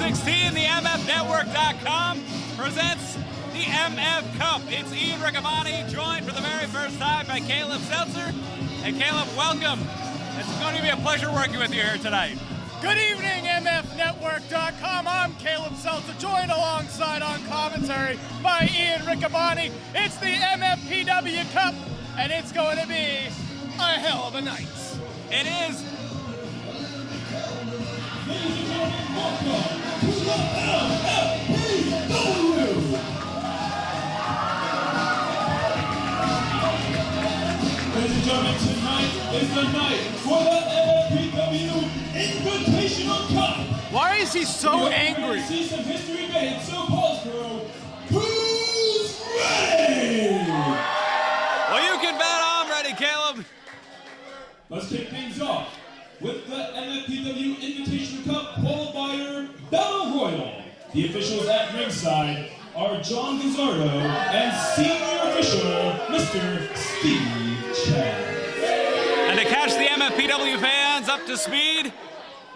2016, the MFNetwork.com presents the MF Cup. It's Ian Riccaboni, joined for the very first time by Caleb Seltzer. And Caleb, welcome. It's going to be a pleasure working with you here tonight. Good evening, MFNetwork.com. I'm Caleb Seltzer, joined alongside on commentary by Ian Riccaboni. It's the MFPW Cup, and it's going to be a hell of a night. It is. Ladies and gentlemen, tonight is the night for the MFPW Invitational Cup. Why is he so angry? See some history made, so Paulsboro, who's ready? Well, you can bet I'm ready, Caleb. Let's kick things off with the MFPW Invitational Cup Qualifier Battle Royal. The officials at ringside are John Gazzardo and senior official Mr. Steve Chad. And to catch the MFPW fans up to speed,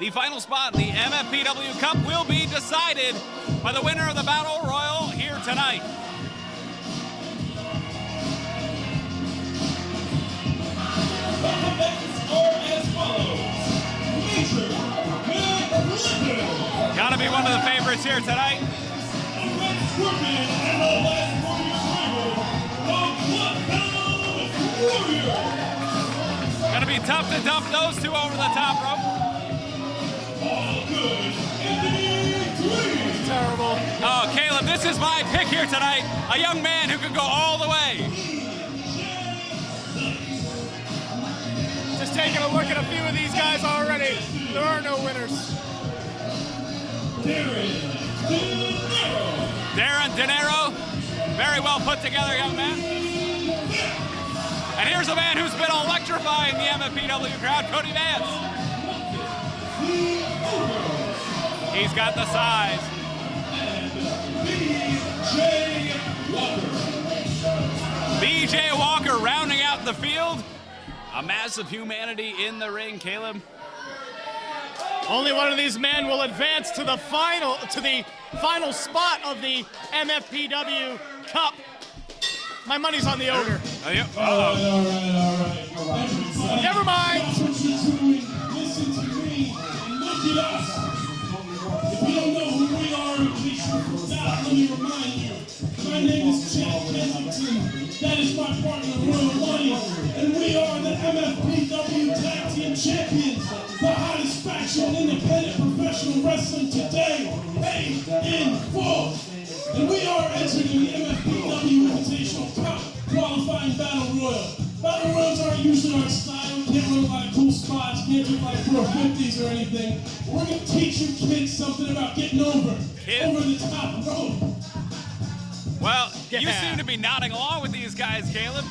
the final spot in the MFPW Cup will be decided by the winner of the Battle Royal here tonight. The events are as follows. Major Clipper. Gotta be one of the favorites here tonight. The Red Scorpion and the last Warrior Warrior. Gonna be tough to dump those two over the top rope. All good. Anthony Green. Terrible. Oh, Caleb, this is my pick here tonight. A young man who could go all the way. Just taking a look at a few of these guys already. There are no winners. Darren De Niro, very well put together young man. And here's a man who's been electrifying the MFPW crowd, Cody Vance. He's got the size. BJ Walker rounding out the field. A mass of humanity in the ring, Caleb. Only one of these men will advance to the final spot of the MFPW Cup. My money's on the ogre. Oh, yep. All right. Everybody, Never mind. that's what you're doing. Listen to me and look at us. If you don't know who we are, in case you forgot, let me remind you. My name is Chad Kensington. That is my partner, Royal Money. And we are the MFPW Tag Team Champions. The hottest faction in independent professional wrestling today. Paid in full. And we are entering the MFPW Invitational Cup qualifying Battle Royal. Battle Royals aren't usually our style. We can't run a lot of cool spots. Can't do like pro 50s or anything. We're going to teach you kids something about getting over the top rope. Well, you seem to be nodding along with these guys, Caleb.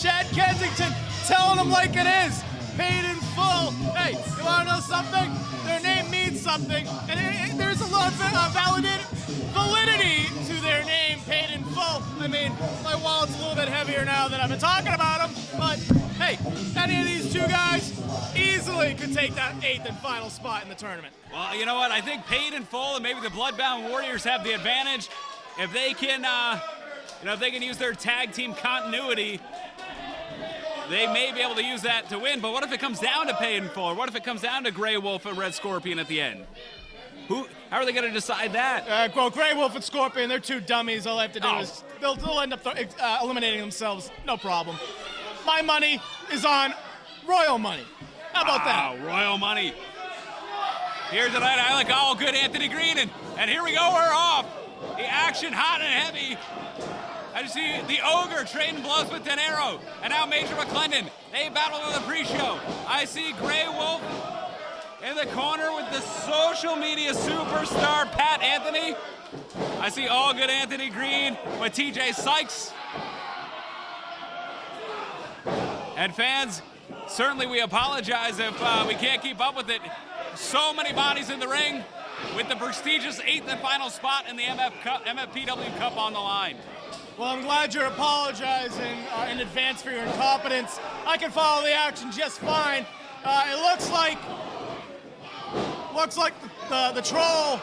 Chad Kensington telling them like it is. Paid in full. Hey, you want to know something? Their name means something, and there's a lot of validity to their name, paid in full. I mean, my wallet's a little bit heavier now that I've been talking about them, but hey, any of these two guys easily could take that 8th and final spot in the tournament. Well, you know what? I think paid in full and maybe the Bloodbound Warriors have the advantage. If they can, if they can use their tag team continuity, they may be able to use that to win. But what if it comes down to paid in full? Or what if it comes down to Grey Wolf and Red Scorpion at the end? How are they going to decide that? Well, Grey Wolf and Scorpion, they're two dummies. All they have to do is they'll end up eliminating themselves. No problem. My money is on Royal Money. How about that? Royal Money. Here tonight, I like all good Anthony Green. And here we go, we're off. The action hot and heavy. I just see the Ogre trading blows with De Niro. And now Major McClendon. They battled on the pre-show. I see Grey Wolf in the corner with the social media superstar Pat Anthony. I see all good Anthony Green with TJ Sykes. And fans, certainly we apologize if we can't keep up with it. So many bodies in the ring with the prestigious 8th and final spot in the MFPW Cup on the line. Well, I'm glad you're apologizing in advance for your incompetence. I can follow the action just fine. It looks like looks like the troll,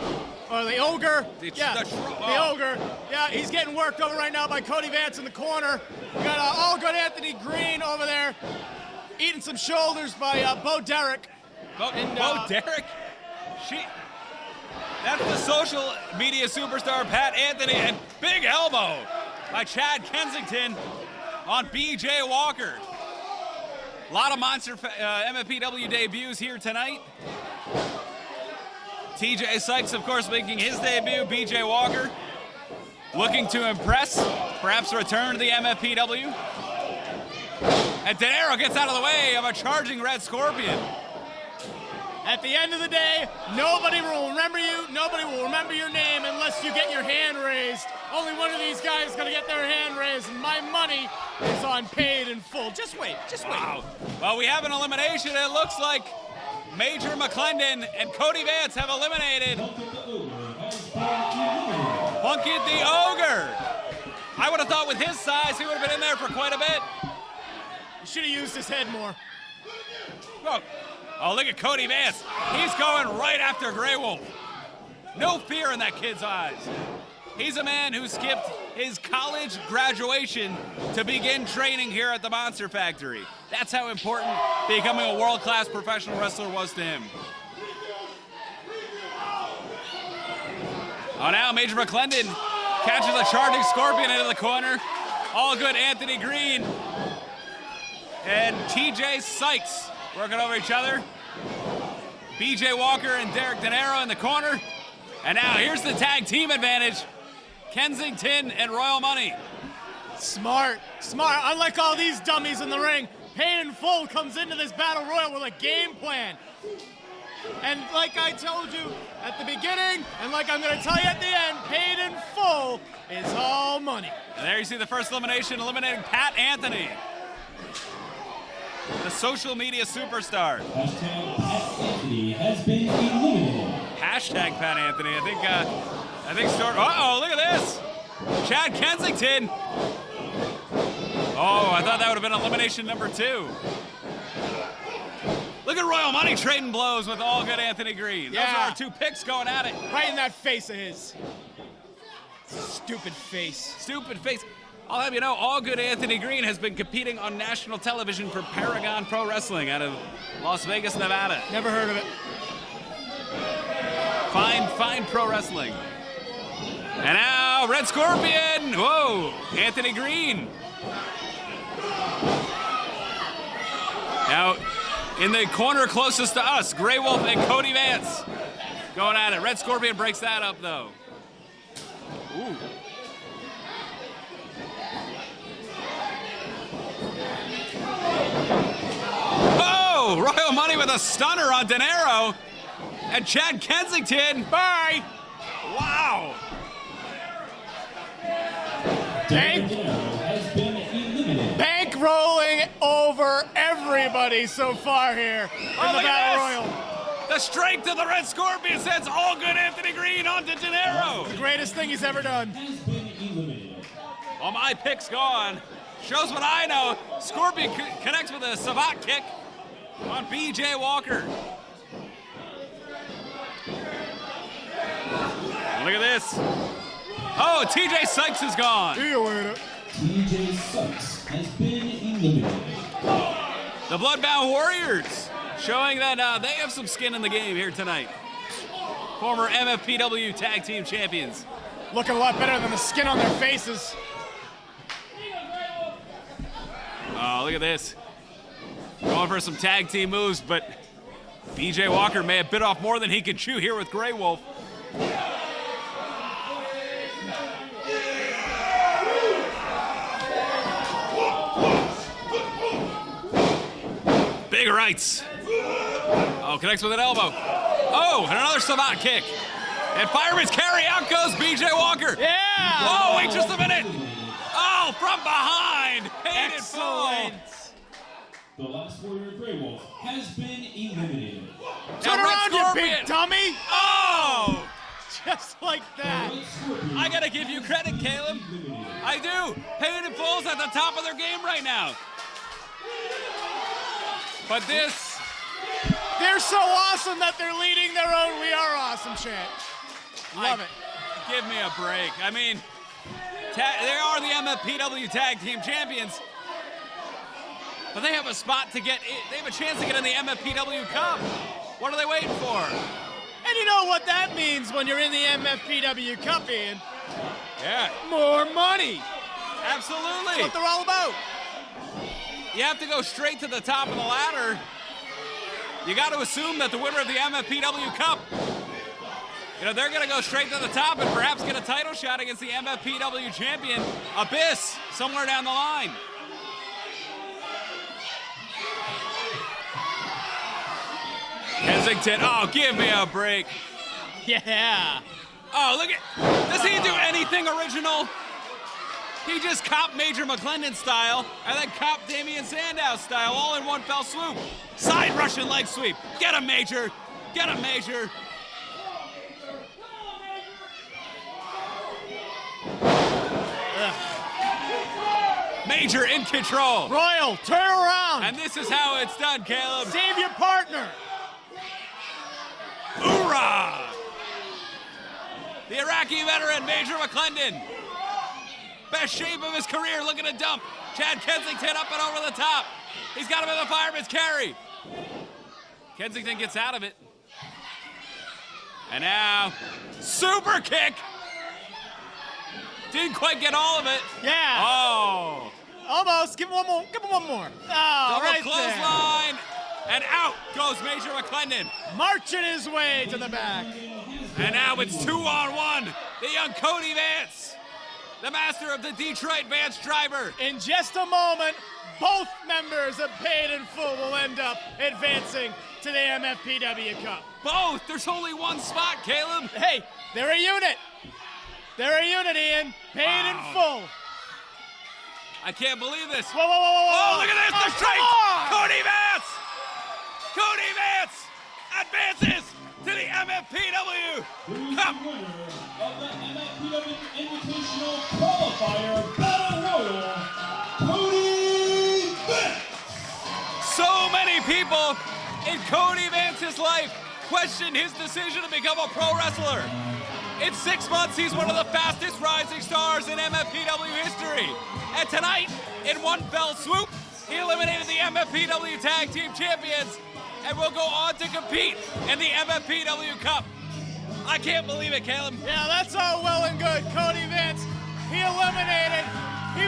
or the ogre. The ogre. Yeah, he's getting worked over right now by Cody Vance in the corner. We got all good Anthony Green over there, eating some shoulders by Bo Derek. Bo Derek? That's the social media superstar Pat Anthony, and big elbow by Chad Kensington on BJ Walker. A lot of monster MFPW debuts here tonight. TJ Sykes, of course, making his debut. BJ Walker looking to impress, perhaps return to the MFPW. And De Niro gets out of the way of a charging Red Scorpion. At the end of the day, nobody will remember you. Nobody will remember your name unless you get your hand raised. Only one of these guys is going to get their hand raised, and my money is on Paid in Full. Just wait. Wow. Well, we have an elimination. It looks like Major McClendon and Cody Vance have eliminated Plunkett the Ogre. I would have thought with his size, he would have been in there for quite a bit. You should have used his head more. Oh, look at Cody Vance. He's going right after Grey Wolf. No fear in that kid's eyes. He's a man who skipped his college graduation to begin training here at the Monster Factory. That's how important becoming a world-class professional wrestler was to him. Oh, now Major McClendon catches a charging Scorpion into the corner. All good Anthony Green and TJ Sykes working over each other. BJ Walker and Derek De Niro in the corner. And now here's the tag team advantage. Kensington and Royal Money. Smart. Unlike all these dummies in the ring, Paid in Full comes into this battle royal with a game plan. And like I told you at the beginning, and like I'm going to tell you at the end, Paid in Full is all money. And there you see the first elimination, eliminating Pat Anthony, the social media superstar. Hashtag Pat Anthony has been eliminated. Hashtag Pat Anthony. I think uh-oh, look at this. Chad Kensington. Oh, I thought that would have been elimination number 2. Look at Royal Money trading blows with all good Anthony Green. Those are our 2 picks going at it. Right in that face of his. Stupid face. I'll have you know, all good Anthony Green has been competing on national television for Paragon Pro Wrestling out of Las Vegas, Nevada. Never heard of it. Fine pro wrestling. And now Red Scorpion. Whoa, Anthony Green. Now in the corner closest to us, Grey Wolf and Cody Vance going at it. Red Scorpion breaks that up though. Ooh. Oh, Royal Money with a stunner on De Niro. And Chad Kensington. Bye. Wow. Bank rolling over everybody so far here in the Battle Royal. The strength of the Red Scorpion sends all good Anthony Green onto De Niro. The greatest thing he's ever done. All my picks gone. Shows what I know. Scorpion connects with a savate kick on BJ Walker. Look at this. Oh, TJ Sykes is gone. See you later. TJ Sykes has been eliminated. The Bloodbound Warriors showing that they have some skin in the game here tonight. Former MFPW Tag Team Champions. Looking a lot better than the skin on their faces. Oh, look at this. Going for some tag team moves, but BJ Walker may have bit off more than he could chew here with Grey Wolf. Big rights. Oh, connects with an elbow. Oh, and another savate kick. And fireman's carry, out goes BJ Walker. Yeah! Oh, wait just a minute. Oh, from behind. Excellent. The last warrior, Grey Wolf, has been eliminated. Turn around, you big dummy. Oh! Just like that. I gotta give you credit, Caleb. I do. Paid in Full's at the top of their game right now. But this They're so awesome that they're leading their own We Are Awesome chant. Love it. Give me a break. I mean, they are the MFPW Tag Team Champions, but they have a spot to get, they have a chance to get in the MFPW Cup. What are they waiting for? And you know what that means when you're in the MFPW Cup, Ian? Yeah. More money. Absolutely. That's what they're all about. You have to go straight to the top of the ladder. You got to assume that the winner of the MFPW Cup, you know, they're going to go straight to the top and perhaps get a title shot against the MFPW champion, Abyss, somewhere down the line. Kensington, oh, give me a break. Yeah. Oh, look at, does he do anything original? He just copped Major McClendon style and then copped Damian Sandow style all in one fell swoop. Side Russian leg sweep. Get him, Major. Get him, Major. Major in control. Royal, turn around. And this is how it's done, Caleb. Save your partner. Hoorah! The Iraqi veteran, Major McClendon. Best shape of his career, looking to dump. Chad Kensington up and over the top. He's got him in the fireman's carry. Kensington gets out of it. And now, super kick. Didn't quite get all of it. Yeah. Oh. Almost. Give him one more. Give him one more. Oh, Double right clothesline. And out goes Major McClendon. Marching his way to the back. And now it's 2-on-1. The young Cody Vance, the master of the Detroit Vance driver. In just a moment, both members of Paid in Full will end up advancing to the MFPW Cup. Both? There's only one spot, Caleb. Hey, they're a unit. They're a unit, Ian. Paid in Full. I can't believe this. Whoa, whoa, whoa, whoa, whoa. Oh, look at this, the strike. Cody Vance. Cody Vance advances to the MFPW Cup. The winner of the MFPW Invitational Qualifier Battle Royal, Cody Vance. So many people in Cody Vance's life questioned his decision to become a pro wrestler. In 6 months, he's one of the fastest rising stars in MFPW history. And tonight, in one fell swoop, he eliminated the MFPW Tag Team Champions and will go on to compete in the MFPW Cup. I can't believe it, Caleb. Yeah, that's all well and good. Cody Vance, he eliminated. He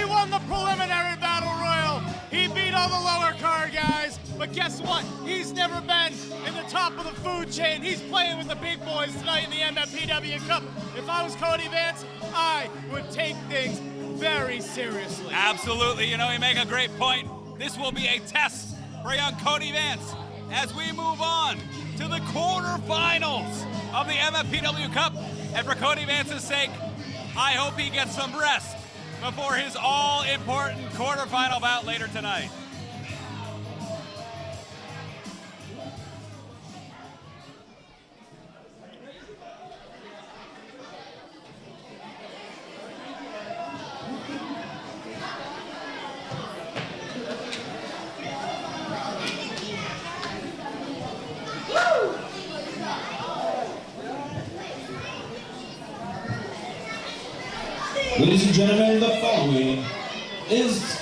won the preliminary battle royal. He beat all the lower card guys. But guess what? He's never been in the top of the food chain. He's playing with the big boys tonight in the MFPW Cup. If I was Cody Vance, I would take things very seriously. Absolutely. You know, you make a great point. This will be a test for young Cody Vance as we move on to the quarterfinals of the MFPW Cup. And for Cody Vance's sake, I hope he gets some rest before his all-important quarterfinal bout later tonight. Ladies and gentlemen, the following is...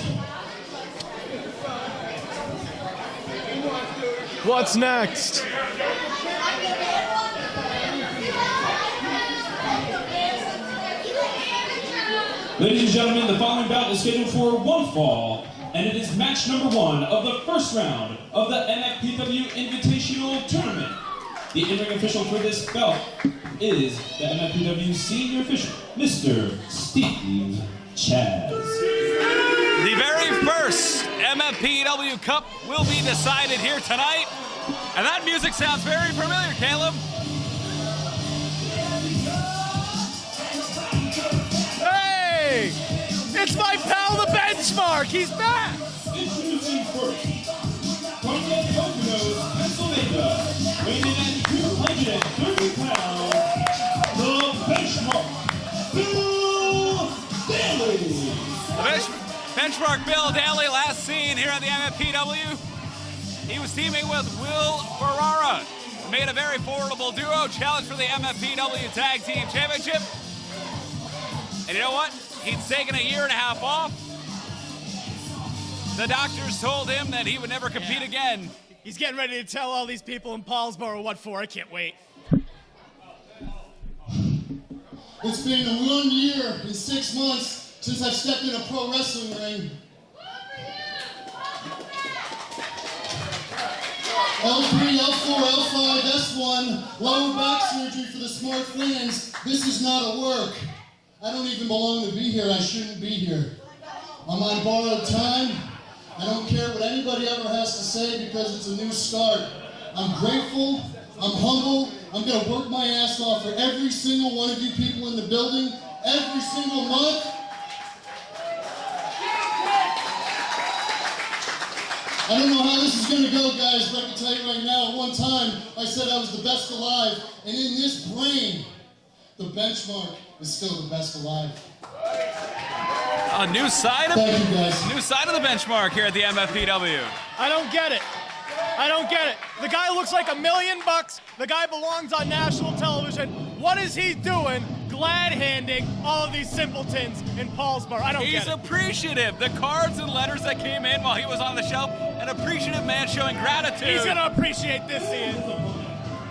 What's next? Ladies and gentlemen, the following bout is scheduled for one fall, and it is match number 1 of the first round of the MFPW Invitational Tournament. The in-ring official for this bout is the MFPW Senior Official, Mr. Steve Chaz. The very first MFPW Cup will be decided here tonight. And that music sounds very familiar, Caleb. Hey! It's my pal, the Benchmark! He's back! Introducing first, from the Poconos, Pennsylvania, weighing in at 230 pounds, the Benchmark, Bill Daly. Benchmark Bill Daly, last seen here at the MFPW. he was teaming with Will Ferrara. Made a very formidable duo challenge for the MFPW Tag Team Championship. And you know what? He'd taken a year and a half off. The doctors told him that he would never compete again. He's getting ready to tell all these people in Paulsboro what for. I can't wait. It's been 1 year and 6 months since I've stepped in a pro wrestling ring. L3, L4, L5, S1, lower back surgery for the smart fans. This is not a work. I don't even belong to be here. I shouldn't be here. I'm on borrowed time. I don't care what anybody ever has to say because it's a new start. I'm grateful. I'm humble. I'm going to work my ass off for every single one of you people in the building, every single month. I don't know how this is going to go, guys, but I can tell you right now, at one time, I said I was the best alive, and in this brain, the benchmark is still the best alive. A new side of Thank you, guys. New side of the benchmark here at the MFPW. I don't get it. I don't get it. The guy looks like $1 million. The guy belongs on national television. What is he doing glad-handing all of these simpletons in Paulsboro? I don't get it. He's appreciative. The cards and letters that came in while he was on the shelf, an appreciative man showing gratitude. He's going to appreciate this, Ian.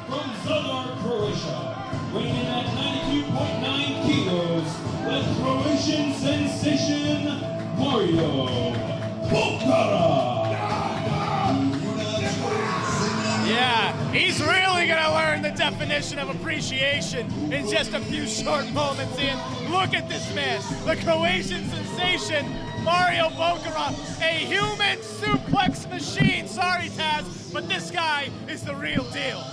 From Zadar, Croatia, weighing in at 92.9 kilos, the Croatian sensation, Mario Bokara. Yeah, he's really going to learn the definition of appreciation in just a few short moments, Ian. Look at this man, the Croatian sensation, Mario Bokara, a human suplex machine. Sorry, Taz, but this guy is the real deal.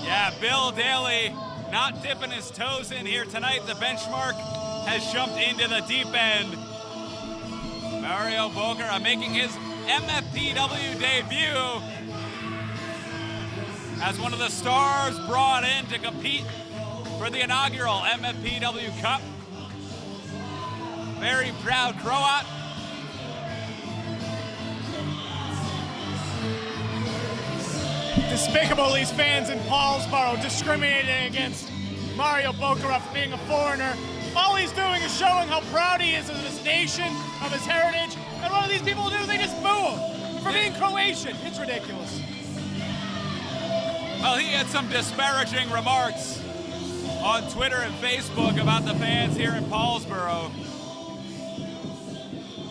Yeah, Bill Daly not dipping his toes in here tonight. The benchmark has jumped into the deep end. Mario Bokara making his MFPW debut as one of the stars brought in to compete for the inaugural MFPW Cup. Very proud Croat. Despicable, these fans in Paulsboro discriminating against Mario Bokara for being a foreigner. All he's doing is showing how proud he is of his nation, of his heritage, and what do these people do? They just boo him for being Croatian. It's ridiculous. Well, he had some disparaging remarks on Twitter and Facebook about the fans here in Paulsboro,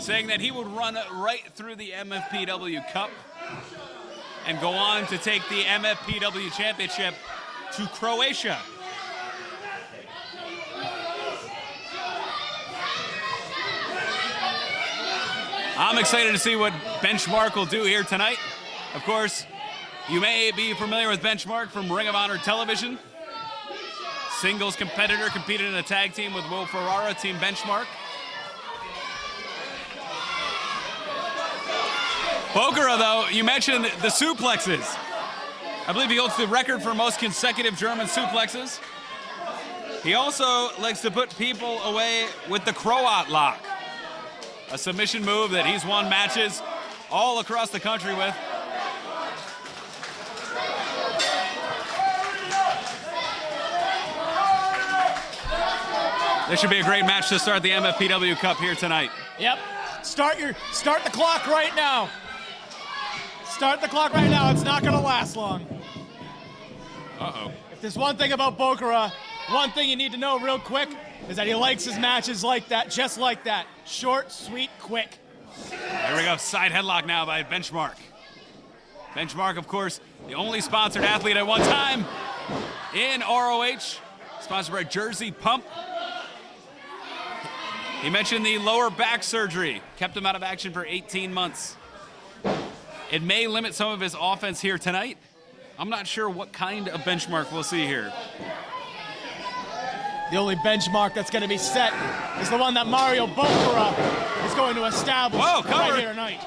saying that he would run right through the MFPW Cup and go on to take the MFPW Championship to Croatia. I'm excited to see what Benchmark will do here tonight. Of course, you may be familiar with Benchmark from Ring of Honor Television. Singles competitor, competed in a tag team with Will Ferrara, Team Benchmark. Bokara, though, you mentioned the suplexes. I believe he holds the record for most consecutive German suplexes. He also likes to put people away with the Croat lock, a submission move that he's won matches all across the country with. This should be a great match to start the MFPW Cup here tonight. Yep. Start the clock right now. Start the clock right now. It's not going to last long. Uh-oh. If there's one thing about Bokara, one thing you need to know real quick is that he likes his matches like that, just like that. Short, sweet, quick. There we go. Side headlock now by Benchmark. Benchmark, of course, the only sponsored athlete at one time in ROH, sponsored by Jersey Pump. He mentioned the lower back surgery, kept him out of action for 18 months. It may limit some of his offense here tonight. I'm not sure what kind of benchmark we'll see here. The only benchmark that's going to be set is the one that Mario Bokara is going to establish right here tonight.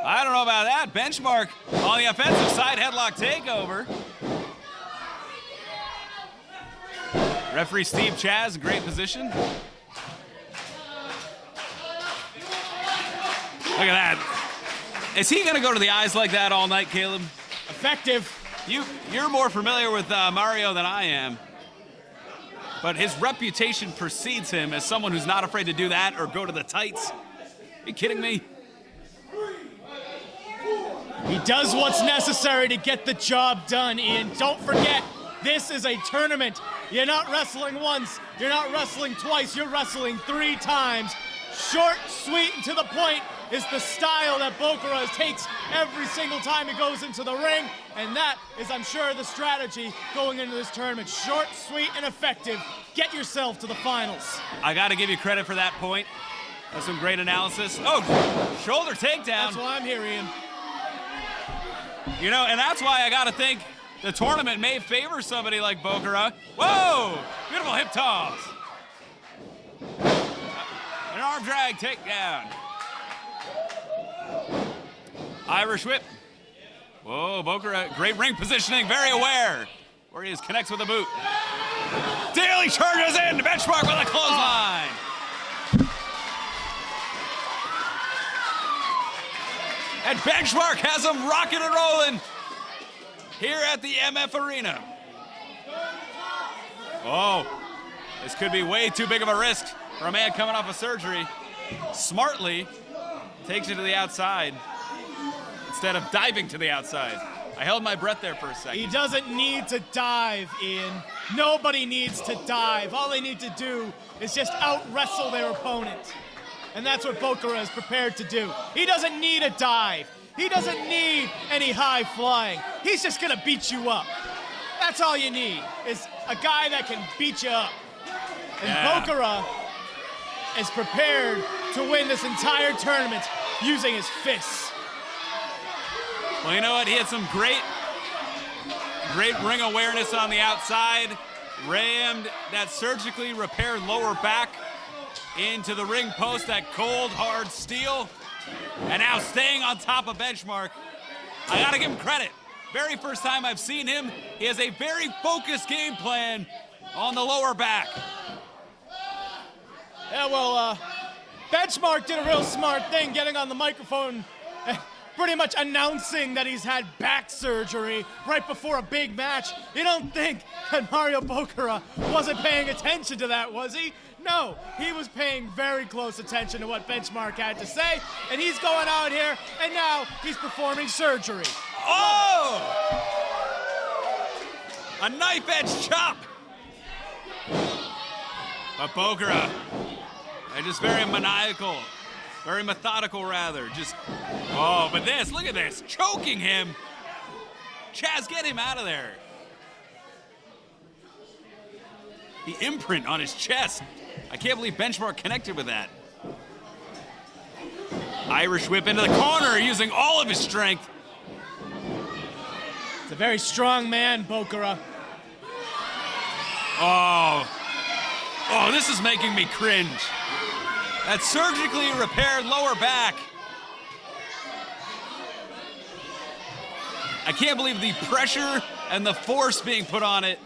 I don't know about that. Benchmark on the offensive side headlock takeover. Referee Steve Chaz, great position. Look at that. Is he going to go to the eyes like that all night, Caleb? Effective. You're more familiar with Mario than I am. But his reputation precedes him as someone who's not afraid to do that or go to the tights. Are you kidding me? He does what's necessary to get the job done, Ian. Don't forget, this is a tournament. You're not wrestling once, you're not wrestling twice, you're wrestling 3 times. Short, sweet, and to the point is the style that Bokura takes every single time he goes into the ring, and that is, I'm sure, the strategy going into this tournament. Short, sweet, and effective. Get yourself to the finals. I got to give you credit for that point. That's some great analysis. Oh, shoulder takedown. That's why I'm here, Ian. You know, and that's why I got to think the tournament may favor somebody like Bokura. Whoa! Beautiful hip toss. An arm drag takedown. Irish whip. Whoa, Bokura, great ring positioning, very aware. Where he is, connects with a boot. Daly charges in, benchmark with a clothesline. And Benchmark has him rocking and rolling here at the MF Arena. Oh, this could be way too big of a risk for a man coming off of surgery. Smartly takes it to the outside instead of diving to the outside. I held my breath there for a second. He doesn't need to dive, Ian. Nobody needs to dive. All they need to do is just out-wrestle their opponent. And that's what Bokura is prepared to do. He doesn't need a dive. He doesn't need any high flying. He's just gonna beat you up. That's all you need, is a guy that can beat you up. And Bokura is prepared to win this entire tournament using his fists. Well, you know what? He had some great ring awareness on the outside. Rammed that surgically repaired lower back into the ring post, that cold, hard steel. And now staying on top of Benchmark. I gotta give him credit. Very first time I've seen him, he has a very focused game plan on the lower back. Yeah, well, Benchmark did a real smart thing, getting on the microphone, pretty much announcing that he's had back surgery right before a big match. You don't think that Mario Bokura wasn't paying attention to that, was he? No, he was paying very close attention to what Benchmark had to say, and he's going out here, and now he's performing surgery. Oh! A knife edge chop! But Bokura, just very maniacal, very methodical rather, just, oh, but this, look at this, choking him. Chaz, get him out of there. The imprint on his chest. I can't believe Benchmark connected with that. Irish whip into the corner using all of his strength. It's a very strong man, Bokura. Oh, this is making me cringe. That surgically repaired lower back. I can't believe the pressure and the force being put on it.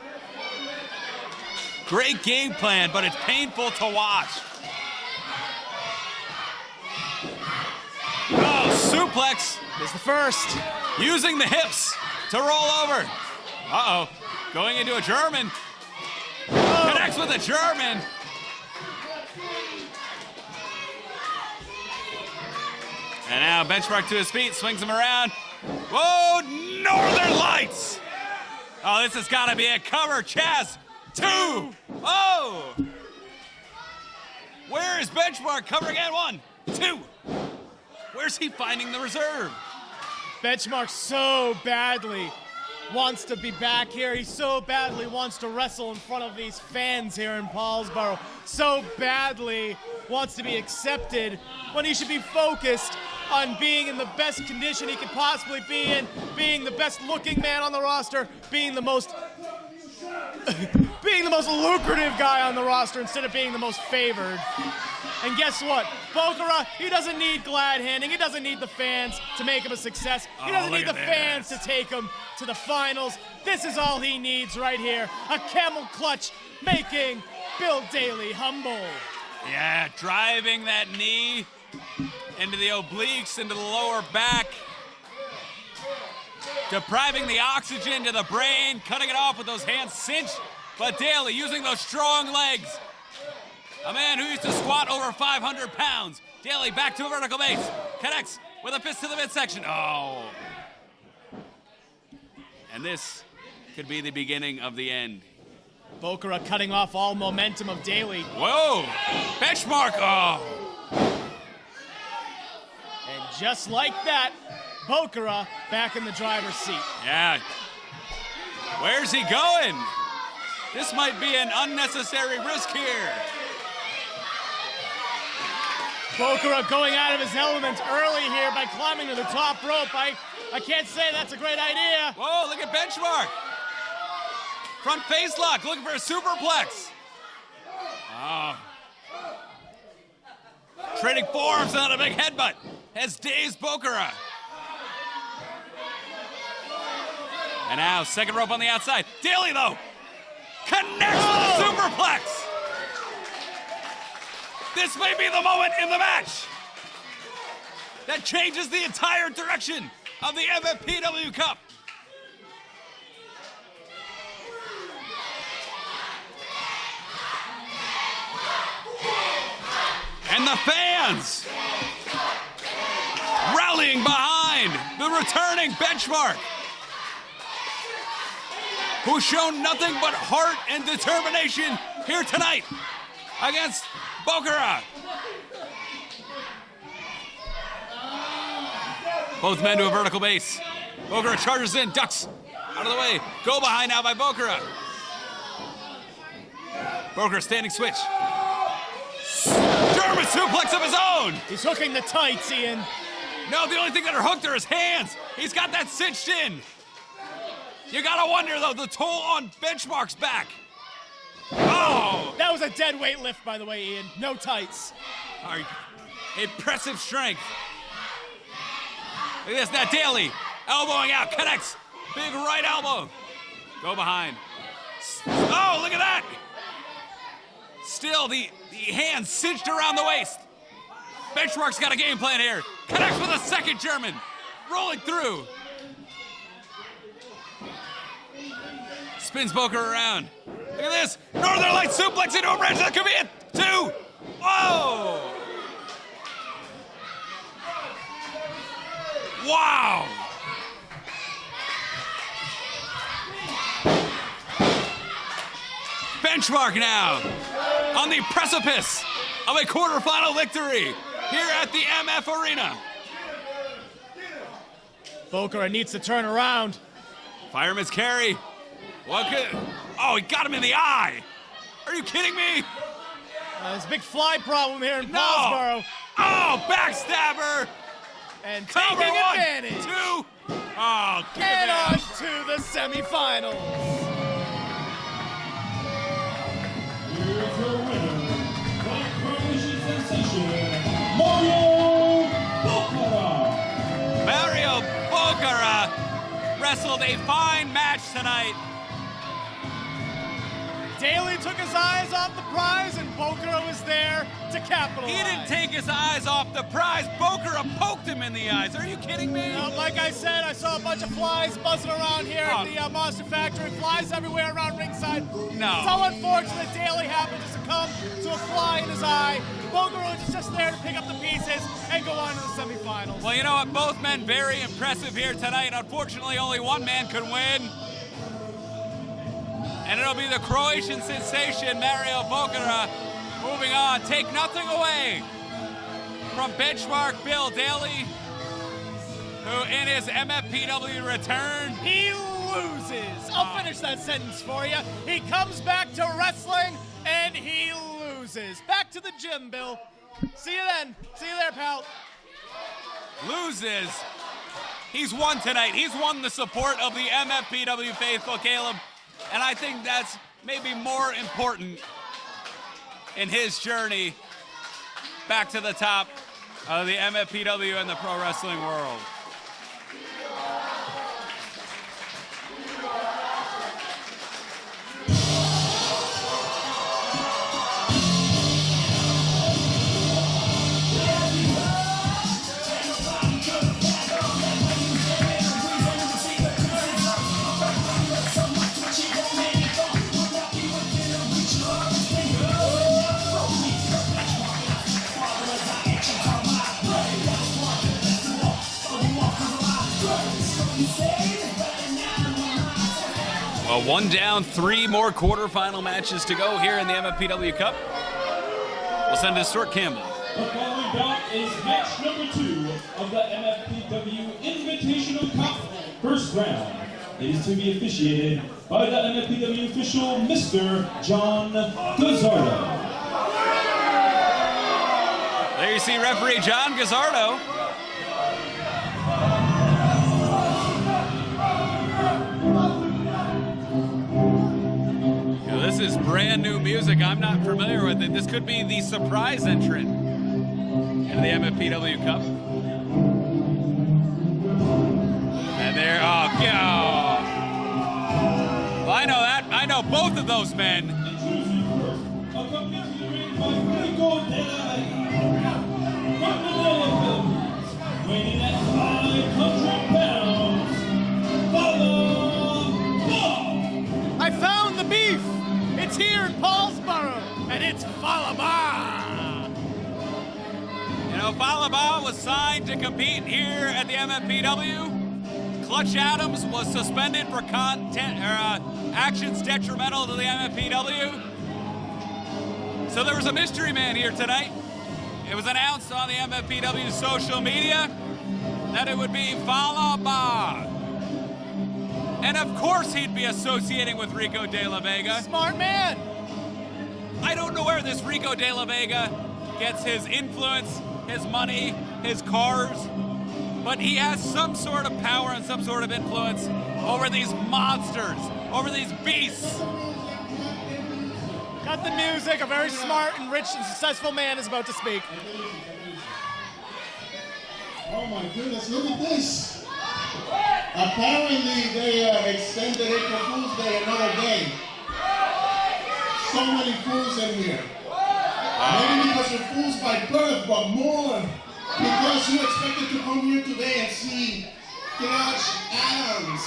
Great game plan, but it's painful to watch. Oh, suplex. Is the first. Using the hips to roll over. Uh-oh, going into a German. Oh. Connects with a German. And now Benchmark to his feet, swings him around. Whoa, Northern Lights. Oh, this has got to be a cover. Chaz, 2. Oh. Where is Benchmark? Cover again. 1, 2. Where's he finding the reserve? Benchmark so badly wants to be back here. He so badly wants to wrestle in front of these fans here in Paulsboro. So badly wants to be accepted when he should be focused on being in the best condition he could possibly be in, being the best looking man on the roster, being the most lucrative guy on the roster instead of being the most favored. And guess what? Bokura, he doesn't need glad handing. He doesn't need the fans to make him a success. He doesn't need the fans to take him to the finals. This is all he needs right here. A camel clutch making Bill Daly humble. Yeah, driving that knee into the obliques, into the lower back, depriving the oxygen to the brain, cutting it off with those hands cinched. But Daly using those strong legs. A man who used to squat over 500 pounds. Daly back to a vertical base. Connects with a fist to the midsection. Oh. And this could be the beginning of the end. Bokara cutting off all momentum of Daly. Whoa! Benchmark! Oh! And just like that, Bokara back in the driver's seat. Yeah. Where's he going? This might be an unnecessary risk here. Bokara going out of his element early here by climbing to the top rope. I can't say that's a great idea. Whoa, look at Benchmark. Front face lock, looking for a superplex. Oh. Trading forearms on a big headbutt. Has dazed Bokara. And now, second rope on the outside. Daly, though, connects with a superplex. This may be the moment in the match that changes the entire direction of the MFPW Cup. And the fans rallying behind the returning Benchmark, who's shown nothing but heart and determination here tonight against Bokara. Both men to a vertical base. Bokara charges in, ducks out of the way. Go behind now by Bokara. Bokara standing switch. German suplex of his own. He's hooking the tights, Ian. No, the only thing that are hooked are his hands. He's got that cinched in. You gotta wonder, though, the toll on Benchmark's back. Oh! That was a dead weight lift, by the way, Ian. No tights. Impressive strength. Look at this, now Daly, elbowing out, connects. Big right elbow. Go behind. Oh, look at that! Still, the hands cinched around the waist. Benchmark's got a game plan here. Connects with a second German. Rolling through. Spins Bokara around. Look at this. Northern Light suplex into a bridge. That could be it. 2. Whoa. Wow. Benchmark now on the precipice of a quarterfinal victory here at the MF Arena. Bokara needs to turn around. Fireman's carry. What could... Oh, he got him in the eye. Are you kidding me? There's a big fly problem here in No. Paulsboro. Oh, backstabber. And Cover taking 1, advantage. 2. Oh, give And it on up. to the semifinals. Here's your winner, Black Coalition sensation, Mario Bokara. Mario Bokara wrestled a fine match tonight. Daly took his eyes off the prize, and Bokara was there to capitalize. He didn't take his eyes off the prize. Bokara poked him in the eyes. Are you kidding me? Like I said, I saw a bunch of flies buzzing around here at the Monster Factory. Flies everywhere around ringside. No. So unfortunate, Daly happened to succumb to a fly in his eye. Bokara was just there to pick up the pieces and go on to the semifinals. Well, you know what? Both men very impressive here tonight. Unfortunately, only one man could win. And it'll be the Croatian sensation, Mario Bokara, moving on. Take nothing away from Benchmark Bill Daly, who in his MFPW return, He loses. I'll finish that sentence for you. He comes back to wrestling, and he loses. Back to the gym, Bill. See you then. See you there, pal. loses. He's won tonight. He's won the support of the MFPW faithful, Caleb. And I think that's maybe more important in his journey back to the top of the MFPW and the pro wrestling world. So 1 down, 3 more quarterfinal matches to go here in the MFPW Cup. We'll send it to Stuart Campbell. The following bout is match number 2 of the MFPW Invitational Cup first round. It is to be officiated by the MFPW official, Mr. John Gazzardo. There you see referee John Gazzardo. This is brand new music. I'm not familiar with it. This could be the surprise entrant into the MFPW Cup. And there, oh, God. Well, I know that. I know both of those men. Weighing at 500 pounds, I found the beef. It's here in Paulsboro, and it's Falaba. You know, Falaba was signed to compete here at the MFPW. Clutch Adams was suspended for actions detrimental to the MFPW. So there was a mystery man here tonight. It was announced on the MFPW social media that it would be Falaba. And of course he'd be associating with Rico De La Vega. Smart man. I don't know where this Rico De La Vega gets his influence, his money, his cars, but he has some sort of power and some sort of influence over these monsters, over these beasts. Cut the music. A very smart and rich and successful man is about to speak. Oh my goodness, look at this. Apparently they extended April Fool's Day another day. So many fools in here. Maybe because you're fools by birth, but more because you expected to come here today and see Clutch Adams.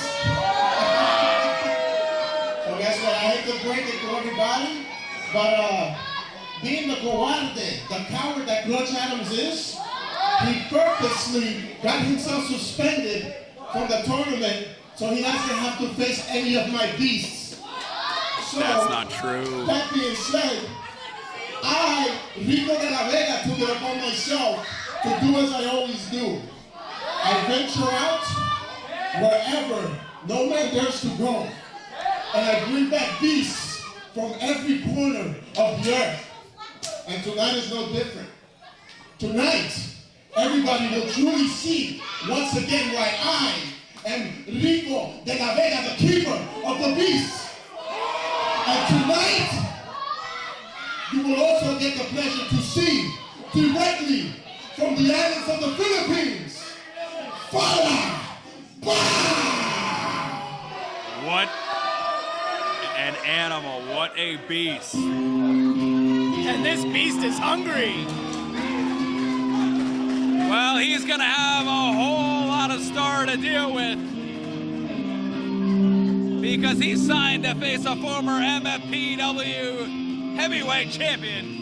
So guess what? I hate to break it to everybody, but being the cobarde, the coward that Clutch Adams is, he purposely got himself suspended from the tournament so he doesn't have to face any of my beasts. So, that's not true. That being said, I, Rico De La Vega, took it upon myself to do as I always do. I venture out wherever no man dares to go. And I bring back beasts from every corner of the earth. And tonight is no different. Tonight, everybody will truly see once again why I am Rico De La Vega, the keeper of the beast. And tonight, you will also get the pleasure to see directly from the islands of the Philippines, Falaba. What an animal, what a beast. And this beast is hungry. Well, he's gonna have a whole lot of star to deal with because he signed to face a former MFPW heavyweight champion.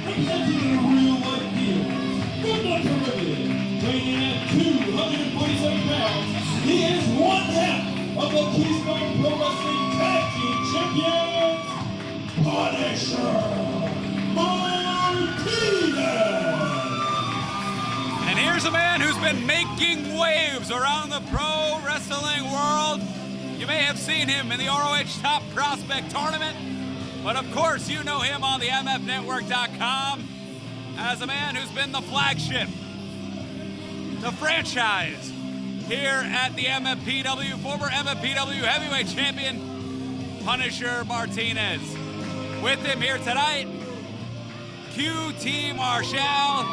Representing the real life deal, good luck prohibited, weighing in at 247 pounds, he is one half of the Keystone Pro Wrestling Tag Team Champions, Punisher Martinez. And here's a man who's been making waves around the pro wrestling world. You may have seen him in the ROH Top Prospect Tournament, but of course you know him on the MFNetwork.com as a man who's been the flagship, the franchise here at the MFPW, former MFPW heavyweight champion, Punisher Martinez. With him here tonight, QT Marshall,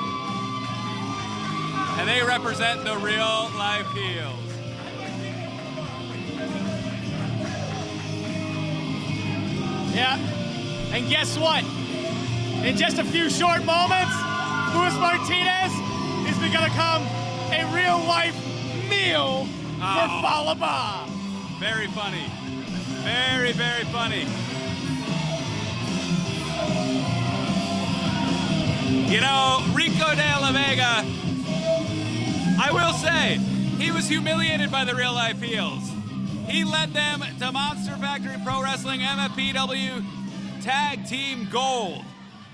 and they represent the real life heels. Yeah, and guess what? In just a few short moments, Luis Martinez is going to become a real-life meal for Falaba. Very funny. Very, very funny. You know, Rico de la Vega, I will say, he was humiliated by the Real Life Heels. He led them to Monster Factory Pro Wrestling MFPW Tag Team Gold.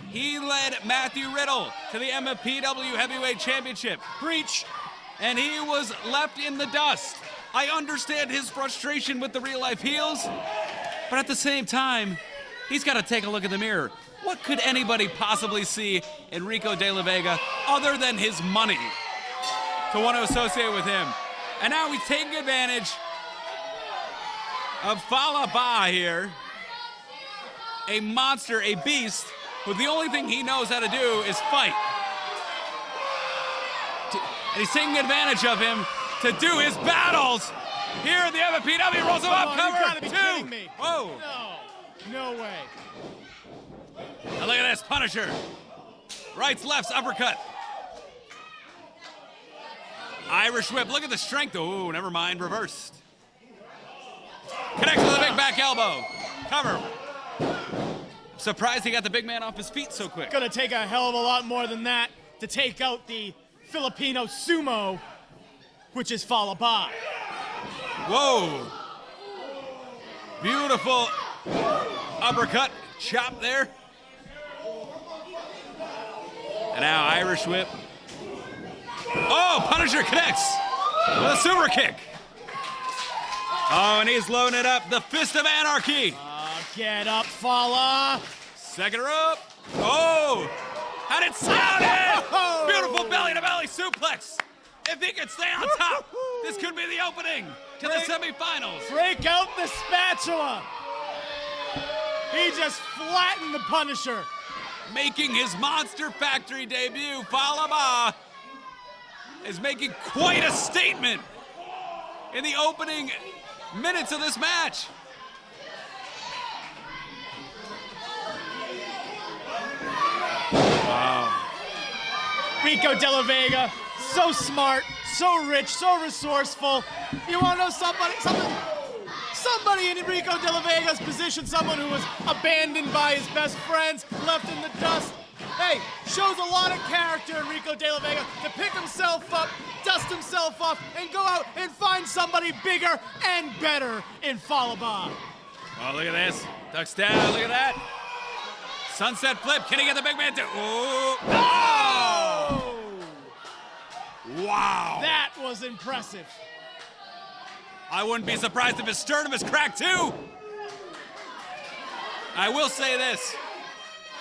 He led Matthew Riddle to the MFPW Heavyweight Championship. Preach. And he was left in the dust. I understand his frustration with the Real Life Heels, but at the same time, he's got to take a look in the mirror. What could anybody possibly see in Rico de la Vega other than his money to want to associate with him? And now he's taking advantage of Falaba here, a monster, a beast, who the only thing he knows how to do is fight. And he's taking advantage of him to do his battles. Here in the MFPW, rolls him up, cover, You gotta be 2. kidding me. Whoa. No way. Now look at this, Punisher. Rights, lefts, uppercut. Irish whip, look at the strength. Oh, never mind, reversed. Connects with a big back elbow. Cover. Surprised he got the big man off his feet so quick. Gonna take a hell of a lot more than that to take out the Filipino sumo, which is Falaba. Whoa. Beautiful uppercut, chop there. And now Irish whip. Oh, Punisher connects with a super kick. Oh, and he's loading it up. The Fist of Anarchy. Get up, Fala. Second rope. Oh, and it sounded. Beautiful belly-to-belly suplex. If he can stay on top, this could be the opening to the semifinals. Break out the spatula. He just flattened the Punisher. Making his Monster Factory debut, Falaba is making quite a statement in the opening minutes of this match. Rico de la Vega, so smart, so rich, so resourceful. You want to know somebody in Rico de la Vega's position, someone who was abandoned by his best friends, left in the dust. Hey, shows a lot of character in Rico de la Vega to pick himself up, dust himself off, and go out and find somebody bigger and better in Falaba. Oh, look at this. Ducks down, look at that. Sunset flip, can he get the big man to? Oh! Oh! Wow. That was impressive. I wouldn't be surprised if his sternum is cracked too. I will say this.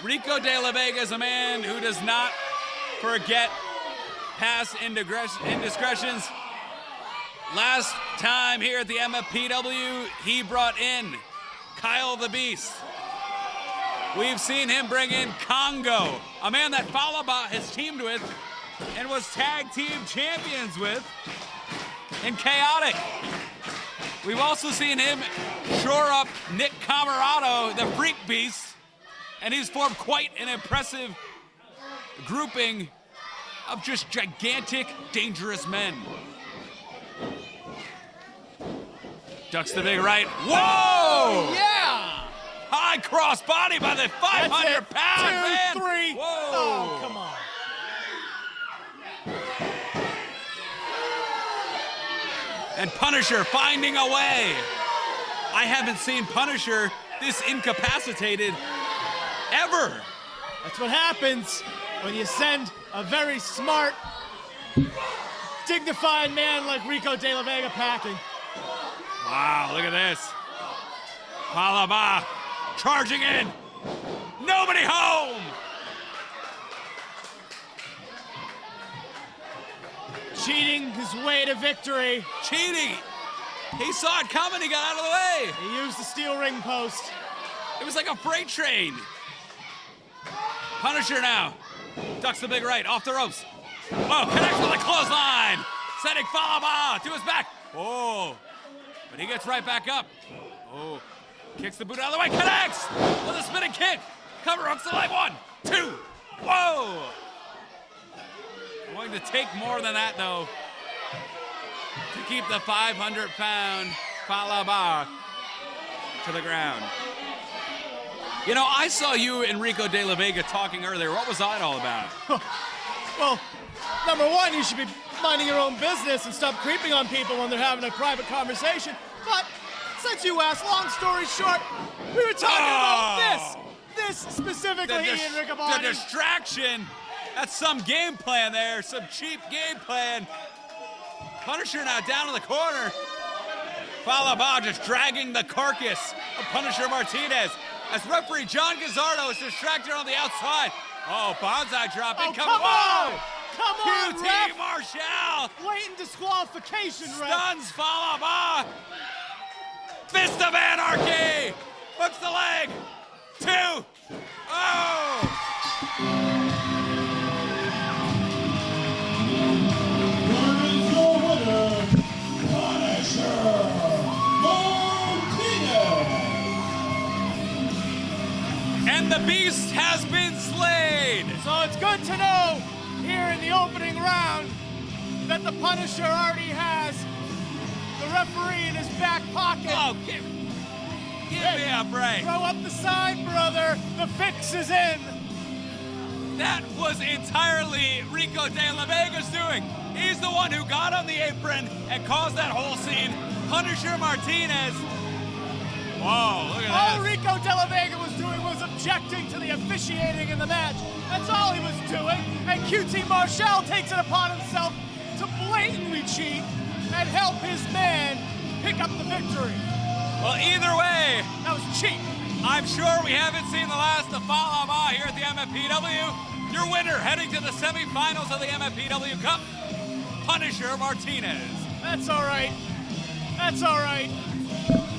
Rico de la Vega is a man who does not forget past indiscretions. Last time here at the MFPW, he brought in Kyle the Beast. We've seen him bring in Congo, a man that Falaba has teamed with and was tag team champions with in Chaotic. We've also seen him shore up Nick Camarado, the Freak Beast, and he's formed quite an impressive grouping of just gigantic, dangerous men. Ducks the big right. Whoa! Yeah! High cross body by the 500-pound man. 2, 3. Whoa! Oh, come on. And Punisher finding a way. I haven't seen Punisher this incapacitated ever. That's what happens when you send a very smart, dignified man like Rico de la Vega packing. Wow, look at this. Falaba charging in. Nobody home. Cheating his way to victory. Cheating. He saw it coming. He got out of the way. He used the steel ring post. It was like a freight train. Punisher now. Ducks the big right. Off the ropes. Oh, connects with a clothesline. Sending Falaba to his back. Oh. But he gets right back up. Oh. Kicks the boot out of the way. Connects with a spinning kick. Cover hooks the leg. 1, 2. Whoa. Going to take more than that, though. to keep the 500-pound Falaba to the ground. You know, I saw you and Rico De La Vega talking earlier. What was that all about? Well, number one, you should be minding your own business and stop creeping on people when they're having a private conversation. But since you asked, long story short, we were talking about this specifically, Ian Riccaboni. The distraction. That's some game plan there, some cheap game plan. Punisher now down in the corner. Falaba just dragging the carcass of Punisher Martinez as referee John Gazzardo is distracted on the outside. Oh, bonsai drop in. Come on! Come on, QT ref! Marshall Blatant disqualification, ref! stuns Falaba. Fist of Anarchy. Hooks the leg. 2. Oh! And the beast has been slain. So it's good to know here in the opening round that the Punisher already has the referee in his back pocket. Oh, give me a break. Throw up the sign, brother. The fix is in. That was entirely Rico De La Vega's doing. He's the one who got on the apron and caused that whole scene. Punisher Martinez. Whoa, look at that. All Rico De La Vega was doing was objecting to the officiating in the match. That's all he was doing. And QT Marshall takes it upon himself to blatantly cheat and help his man pick up the victory. Well, either way, that was cheap. I'm sure we haven't seen the last of Falaba here at the MFPW. Your winner heading to the semifinals of the MFPW Cup, Punisher Martinez. That's all right. That's all right.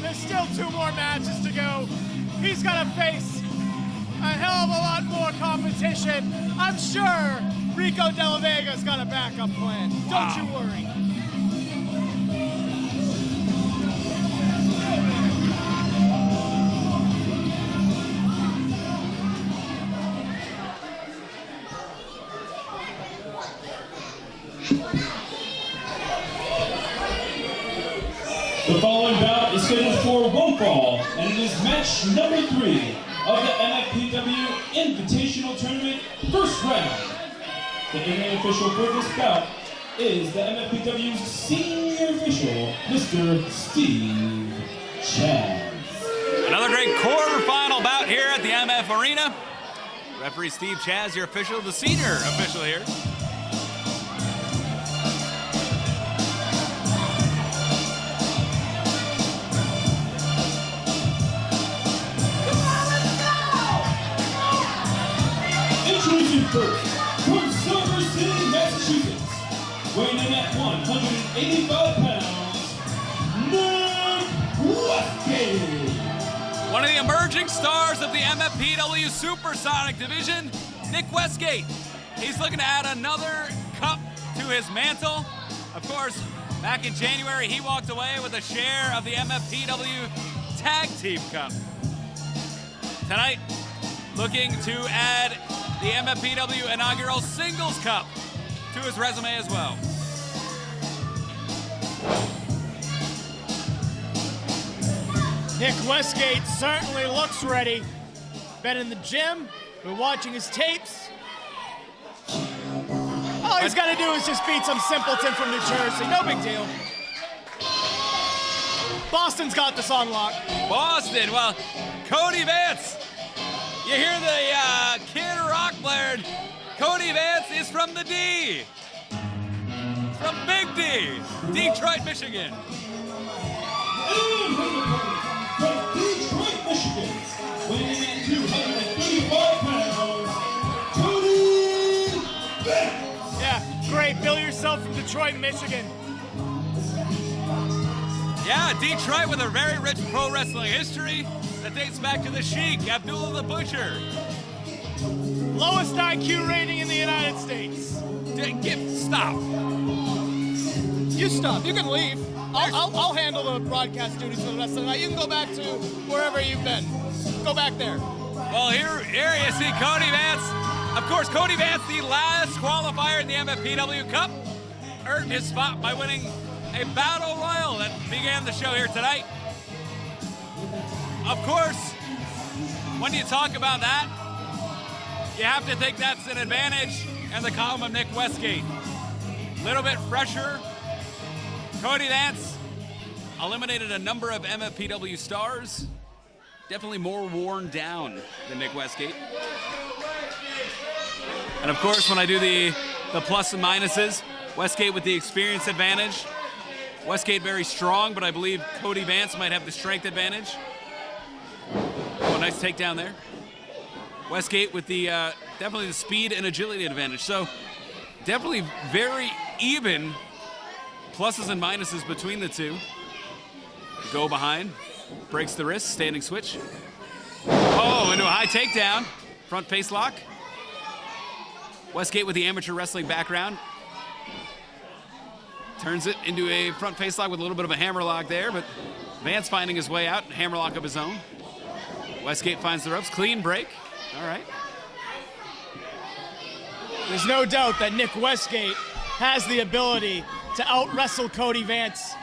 There's still 2 more matches to go. He's got to face a hell of a lot more competition. I'm sure Rico De La Vega's got a backup plan. Don't you worry. The following bout is scheduled for one fall, and it is match number 3 of the MFPW Invitational Tournament First Round. The in-ring official for this bout is the MFPW's senior official, Mr. Steve Chaz. Another great quarterfinal bout here at the MF Arena. Referee Steve Chaz, your official, the senior official here. Introducing first, from Silver City, Massachusetts, weighing in at 185 pounds, Nick Westgate. One of the emerging stars of the MFPW Supersonic Division, Nick Westgate. He's looking to add another cup to his mantle. Of course, back in January, he walked away with a share of the MFPW Tag Team Cup. Tonight, looking to add the MFPW Inaugural Singles Cup to his resume as well. Nick Westgate certainly looks ready. Been in the gym, been watching his tapes. All he's got to do is just beat some simpleton from New Jersey. No big deal. Boston's got this on lock. Boston, well, Cody Vance. You hear the Kid Rock blaring. Cody Vance is from the D. From Big D, Detroit, Michigan. From Detroit, Michigan, weighing in at 235 pounds, Cody Vance. Yeah, great. Bill yourself from Detroit, Michigan. Yeah, Detroit with a very rich pro wrestling history that dates back to the Sheik, Abdullah the Butcher. Lowest IQ rating in the United States. Stop. You stop. You can leave. I'll handle the broadcast duties for the rest of the night. You can go back to wherever you've been. Go back there. Well, here you see Cody Vance. Of course, Cody Vance, the last qualifier in the MFPW Cup, earned his spot by winning a battle royal that began the show here tonight. Of course, when you talk about that, you have to think that's an advantage in the column of Nick Westgate. A little bit fresher. Cody Vance eliminated a number of MFPW stars. Definitely more worn down than Nick Westgate. And of course, when I do the plus and minuses, Westgate with the experience advantage. Westgate very strong, but I believe Cody Vance might have the strength advantage. Oh, nice takedown there. Westgate with the definitely the speed and agility advantage. So definitely very even pluses and minuses between the two. Go behind, breaks the wrist, standing switch. Oh, into a high takedown, front face lock. Westgate with the amateur wrestling background. Turns it into a front face lock with a little bit of a hammerlock there, but Vance finding his way out, hammerlock of his own. Westgate finds the ropes, clean break. All right. There's no doubt that Nick Westgate has the ability to out-wrestle Cody Vance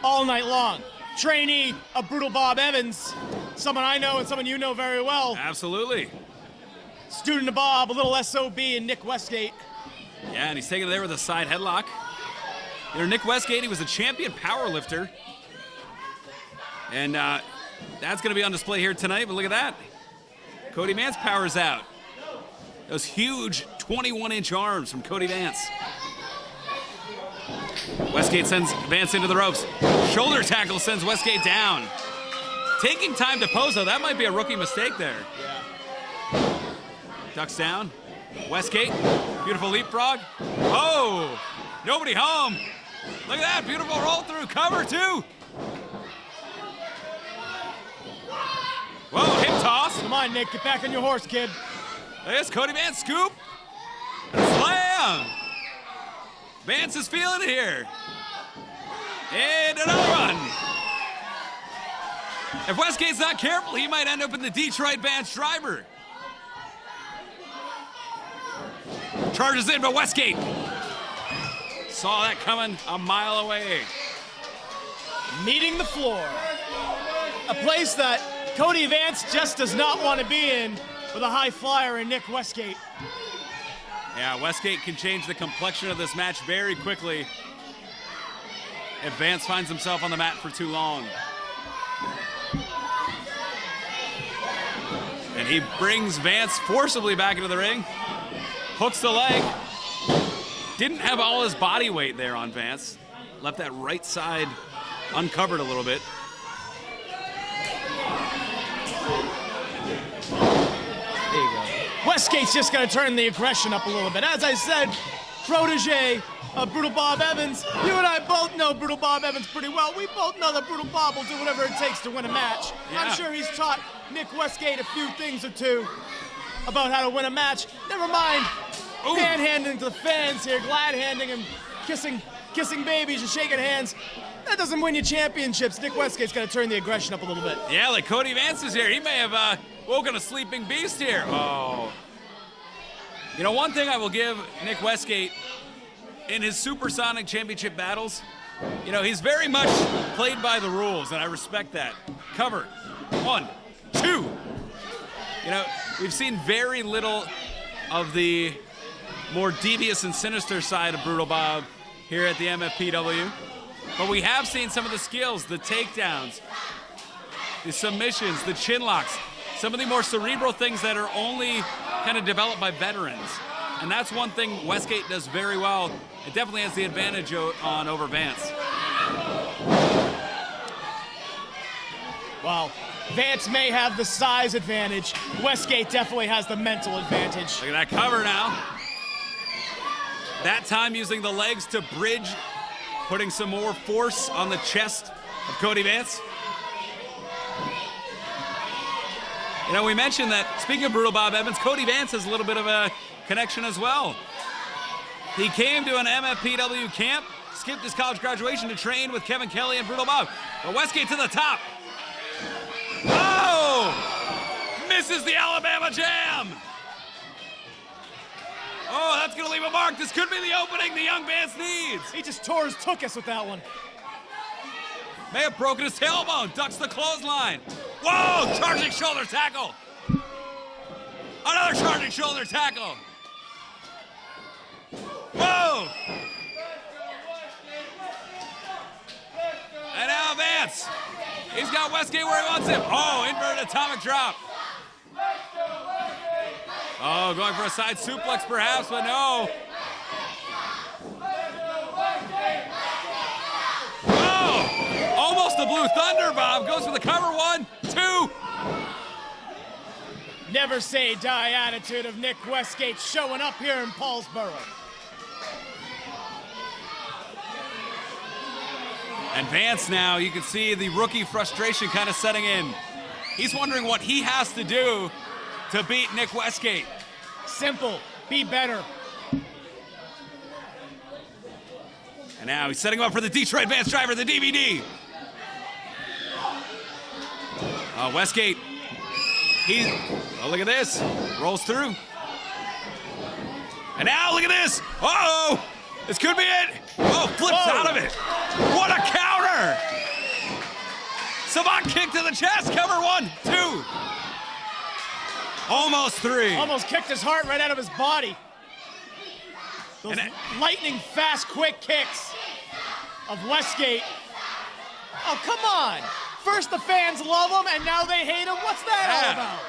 all night long. Trainee of Brutal Bob Evans, someone I know and someone you know very well. Absolutely. Student of Bob, a little SOB in Nick Westgate. Yeah, and he's taking it there with a side headlock. You know, Nick Westgate, he was a champion power lifter. And that's going to be on display here tonight, but look at that. Cody Vance powers out. Those huge 21-inch arms from Cody Vance. Westgate sends Vance into the ropes. Shoulder tackle sends Westgate down. Taking time to pose, though, that might be a rookie mistake there. Yeah. Ducks down. Westgate, beautiful leapfrog. Oh, nobody home. Look at that, beautiful roll through, cover too. Whoa, hip toss. Come on, Nick, get back on your horse, kid. There's Cody Vance, scoop. Slam. Vance is feeling it here. And another one. If Westgate's not careful, he might end up in the Detroit Vance driver. Charges in, but Westgate saw that coming a mile away. Meeting the floor. A place that Cody Vance just does not want to be in with a high flyer in Nick Westgate. Yeah, Westgate can change the complexion of this match very quickly if Vance finds himself on the mat for too long. And he brings Vance forcibly back into the ring. Hooks the leg. Didn't have all his body weight there on Vance. Left that right side uncovered a little bit. There you go. Westgate's just going to turn the aggression up a little bit. As I said, protege of Brutal Bob Evans. You and I both know Brutal Bob Evans pretty well. We both know that Brutal Bob will do whatever it takes to win a match. Yeah. I'm sure he's taught Nick Westgate a few things or two about how to win a match. Never mind panhandling to the fans here, glad-handing and kissing babies and shaking hands. That doesn't win you championships. Nick Westgate's got to turn the aggression up a little bit. Yeah, like Cody Vance is here. He may have woken a sleeping beast here. Oh. You know, one thing I will give Nick Westgate in his Supersonic Championship battles, you know, he's very much played by the rules, and I respect that. Cover. 1, 2. You know, we've seen very little of the more devious and sinister side of Brutal Bob here at the MFPW. But we have seen some of the skills, the takedowns, the submissions, the chin locks, some of the more cerebral things that are only kind of developed by veterans. And that's one thing Westgate does very well. It definitely has the advantage on over Vance. Wow. Vance may have the size advantage. Westgate definitely has the mental advantage. Look at that cover now. That time using the legs to bridge, putting some more force on the chest of Cody Vance. You know, we mentioned that, speaking of Brutal Bob Evans, Cody Vance has a little bit of a connection as well. He came to an MFPW camp, skipped his college graduation to train with Kevin Kelly and Brutal Bob. But Westgate to the top. Oh! Misses the Alabama Jam! Oh, that's gonna leave a mark. This could be the opening the young Vance needs. He just tore his tuchus with that one. May have broken his tailbone, ducks the clothesline. Whoa, charging shoulder tackle. Another charging shoulder tackle. Whoa. And now Vance. He's got Westgate where he wants him. Oh, inverted atomic drop. Oh, going for a side suplex perhaps, but no. Oh, almost the Blue Thunder Bomb. Goes for the cover. 1, 2. Never say die attitude of Nick Westgate showing up here in Paulsboro. And Vance now, you can see the rookie frustration kind of setting in. He's wondering what he has to do to beat Nick Westgate. Simple, be better. And now he's setting him up for the Detroit Vance Driver, the DVD. Westgate, oh, look at this, rolls through. And now look at this, uh-oh, this could be it. Oh, flips out of it. What a counter. Savant kick to the chest, cover. 1, 2. Almost 3. Almost kicked his heart right out of his body. Those lightning fast, quick kicks of Westgate. Oh, come on. First the fans love him, and now they hate him. What's that all about?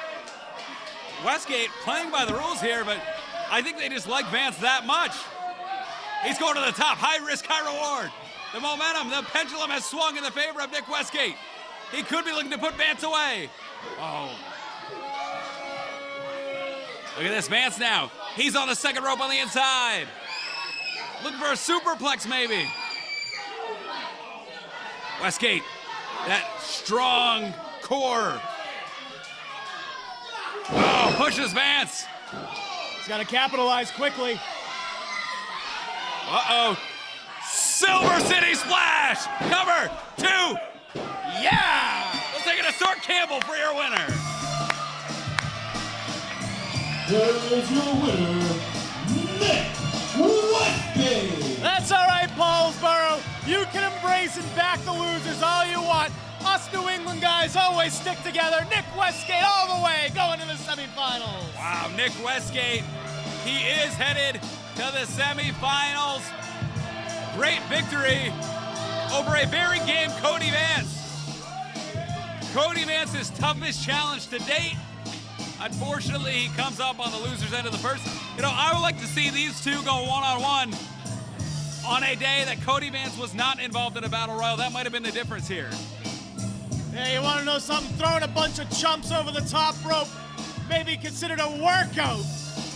Westgate playing by the rules here, but I think they just like Vance that much. He's going to the top. High risk, high reward. The momentum, the pendulum has swung in the favor of Nick Westgate. He could be looking to put Vance away. Oh. Look at this, Vance now. He's on the second rope on the inside. Looking for a superplex, maybe. Westgate, that strong core. Oh, pushes Vance. He's got to capitalize quickly. Uh-oh. Silver City Splash. Cover. 2. Yeah. We'll take it to Sort Campbell for your winner. Here's your winner, Nick Westgate. That's all right, Paulsboro. You can embrace and back the losers all you want. Us New England guys always stick together. Nick Westgate all the way, going to the semifinals. Wow, Nick Westgate, he is headed to the semifinals. Great victory over a very game Cody Vance. Cody Vance's toughest challenge to date. Unfortunately, he comes up on the loser's end of the first. You know, I would like to see these two go one-on-one on a day that Cody Vance was not involved in a battle royal. That might have been the difference here. Hey, you want to know something? Throwing a bunch of chumps over the top rope maybe considered a workout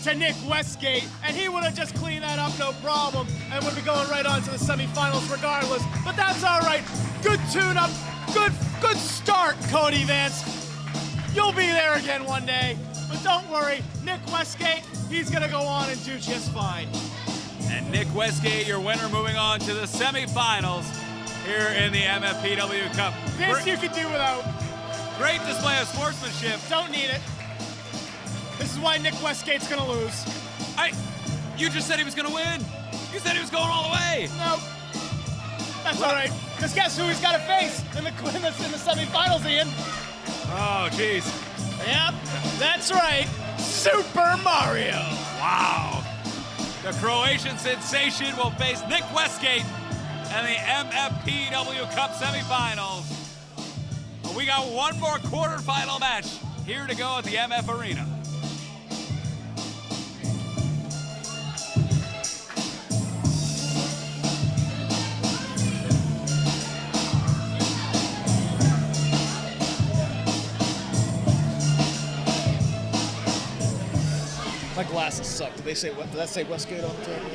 to Nick Westgate, and he would have just cleaned that up no problem and would be going right on to the semifinals regardless. But that's all right. Good tune-up. Good start, Cody Vance. You'll be there again one day. But don't worry, Nick Westgate, he's going to go on and do just fine. And Nick Westgate, your winner, moving on to the semifinals here in the MFPW Cup. This you could do without. Great display of sportsmanship. Don't need it. This is why Nick Westgate's going to lose. You just said he was going to win. You said he was going all the way. No. That's all right. Because guess who he's got to face in the semifinals, Ian? Oh, jeez. Yep, that's right. Super Mario. Wow. The Croatian sensation will face Nick Westgate in the MFPW Cup semifinals. We got one more quarterfinal match here to go at the MF Arena. My glasses suck. Did that say Westgate on the table?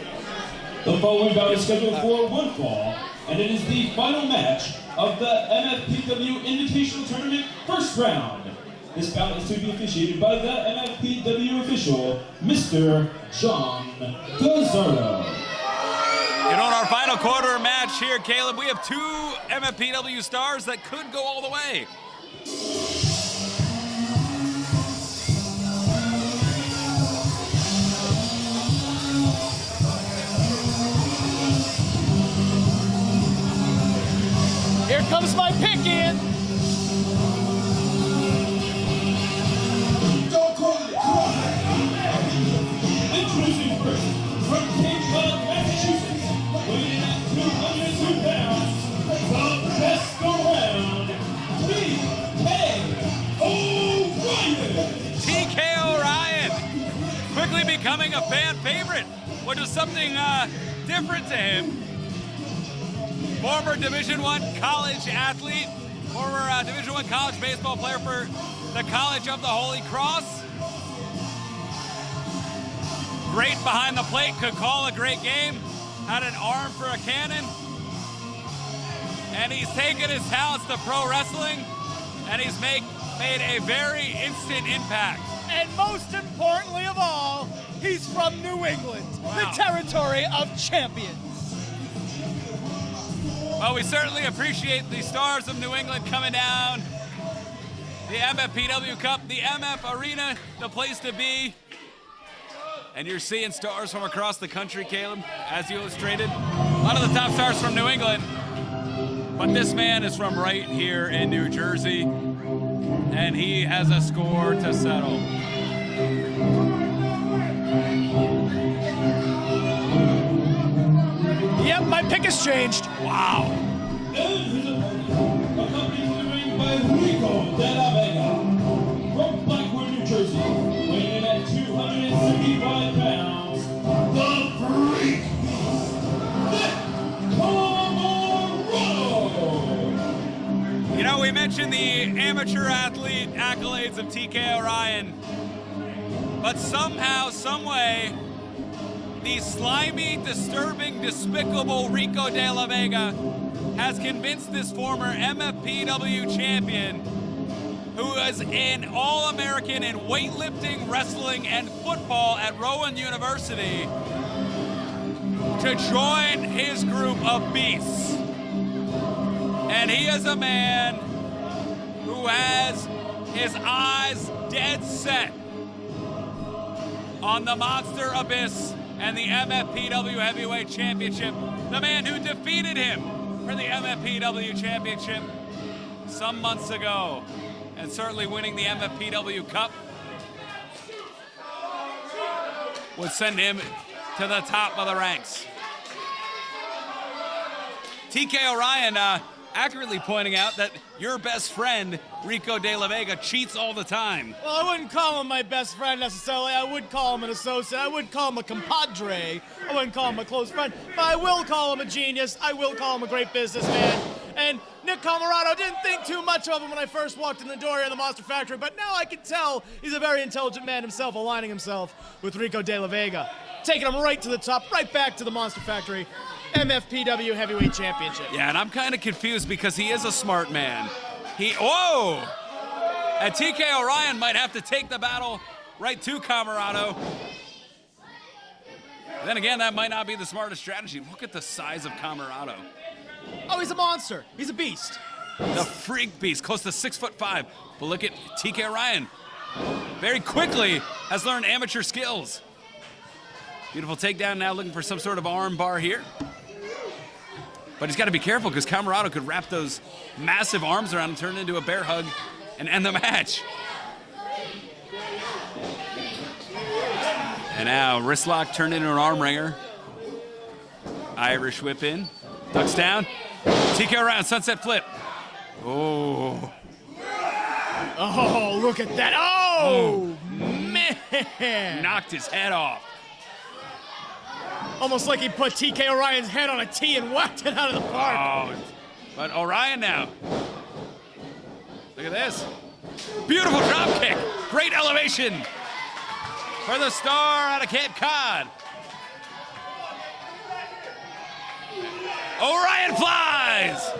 The following bout is scheduled for one fall, and it is the final match of the MFPW Invitational Tournament first round. This bout is to be officiated by the MFPW official, Mr. John Gazzardo. You know, in our final quarter match here, Caleb, we have two MFPW stars that could go all the way. pick, Ian. Don't call it a crime. Introducing first, from Cape Cod, Massachusetts, weighing at 202 pounds, the best around, TK O'Ryan quickly becoming a fan favorite, which is something different to him. Former Division I college athlete, former Division I college baseball player for the College of the Holy Cross. Great behind the plate, could call a great game, had an arm for a cannon. And he's taken his talents to pro wrestling, and he's made a very instant impact. And most importantly of all, he's from New England, the territory of champions. Well, we certainly appreciate the stars of New England coming down. The MFPW Cup, the MF Arena, the place to be. And you're seeing stars from across the country, Caleb, as you illustrated. A lot of the top stars from New England. But this man is from right here in New Jersey, and he has a score to settle. Yep, my pick has changed. Wow. Accompanied by Rico de la Vega from Blackwood, New Jersey, weighing in at 275 pounds, the Freak, You know, we mentioned the amateur athlete accolades of TK O'Ryan, but somehow, someway, the slimy, disturbing, despicable Rico de la Vega has convinced this former MFPW champion, who is an All-American in weightlifting, wrestling, and football at Rowan University, to join his group of beasts. And he is a man who has his eyes dead set on the Monster Abyss and the MFPW Heavyweight Championship. The man who defeated him for the MFPW Championship some months ago, and certainly winning the MFPW Cup would send him to the top of the ranks. TK O'Ryan accurately pointing out that your best friend, Rico de la Vega, cheats all the time. Well, I wouldn't call him my best friend necessarily. I would call him an associate. I would call him a compadre. I wouldn't call him a close friend. But I will call him a genius. I will call him a great businessman. And Nick Camarado, didn't think too much of him when I first walked in the door here in the Monster Factory, but now I can tell he's a very intelligent man himself, aligning himself with Rico de la Vega. Taking him right to the top, right back to the Monster Factory MFPW Heavyweight Championship. Yeah, and I'm kind of confused because he is a smart man. Whoa! And TK O'Ryan might have to take the battle right to Camarado. Then again, that might not be the smartest strategy. Look at the size of Camarado. Oh, he's a monster. He's a beast. The freak beast, close to 6'5". But look at TK O'Ryan. Very quickly has learned amateur skills. Beautiful takedown now, looking for some sort of arm bar here. But he's got to be careful because Camarado could wrap those massive arms around and turn it into a bear hug and end the match. And now wrist lock turned into an arm wringer. Irish whip in. Ducks down. TK O'Ryan, sunset flip. Oh. Oh, look at that. Oh, man. Knocked his head off. Almost like he put TK O'Ryan's head on a tee and whacked it out of the park. Oh, but O'Ryan now. Look at this. Beautiful drop kick. Great elevation for the star out of Cape Cod. O'Ryan flies.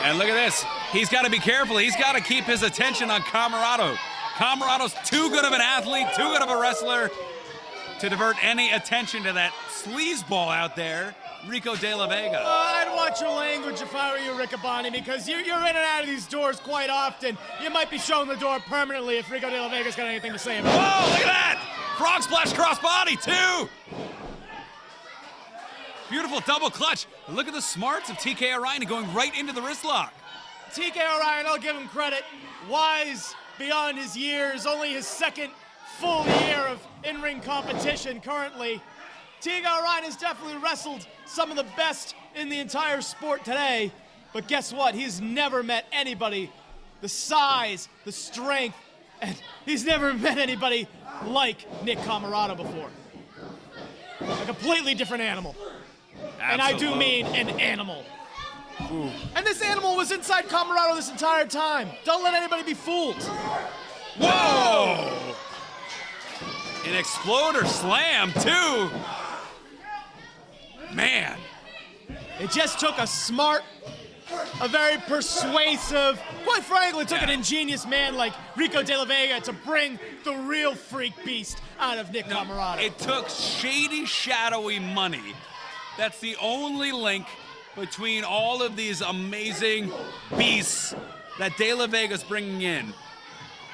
And look at this. He's got to be careful. He's got to keep his attention on Camarado. Camarado's too good of an athlete, too good of a wrestler to divert any attention to that sleazeball out there, Rico de la Vega. I'd watch your language if I were you, Riccaboni, because you're in and out of these doors quite often. You might be shown the door permanently if Rico de la Vega's got anything to say about it. Whoa, look at that! Frog splash cross body, too! Beautiful double clutch. Look at the smarts of TK Orion going right into the wrist lock. TK Orion, I'll give him credit. Wise beyond his years, only his second full year of in-ring competition currently. TK Orion has definitely wrestled some of the best in the entire sport today, but guess what? He's never met anybody the size, the strength, and he's never met anybody like Nick Camarado before. A completely different animal. Absolutely. And I do mean an animal. Ooh. And this animal was inside Camarado this entire time. Don't let anybody be fooled. Whoa! An exploder slam, too. Man. It just took a smart, a very persuasive, quite frankly, it took an ingenious man like Rico De La Vega to bring the real freak beast out of Nick Camarado. It took shady, shadowy money. That's the only link between all of these amazing beasts that De La Vega's bringing in.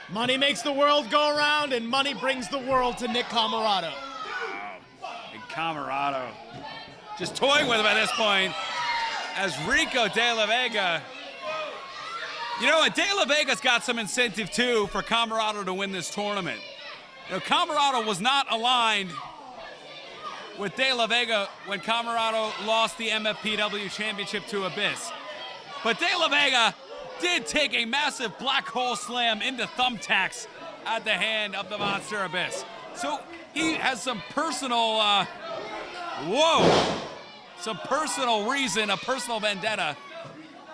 Money makes the world go around, and money brings the world to Nick Camarado. And Camarado just toying with him at this point as Rico De La Vega. You know, and De La Vega's got some incentive, too, for Camarado to win this tournament. You know, Camarado was not aligned with De La Vega when Camarado lost the MFPW championship to Abyss. But De La Vega did take a massive black hole slam into thumbtacks at the hand of the Monster Abyss. So he has some personal, some personal reason, a personal vendetta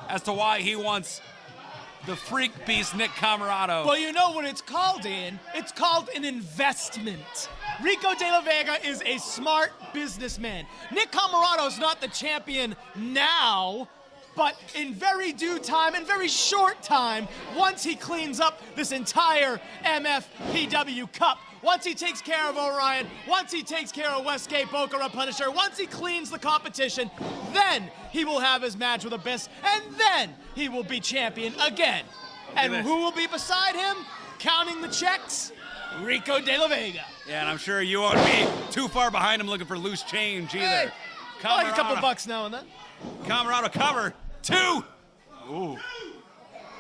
as to why he wants the freak beast Nick Camarado. Well, you know what it's called, Ian? It's called an investment. Rico De La Vega is a smart businessman. Nick Camarado's not the champion now, but in very due time, in very short time, once he cleans up this entire MFPW Cup, once he takes care of Orion, once he takes care of Westgate, Boca Raton Punisher, once he cleans the competition, then he will have his match with Abyss, and then he will be champion again. And who will be beside him, counting the checks? Rico De La Vega. Yeah, and I'm sure you won't be too far behind him looking for loose change either. Hey, I like a couple bucks now and then. Camarado cover, 2. Ooh.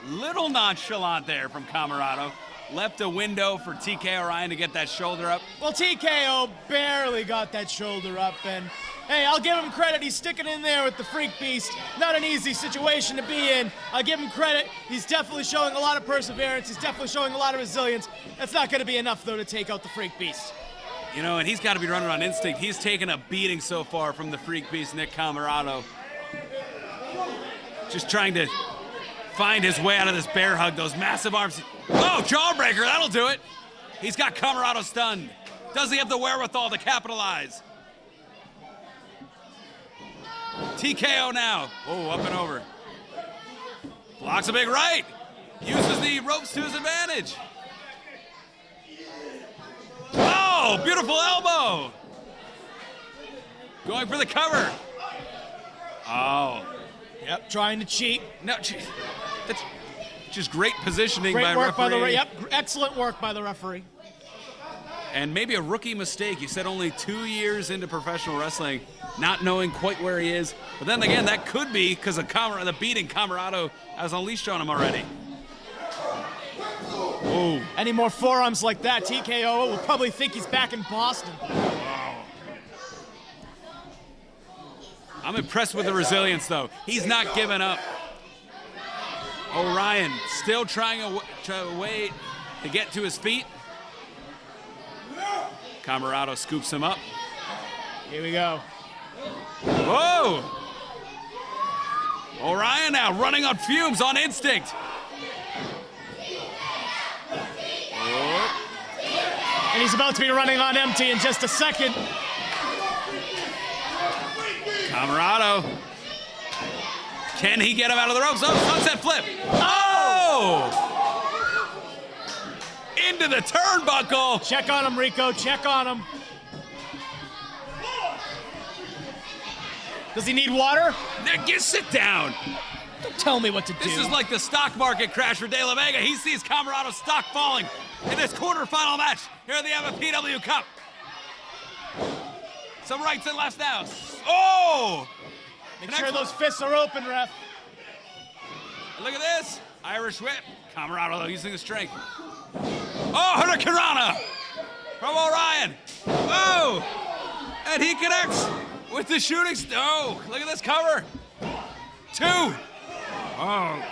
Little nonchalant there from Camarado. Left a window for TK Orion to get that shoulder up. Well, TKO barely got that shoulder up, and hey, I'll give him credit. He's sticking in there with the Freak Beast. Not an easy situation to be in. I'll give him credit. He's definitely showing a lot of perseverance. He's definitely showing a lot of resilience. That's not going to be enough, though, to take out the Freak Beast. You know, and he's got to be running on instinct. He's taken a beating so far from the Freak Beast, Nick Camarado. Just trying to find his way out of this bear hug, those massive arms. Oh, jawbreaker, that'll do it. He's got Camarado stunned. Does he have the wherewithal to capitalize? TKO now. Oh, up and over. Blocks a big right. Uses the ropes to his advantage. Oh, beautiful elbow. Going for the cover. Oh. Yep, trying to cheat. No, that's just great positioning Great by work referee. by the Yep, excellent work by the referee. And maybe a rookie mistake. You said only 2 years into professional wrestling, not knowing quite where he is. But then again, that could be because of the beating Camarado has unleashed on him already. Whoa. Any more forearms like that, TKO will probably think he's back in Boston. I'm impressed with the resilience, though. He's not giving up. Orion still trying to wait to get to his feet. Camarado scoops him up. Here we go. Whoa! Orion now running on fumes, on instinct. Oh. And he's about to be running on empty in just a second. Camarado. Can he get him out of the ropes? Oh, sunset flip. Oh! Into the turnbuckle. Check on him, Rico. Check on him. Does he need water? Nick, you sit down. Don't tell me what to do. This is like the stock market crash for De La Vega. He sees Camarado's stock falling in this quarterfinal match here at the MFPW Cup. Some rights and lefts now. Oh! Make sure those fists are open, ref. Look at this. Irish whip. Camarado, though, using the strength. Oh, Hurricanrana from Orion. Oh! And he connects with the shooting. Oh, look at this cover. 2. Oh.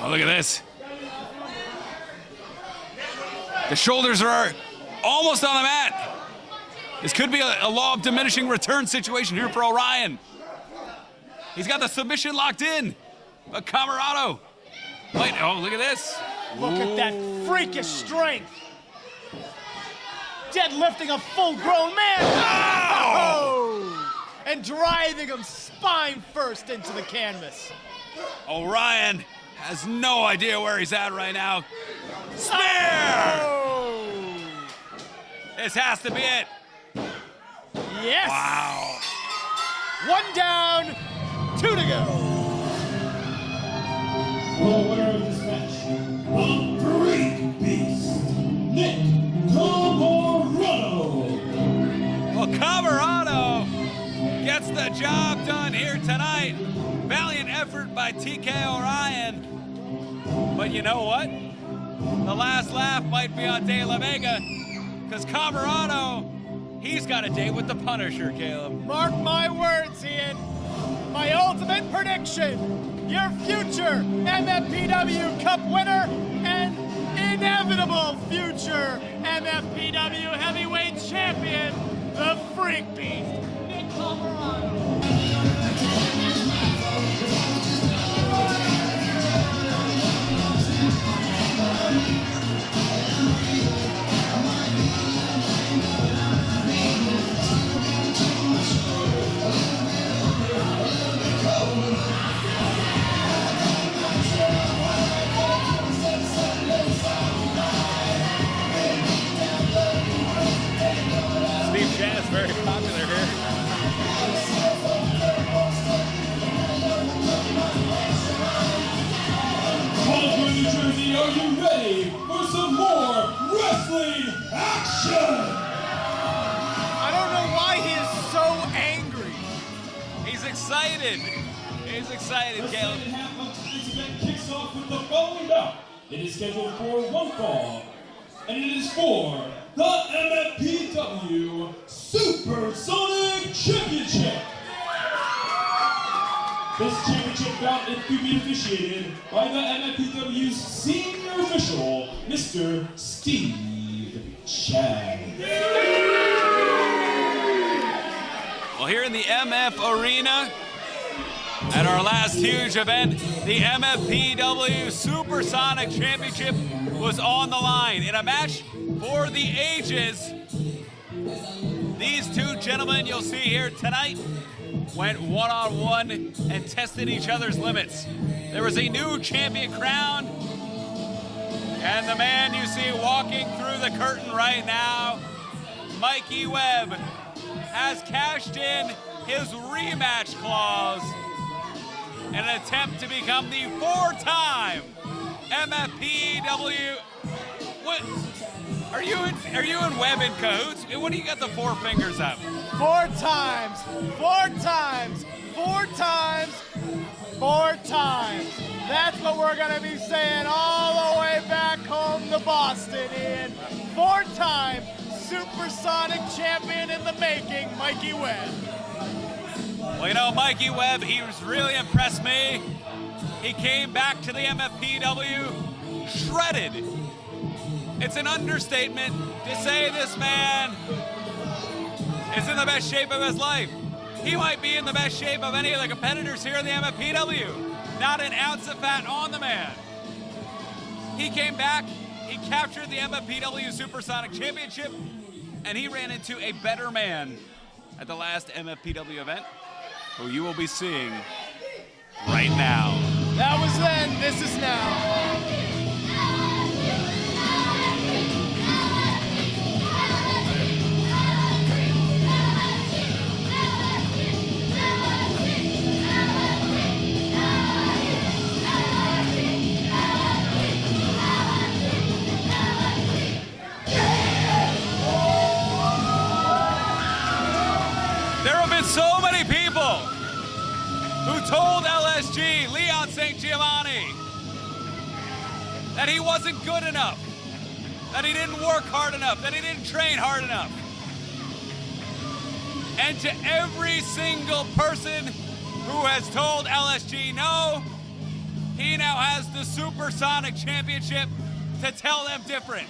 Oh, look at this. The shoulders are almost on the mat. This could be a law of diminishing return situation here for Orion. He's got the submission locked in. But Camarado. Wait, oh, look at this. Look at that freakish strength. Deadlifting a full-grown man. Oh! And driving him spine first into the canvas. Orion has no idea where he's at right now. Spear! Oh! This has to be it. Yes! Wow. 1 down, 2 to go. The winner of this match, the Freak Beast, Nick Camarado. Well, Camarado gets the job done here tonight. Valiant effort by TK Orion. But you know what? The last laugh might be on De La Vega, because Camarado, he's got a date with the Punisher, Caleb. Mark my words, Ian. My ultimate prediction. Your future MFPW Cup winner and inevitable future MFPW Heavyweight Champion, the Freak Beast, Nick Camarado. Steve Chan is very popular here. Hollywood, New Jersey, are you ready for some more wrestling action? I don't know why he is so angry. He's excited. He's excited, The Caleb. second half of tonight's event kicks off with the following bout. It is scheduled for 1 fall, and it is for the MFPW Supersonic Championship. This championship bout is to be officiated by the MFPW's senior official, Mr. Steve Chan. Well, here in the MF Arena, at our last huge event, the MFPW Supersonic Championship was on the line in a match for the ages. These two gentlemen you'll see here tonight went one-on-one and tested each other's limits. There was a new champion crowned, and the man you see walking through the curtain right now, Mikey Webb, has cashed in his rematch clause in an attempt to become the 4-time MFPW. What? Are you and Webb in cahoots? What do you got the 4 fingers up? 4 times, 4 times, 4 times, 4 times. That's what we're gonna be saying all the way back home to Boston, Ian. 4-time Supersonic Champion in the making, Mikey Webb. Well, you know, Mikey Webb, he's really impressed me. He came back to the MFPW shredded. It's an understatement to say this man is in the best shape of his life. He might be in the best shape of any of the competitors here in the MFPW. Not an ounce of fat on the man. He came back, he captured the MFPW Supersonic Championship, and he ran into a better man at the last MFPW event, who you will be seeing right now. That was then, this is now. LSG, Leon St. Giovanni, that he wasn't good enough, that he didn't work hard enough, that he didn't train hard enough. And to every single person who has told LSG no, he now has the Supersonic Championship to tell them different.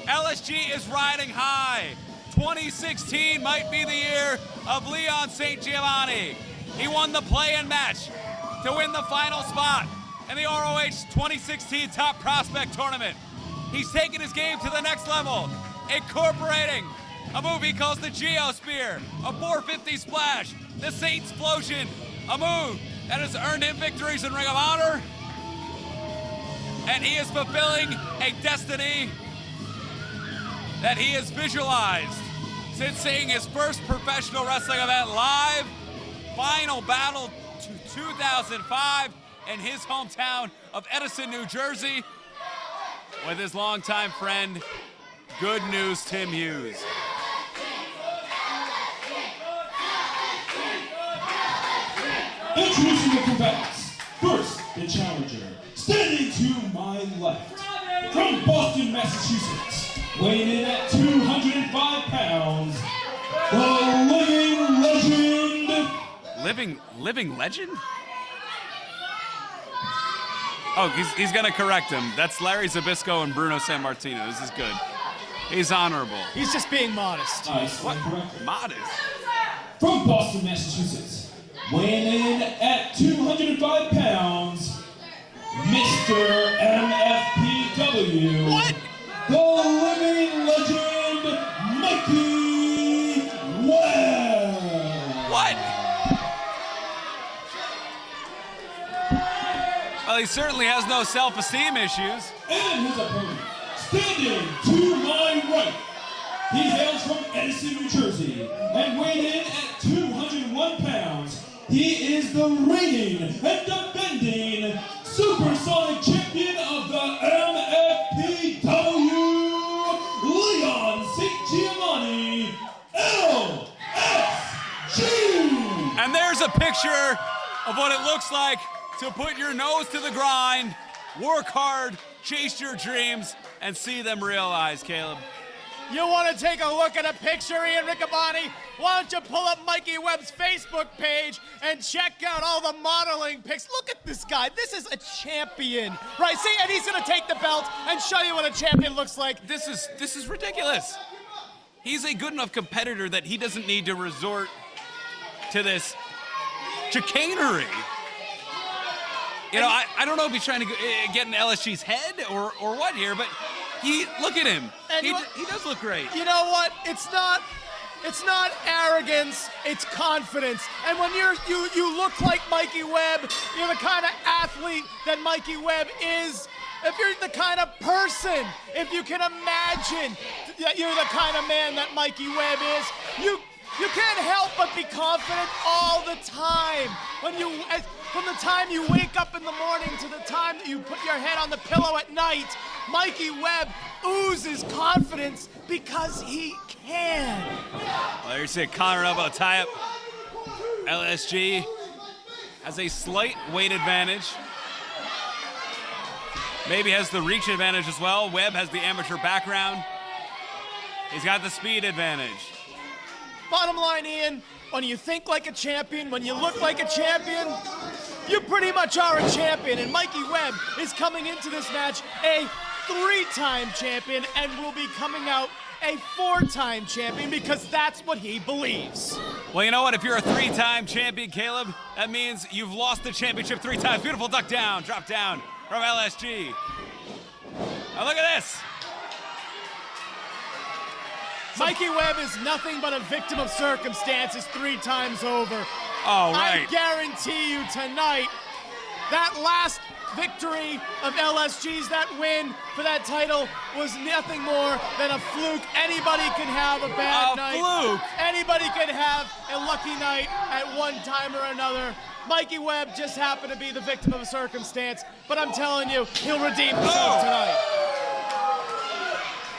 LSG is riding high. 2016 might be the year of Leon St. Giovanni. He won the play-in match to win the final spot in the ROH 2016 Top Prospect Tournament. He's taken his game to the next level, incorporating a move he calls the Geospear, a 450 splash, the Saint Explosion, a move that has earned him victories in Ring of Honor. And he is fulfilling a destiny that he has visualized since seeing his first professional wrestling event live, Final Battle 2005 in his hometown of Edison, New Jersey, with his longtime friend, Good News Tim Hughes. Introducing the combatants. First, the challenger. Standing to my left, from Boston, Massachusetts, weighing in at 205 pounds, the living legend. Living legend? Oh, he's gonna correct him. That's Larry Zbyszko and Bruno Sammartino. This is good. He's honorable. He's just being modest. What? Modest? From Boston, Massachusetts, weighing in at 205 pounds, Mr. MFPW. What? The living legend, Mikey Webb. What? Well, he certainly has no self-esteem issues. And his opponent, standing to my right, he hails from Edison, New Jersey, and weighing in at 201 pounds, he is the reigning and defending Supersonic Champion of the MFPW, Leon St. Giovanni, LSG. And there's a picture of what it looks like to put your nose to the grind, work hard, chase your dreams, and see them realized, Caleb. You want to take a look at a picture, Ian Riccaboni? Why don't you pull up Mikey Webb's Facebook page and check out all the modeling pics? Look at this guy. This is a champion, right? See, and he's going to take the belt and show you what a champion looks like. This is ridiculous. He's a good enough competitor that he doesn't need to resort to this chicanery. You know, I don't know if he's trying to get in LSG's head or what here, but look at him. He does look great. You know what? It's not arrogance, it's confidence. And when you look like Mikey Webb, you're the kind of athlete that Mikey Webb is. If you're the kind of person, if you can imagine that you're the kind of man that Mikey Webb is, you can't help but be confident all the time. From the time you wake up in the morning to the time that you put your head on the pillow at night, Mikey Webb oozes confidence because he can. Well, there's a collar elbow tie-up. LSG has a slight weight advantage. Maybe has the reach advantage as well. Webb has the amateur background. He's got the speed advantage. Bottom line, Ian, when you think like a champion, when you look like a champion, you pretty much are a champion. And Mikey Webb is coming into this match a 3-time champion and will be coming out a 4-time champion because that's what he believes. Well, you know what? If you're a 3-time champion, Caleb, that means you've lost the championship 3 times. Beautiful duck down, drop down from LSG. Now look at this. Mikey Webb is nothing but a victim of circumstances 3 times over. Oh, right. I guarantee you tonight, that last victory of LSG's, that win for that title, was nothing more than a fluke. Anybody can have a bad night. Fluke? Anybody can have a lucky night at one time or another. Mikey Webb just happened to be the victim of a circumstance, but I'm telling you, he'll redeem himself tonight.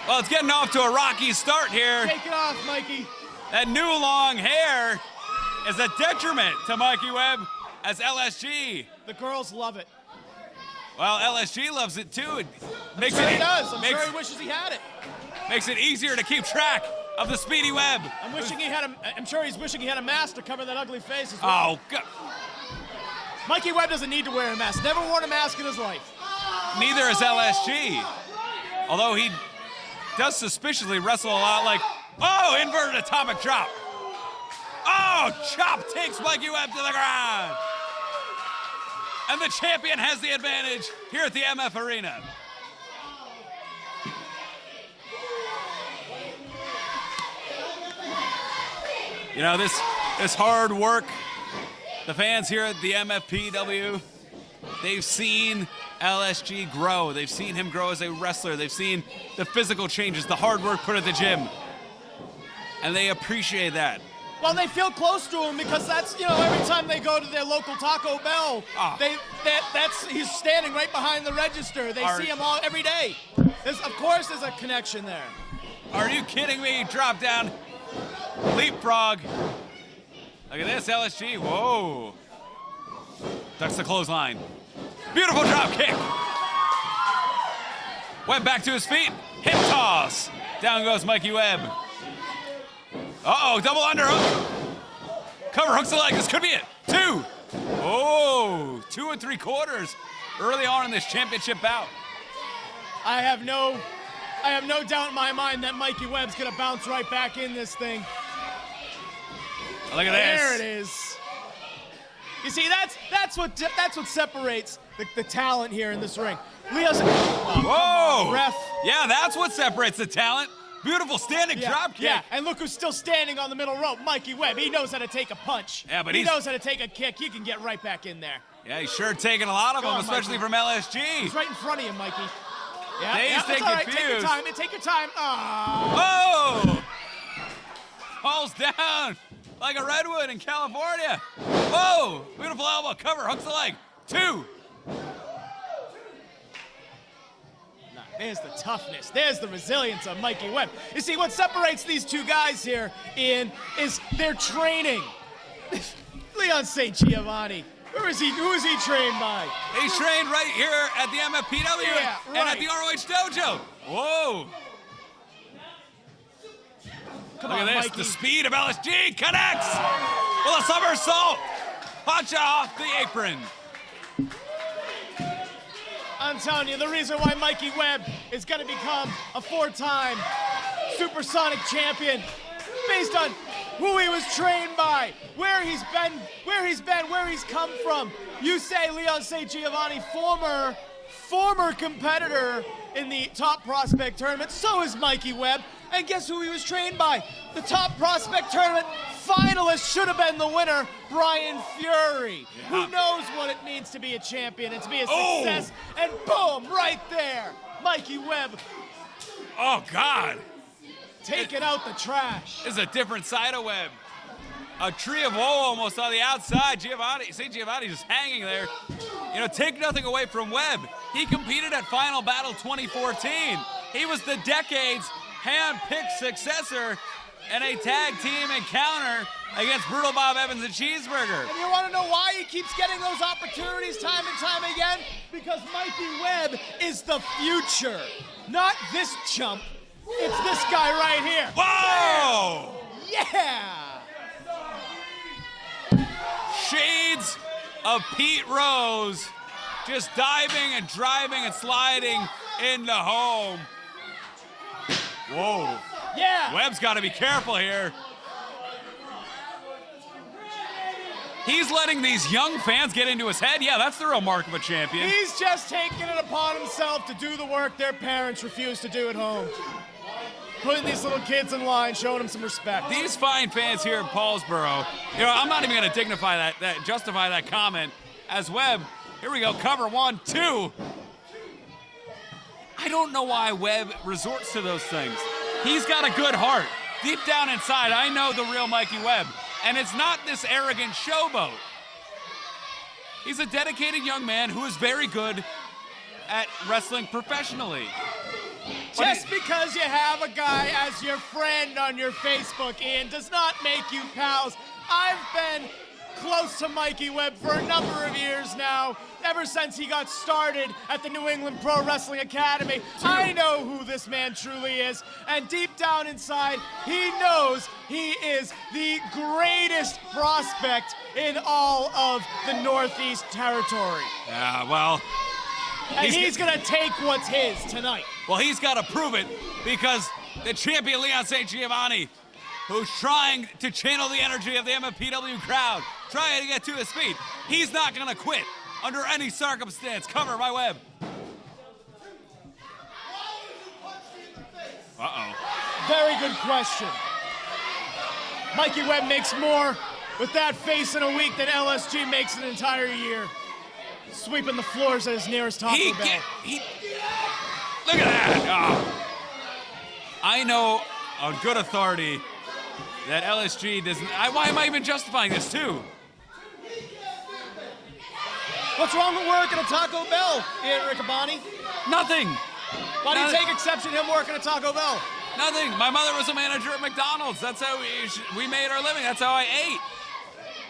Well, it's getting off to a rocky start here. Take it off, Mikey. That new long hair is a detriment to Mikey Webb. as LSG. The girls love it. Well, LSG loves it too. It makes Sure it he does. I'm makes, sure he wishes he had it. makes it easier to keep track of the Speedy Webb. I'm sure he's wishing he had a mask to cover that ugly face as well. Oh, God. Mikey Webb doesn't need to wear a mask. Never worn a mask in his life. Neither is LSG. Although he does suspiciously wrestle a lot like, oh, inverted atomic drop. Oh, chop takes Mikey Webb to the ground. And the champion has the advantage here at the MF Arena. You know, this hard work, the fans here at the MFPW, they've seen LSG grow. They've seen him grow as a wrestler. They've seen the physical changes, the hard work put at the gym. And they appreciate that. Well, they feel close to him because that's, every time they go to their local Taco Bell, he's standing right behind the register. They see him every day. Of course there's a connection there. Are you kidding me? Drop down, leapfrog. Look at this, LSG. Whoa. Ducks the clothesline. Beautiful drop kick. Webb back to his feet. Hip toss. Down goes Mikey Webb. Uh-oh, double underhook. Cover hooks the leg. This could be it. 2. Oh, 2 3/4 early on in this championship bout. I have no doubt in my mind that Mikey Webb's gonna bounce right back in this thing. Look at this. There it is. You see, that's what separates the talent here in this ring. Leo's. Whoa! Ref. Yeah, that's what separates the talent. Beautiful standing drop kick. Yeah, and look who's still standing on the middle rope, Mikey Webb. He knows how to take a punch. Yeah, but he knows how to take a kick. He can get right back in there. Yeah, he's sure taking a lot of them, especially Mikey. from LSG. He's right in front of you, Mikey. Yeah, Dazed and that's all right. confused. Take your time. Oh. Whoa! Falls down like a redwood in California. Whoa! Beautiful elbow cover, hooks the leg. 2. There's the toughness. There's the resilience of Mikey Webb. You see, what separates these two guys here, Ian, is their training. Leon St. Giovanni. Who is he trained by? He's trained right here at the MFPW and at the ROH Dojo. Whoa! Come Look on, at this. Mikey. The speed of LSG connects with a somersault. Punch off the apron. I'm telling you, the reason why Mikey Webb is going to become a 4-time supersonic champion based on who he was trained by, where he's come from. You say Leon St. Giovanni, former competitor in the Top Prospect Tournament. So is Mikey Webb. And guess who he was trained by? The Top Prospect Tournament finalist, should have been the winner, Brian Fury. Yeah. Who knows what it means to be a champion and to be a success. And boom, right there, Mikey Webb Oh, God. taking out the trash. This is a different side of Webb. A tree of woe almost on the outside. St. Giovanni just hanging there. Take nothing away from Webb. He competed at Final Battle 2014. He was the decade's hand-picked successor in a tag team encounter against Brutal Bob Evans and Cheeseburger. And you want to know why he keeps getting those opportunities time and time again? Because Mikey Webb is the future. Not this chump. It's this guy right here. Whoa! Yeah! Shades of Pete Rose just diving and driving and sliding into home. Whoa. Yeah! Webb's got to be careful here. He's letting these young fans get into his head. Yeah, that's the real mark of a champion. He's just taking it upon himself to do the work their parents refuse to do at home. Putting these little kids in line, showing them some respect. These fine fans here in Paulsboro, I'm not even going to justify that comment. As Webb, here we go, cover 1, 2. I don't know why Webb resorts to those things. He's got a good heart. Deep down inside, I know the real Mikey Webb. And it's not this arrogant showboat. He's a dedicated young man who is very good at wrestling professionally. Just because you have a guy as your friend on your Facebook, Ian, does not make you pals. I've been close to Mikey Webb for a number of years now, ever since he got started at the New England Pro Wrestling Academy. I know who this man truly is, and deep down inside, he knows he is the greatest prospect in all of the Northeast Territory. Yeah, well, And he's gonna take what's his tonight. well, he's got to prove it because the champion Leon St. Giovanni, who's trying to channel the energy of the MFPW crowd, trying to get to his feet, he's not going to quit under any circumstance. Cover by Webb. Uh-oh. Very good question. Mikey Webb makes more with that face in a week than LSG makes an entire year. Sweeping the floors at his nearest Taco Bell. Look at that. Oh. I know on good authority that LSG doesn't. Why am I even justifying this too? What's wrong with working at Taco Bell, Ian Riccaboni? Nothing. Why do you take exception to him working at Taco Bell? Nothing. My mother was a manager at McDonald's. That's how we made our living. That's how I ate.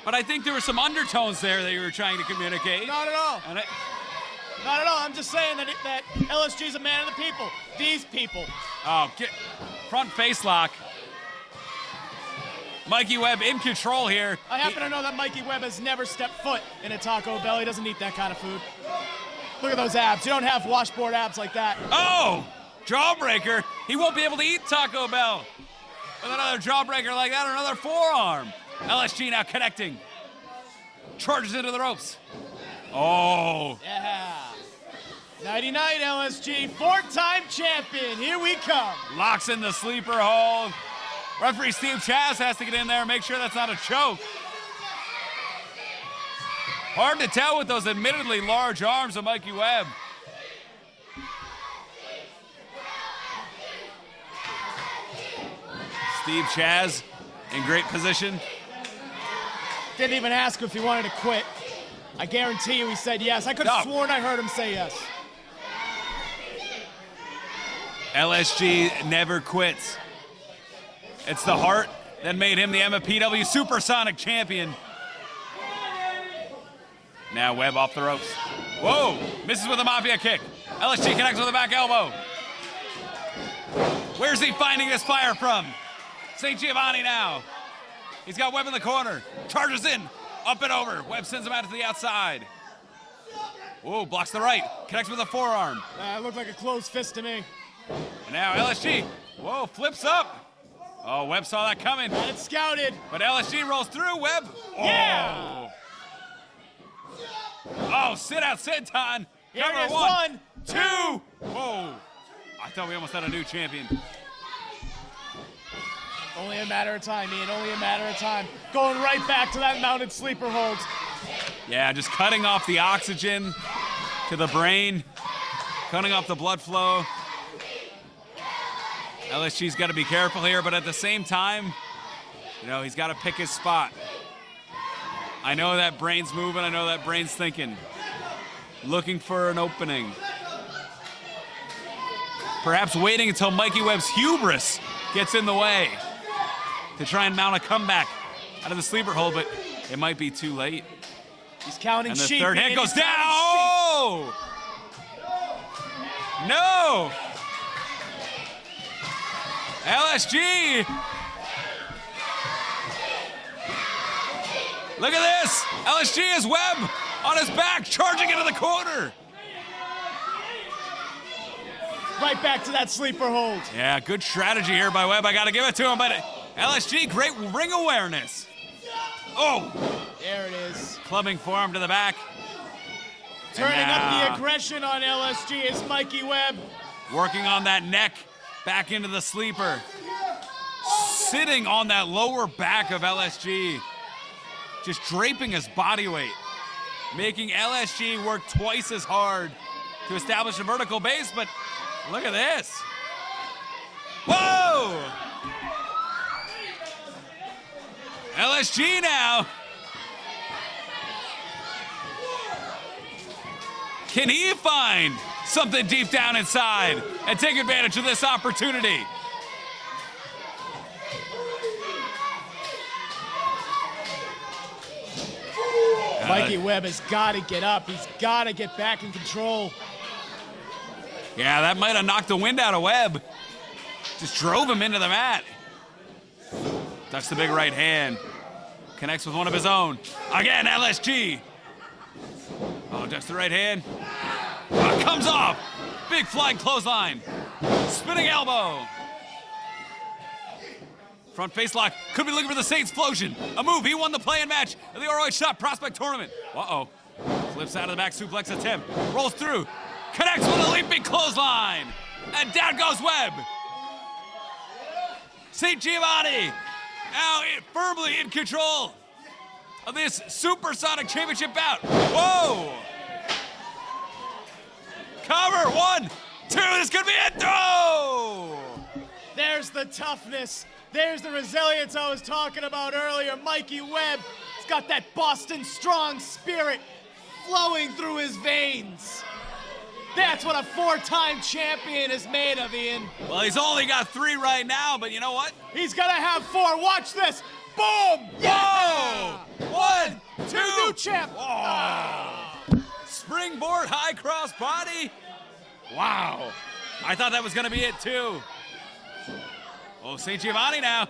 But I think there were some undertones there that you were trying to communicate. Not at all. And Not at all. I'm just saying that LSG is a man of the people. These people. oh, get front face lock. Mikey Webb in control here. I happen to know that Mikey Webb has never stepped foot in a Taco Bell. He doesn't eat that kind of food. Look at those abs. You don't have washboard abs like that. Oh, jawbreaker. He won't be able to eat Taco Bell with another jawbreaker like that or another forearm. LSG now connecting. Charges into the ropes. Oh. Yeah. Nighty-night, LSG. Four-time champion. Here we come. Locks in the sleeper hold. Referee Steve Chaz has to get in there and make sure that's not a choke. Hard to tell with those admittedly large arms of Mikey Webb. Steve Chaz in great position. Didn't even ask if he wanted to quit. I guarantee you he said yes. I could have sworn I heard him say yes. LSG never quits. It's the heart that made him the MFPW Supersonic Champion. Now Webb off the ropes. Whoa, misses with a Mafia kick. LSG connects with a back elbow. Where's he finding this fire from? St. Giovanni now. He's got Webb in the corner. Charges in, up and over. Webb sends him out to the outside. Whoa, blocks the right. Connects with a forearm. It looked like a closed fist to me. And now LSG, whoa, flips up. Oh, Webb saw that coming. And it's scouted. But LSG rolls through. Webb. Oh. Yeah. Oh, sit out, senton. Here Cover it is. 1, 2. Whoa. I thought we almost had a new champion. Only a matter of time, Ian. Only a matter of time. Going right back to that mounted sleeper hold. Yeah, just cutting off the oxygen to the brain, cutting off the blood flow. LSG's got to be careful here, but at the same time, you know, he's got to pick his spot. I know that brain's moving. I know that brain's thinking. Looking for an opening. Perhaps waiting until Mikey Webb's hubris gets in the way to try and mount a comeback out of the sleeper hold, but it might be too late. He's counting And the sheep. third hit goes down. Oh! No! LSG! Look at this! LSG is Webb on his back, charging into the corner. Right back to that sleeper hold. Yeah, good strategy here by Webb. I got to give it to him, but LSG, great ring awareness. Oh! There it is. Clubbing forearm to the back. Turning up the aggression on LSG is Mikey Webb. Working on that neck, back into the sleeper. Sitting on that lower back of LSG. Just draping his body weight. Making LSG work twice as hard to establish a vertical base, but look at this. Whoa! LSG now. Can he find something deep down inside and take advantage of this opportunity? Mikey Webb has got to get up. He's got to get back in control. Yeah, that might have knocked the wind out of Webb. Just drove him into the mat. Ducks the big right hand. Connects with one of his own. Again, LSG. Oh, ducks the right hand. Oh, comes off. Big flying clothesline. Spinning elbow. Front face lock. Could be looking for the Saints explosion. A move. He won the play-in match of the ROH Shot Prospect Tournament. Uh-oh. Flips out of the back suplex attempt. Rolls through. Connects with a leaping clothesline. And down goes Webb. St. Giovanni now firmly in control of this Supersonic Championship bout. Whoa! Cover, 1, 2, this could be it, throw! There's the toughness. There's the resilience I was talking about earlier. Mikey Webb has got that Boston strong spirit flowing through his veins. That's what a 4-time champion is made of, Ian. Well, he's only got 3 right now, but you know what? He's gonna have 4. Watch this. Boom! Yeah! Whoa! 1, 2. New champ. Springboard high cross body. Wow. I thought that was gonna be it too. Oh, St. Giovanni now.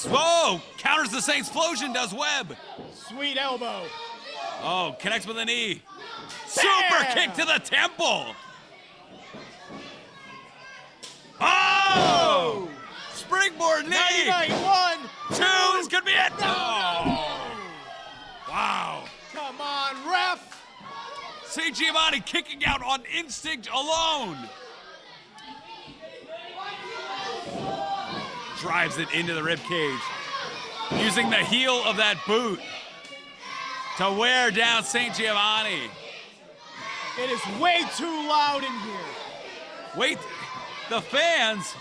Whoa! Counters the Saints explosion, does Webb. Sweet elbow. Oh, connects with a knee. Super kick to the temple. Oh! Springboard knee. Night, 1, 2. This could be it. No. Wow. Come on, ref. St. Giovanni kicking out on instinct alone. Drives it into the rib cage. Using the heel of that boot to wear down St. Giovanni. It is way too loud in here. Wait, the fans.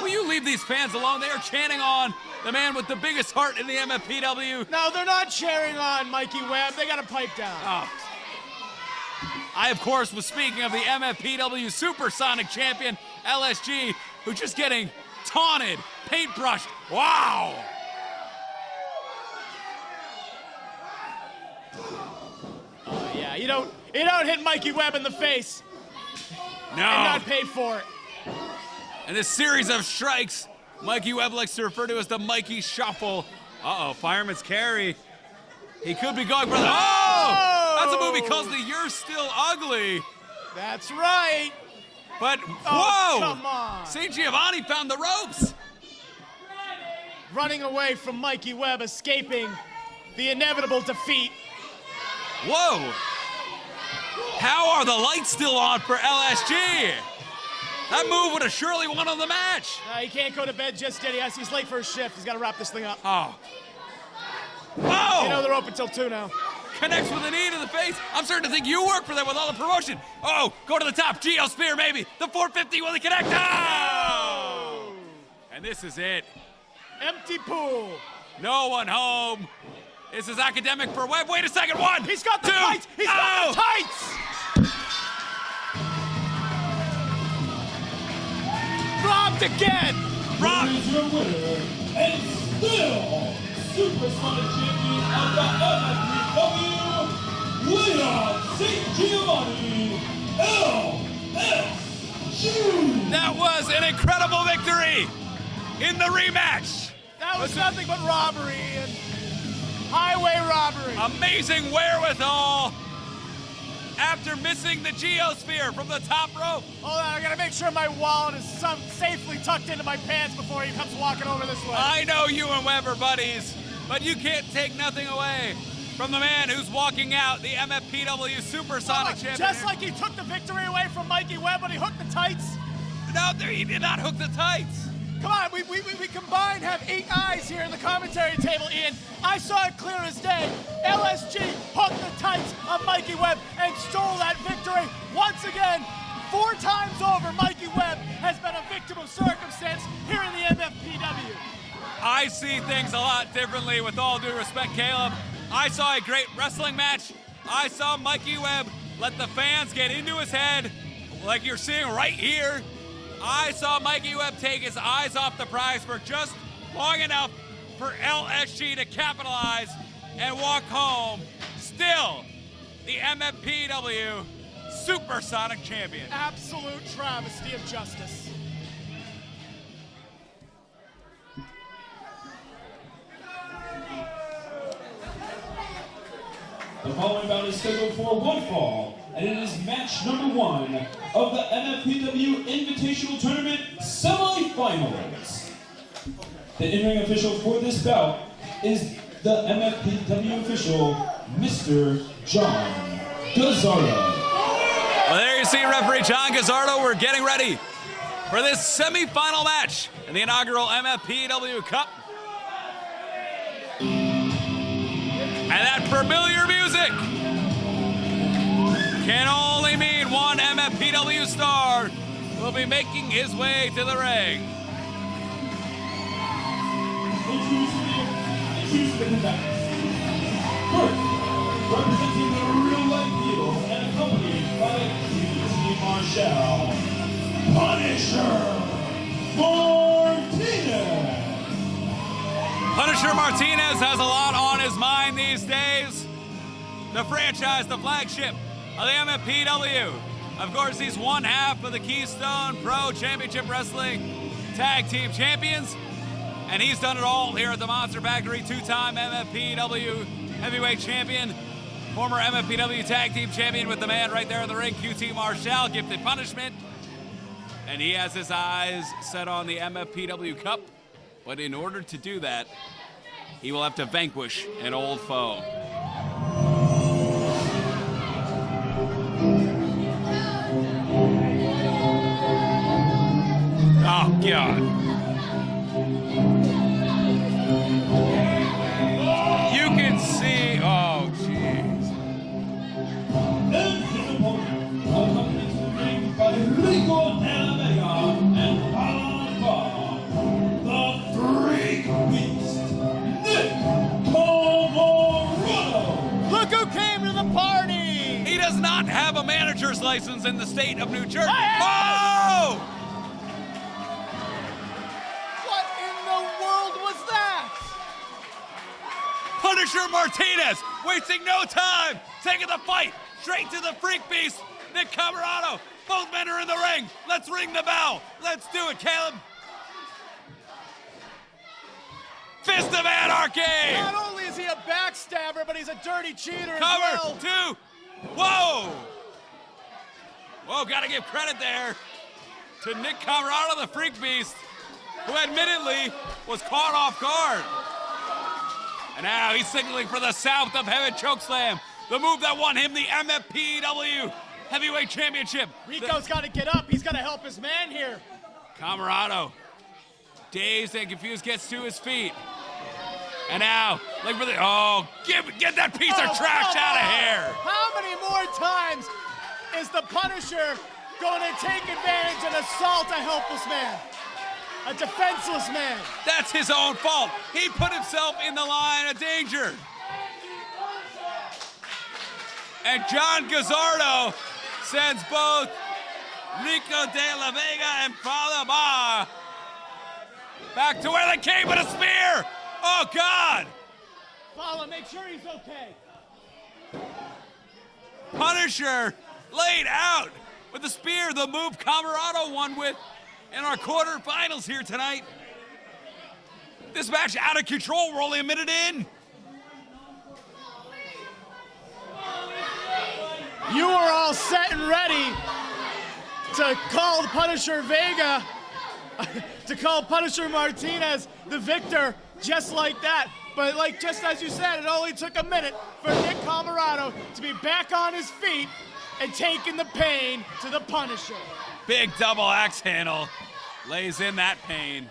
Will you leave these fans alone? They are chanting on the man with the biggest heart in the MFPW. No, they're not cheering on Mikey Webb. They got to pipe down. Oh. I, of course, was speaking of the MFPW Supersonic Champion, LSG, who's just getting taunted, paintbrushed. Wow! Yeah, you don't hit Mikey Webb in the face No. and not pay for it. And this series of strikes, Mikey Webb likes to refer to as the Mikey Shuffle. Uh-oh, fireman's carry. He could be going for the... Oh! That's a move he calls the You're Still Ugly. That's right. But, Oh, whoa! come on. St. Giovanni found the ropes. Running away from Mikey Webb, escaping the inevitable defeat. Whoa! How are the lights still on for LSG? That move would have surely won on the match. He can't go to bed just yet. He's late for his shift. He's got to wrap this thing up. Oh. Whoa! You know they're open till 2 now. Connects with a knee to the face. I'm starting to think you work for them with all the promotion. Oh, go to the top. Geo Spear, maybe. The 450, will he connect? Oh! And this is it. Empty pool. No one home. This is academic for Webb. Wait a second. 1. He's got the 2. tights. He's got the tights. Robbed again. Rob. Here is your winner, and still Supersonic Champion of the MFPW, Leon St. Giovanni, LSG. That was an incredible victory in the rematch. That was nothing but robbery and highway robbery. Amazing wherewithal after missing the geosphere from the top rope. Hold on, I gotta make sure my wallet is safely tucked into my pants before he comes walking over this way. I know you and Webb are buddies, but you can't take nothing away from the man who's walking out the MFPW Supersonic Champion. Just like he took the victory away from Mikey Webb when he hooked the tights. No, he did not hook the tights. Come on, we combined have 8 eyes here in the commentary table, Ian. I saw it clear as day. LSG hooked the tights of Mikey Webb and stole that victory. Once again, 4 times over, Mikey Webb has been a victim of circumstance here in the MFPW. I see things a lot differently, with all due respect, Caleb. I saw a great wrestling match. I saw Mikey Webb let the fans get into his head, like you're seeing right here. I saw Mikey Webb take his eyes off the prize for just long enough for LSG to capitalize and walk home still the MFPW Supersonic Champion. Absolute travesty of justice. The following bout is scheduled for one fall, and it is match number 1 of the MFPW Invitational Tournament semifinals. The in-ring official for this bout is the MFPW official, Mr. John Gazzardo. Well, there you see referee John Gazzardo. We're getting ready for this semifinal match in the inaugural MFPW Cup. And that familiar music can only mean one MFPW star will be making his way to the ring. First, representing the real-life heel and accompanied by QT Marshall, Punisher Martinez. Punisher Martinez has a lot on his mind these days. The franchise, the flagship of the MFPW. Of course, he's one half of the Keystone Pro Championship Wrestling Tag Team Champions. And he's done it all here at the Monster Factory. Two-time MFPW Heavyweight Champion. Former MFPW Tag Team Champion with the man right there in the ring, QT Marshall, gifted punishment. And he has his eyes set on the MFPW Cup. But in order to do that, he will have to vanquish an old foe. Oh, God. You can see, oh, jeez. And his opponent, accompanied to the ring by Rico Alamega and Alaba, the Freak Beast, Nick Camarado. Look who came to the party! He does not have a manager's license in the state of New Jersey. Hey! Oh! What in the world was that? Punisher Martinez wasting no time, taking the fight straight to the Freak Beast, Nick Camarado. Both men are in the ring. Let's ring the bell. Let's do it, Caleb. Fist of Anarchy. Not only is he a backstabber, but he's a dirty cheater as Cover, well. 2. Whoa. Whoa, gotta give credit there to Nick Camarado, the Freak Beast, who admittedly was caught off guard. And now he's signaling for the South of Heaven chokeslam, the move that won him the MFPW Heavyweight Championship. Rico's got to get up. He's got to help his man here. Camarado, dazed and confused, gets to his feet. And now, look for the, oh, get that piece of trash out of here. How many more times is the Punisher going to take advantage and assault a helpless man? A defenseless man. That's his own fault. He put himself in the line of danger. And John Gazzardo sends both Rico de la Vega and Father Bar back to where they came with a spear. Oh, God. Fala, make sure he's okay. Punisher laid out with the spear, the move Camarado won with in our quarterfinals here tonight. This match out of control. We're only a minute in. You were all set and ready to call Punisher Vega, to call Punisher Martinez the victor, just like that. But like just as you said, it only took a minute for Nick Camarado to be back on his feet and taking the pain to the Punisher. Big double axe handle lays in that pain.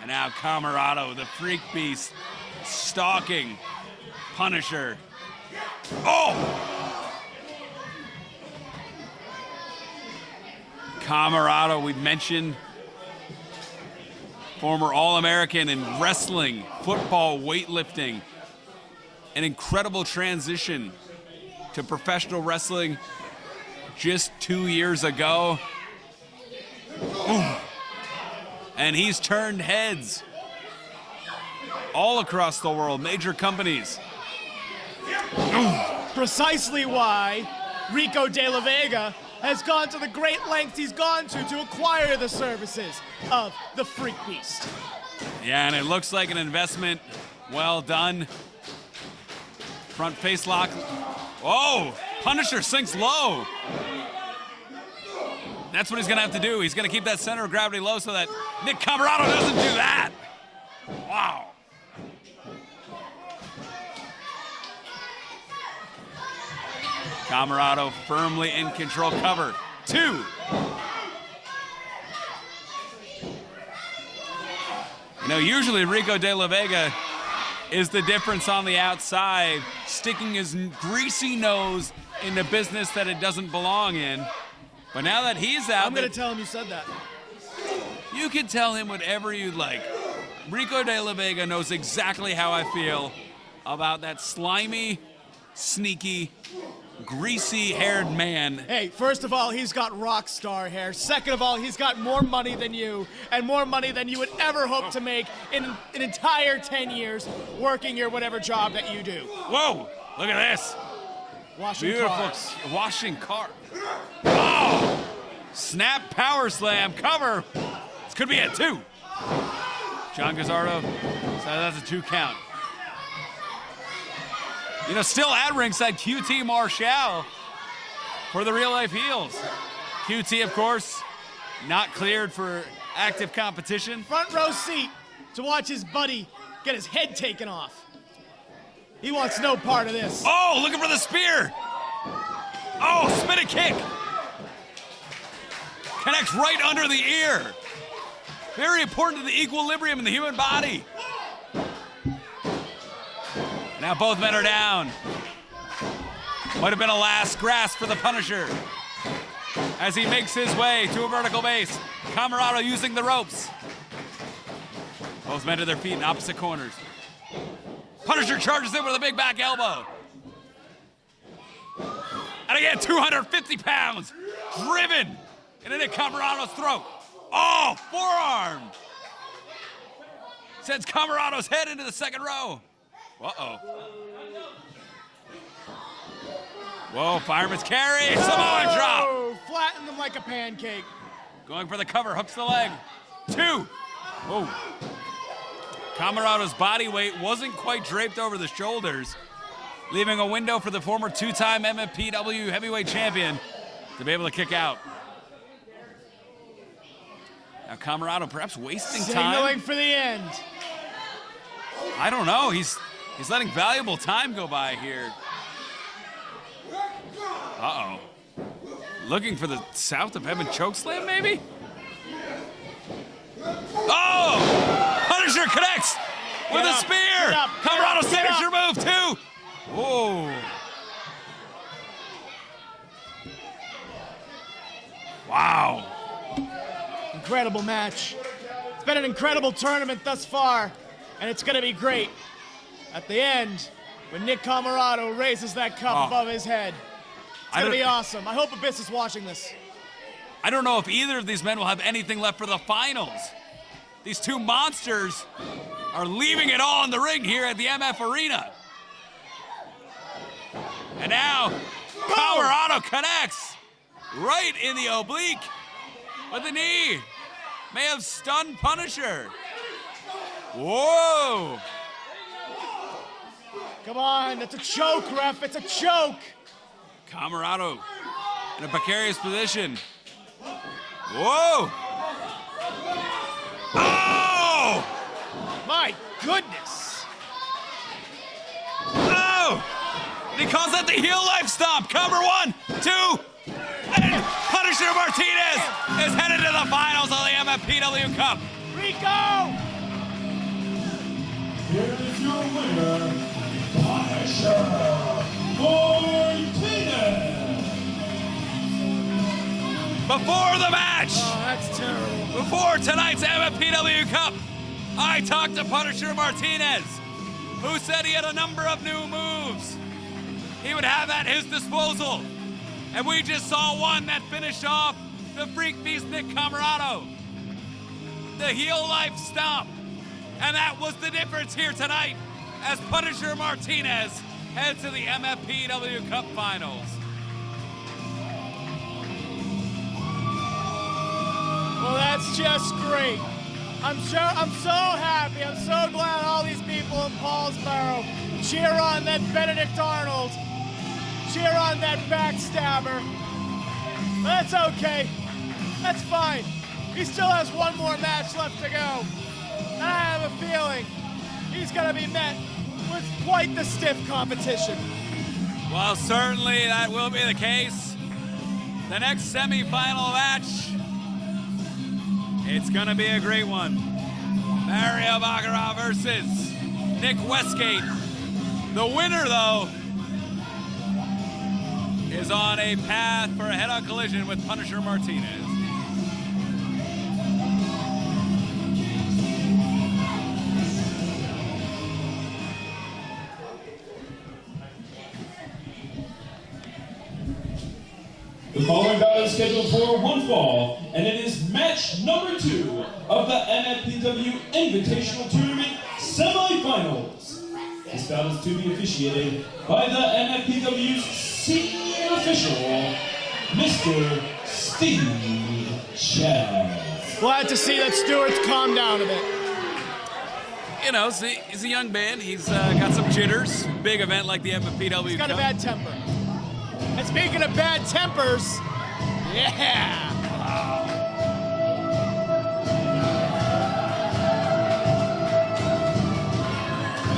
And now Camarado, the Freak Beast, stalking Punisher. Oh! Camarado, we mentioned, former All-American in wrestling, football, weightlifting. An incredible transition to professional wrestling just 2 years ago. Ooh. And he's turned heads all across the world, major companies. Precisely why Rico De La Vega has gone to the great lengths he's gone to acquire the services of the Freak Beast. Yeah, and it looks like an investment well done. Front face lock. Oh, Punisher sinks low. That's what he's gonna have to do. He's gonna keep that center of gravity low so that Nick Camarado doesn't do that. Wow. Camarado firmly in control. Cover. 2. You know, usually Rico De La Vega is the difference on the outside, sticking his greasy nose in the business that it doesn't belong in. But now that he's out, I'm going to tell him you said that. You can tell him whatever you'd like. Rico De La Vega knows exactly how I feel about that slimy, sneaky, greasy-haired man. Hey, first of all, he's got rock star hair. Second of all, he's got more money than you, and more money than you would ever hope to make in an entire 10 years working your whatever job that you do. Whoa, look at this. Washing Beautiful cars. washing car. Oh! Snap power slam cover. This could be a 2. John Gazzardo, so that's a 2 count. You know, still at ringside, QT Marshall for the Real Life Heels. QT, of course, not cleared for active competition. Front row seat to watch his buddy get his head taken off. He wants no part of this. Oh, looking for the spear. Oh, spinning kick. Connects right under the ear. Very important to the equilibrium in the human body. Now both men are down. Might have been a last grasp for the Punisher as he makes his way to a vertical base. Camarado using the ropes. Both men to their feet in opposite corners. Punisher charges in with a big back elbow. And again, 250 pounds driven into Nick Camarado's throat. Oh, forearm. Sends Camarado's head into the second row. Uh-oh. Whoa, fireman's carry. Samoan drop. Flatten them like a pancake. Going for the cover, hooks the leg. 2. Whoa. Camarado's body weight wasn't quite draped over the shoulders, leaving a window for the former 2-time MFPW heavyweight champion to be able to kick out. Now Camarado perhaps wasting time. Signaling for the end. I don't know. He's letting valuable time go by here. Uh-oh. Looking for the south of heaven chokeslam, maybe? Oh! Punisher connects with a spear! Camarado's signature move, too! Whoa. Wow. Incredible match. It's been an incredible tournament thus far, and it's going to be great. At the end, when Nick Camarado raises that cup above his head, it's going to be awesome. I hope Abyss is watching this. I don't know if either of these men will have anything left for the finals. These two monsters are leaving it all in the ring here at the MF Arena. And now, Camarado connects right in the oblique with the knee. May have stunned Punisher. Whoa. Come on, it's a choke, ref, it's a choke. Camarado in a precarious position. Whoa. Oh! My goodness. Oh! And he calls that the heel life stomp. Cover 1, 2, and Punisher Martinez is headed to the finals of the MFPW Cup. Rico! Here is your winner, Punisher Martinez. Before the match, Oh, that's terrible. before tonight's MFPW Cup, I talked to Punisher Martinez, who said he had a number of new moves he would have at his disposal. And we just saw one that finished off the Freak Beast Nick Camarado. The heel life stomp. And that was the difference here tonight as Punisher Martinez heads to the MFPW Cup Finals. Well, that's just great. I'm so happy. I'm so glad all these people in Paulsboro cheer on that Benedict Arnold, cheer on that backstabber. But that's okay. That's fine. He still has one more match left to go. And I have a feeling he's going to be met with quite the stiff competition. Well, certainly that will be the case. The next semifinal match, it's going to be a great one. Mario Baccarat versus Nick Westgate. The winner, though, is on a path for a head-on collision with Punisher Martinez. The following bout is scheduled for one fall, and it is match number 2 of the MFPW Invitational Tournament semifinals. This bout is to be officiated by the MFPW's senior official, Mr. Steve Chaz. Glad to see that Stewart's calmed down a bit. You know, see, he's a young man. He's got some jitters. Big event like the MFPW He's got a Cup. bad temper. And speaking of bad tempers, yeah.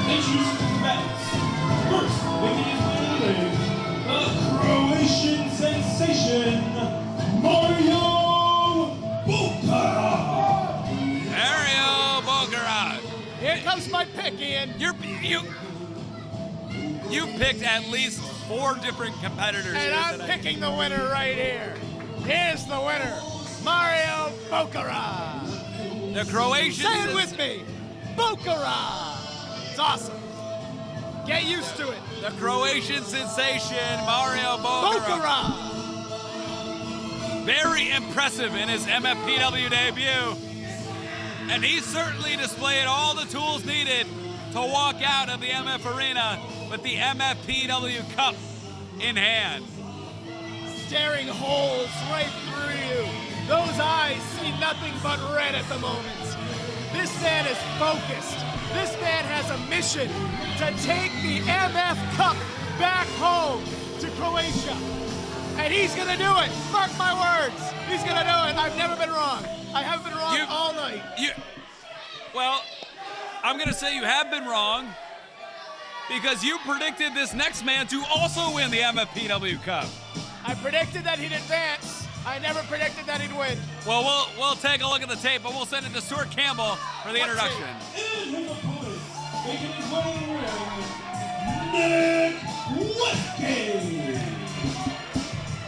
Introducing the combatants. First, making his way to the ring, the Croatian sensation, Mario Baccarat. Mario Baccarat. Here comes my pick, Ian. You picked at least 4 different competitors. And here I'm tonight. picking the winner right here. Here's the winner, Mario Baccarat. The Croatians. Say it with me, Baccarat. It's awesome. Get used to it. The Croatian sensation, Mario Baccarat. Baccarat. Very impressive in his MFPW debut. And he certainly displayed all the tools needed to walk out of the MF Arena with the MFPW Cup in hand. Staring holes right through you. Those eyes see nothing but red at the moment. This man is focused. This man has a mission to take the MF Cup back home to Croatia. And he's gonna do it. Mark my words. He's gonna do it. I've never been wrong. I haven't been wrong all night. Well, I'm gonna say you have been wrong because you predicted this next man to also win the MFPW Cup. I predicted that he'd advance. I never predicted that he'd win. Well, we'll take a look at the tape, but we'll send it to Stuart Campbell for the introduction. And his opponent, making his way to the ring, Nick Westgate.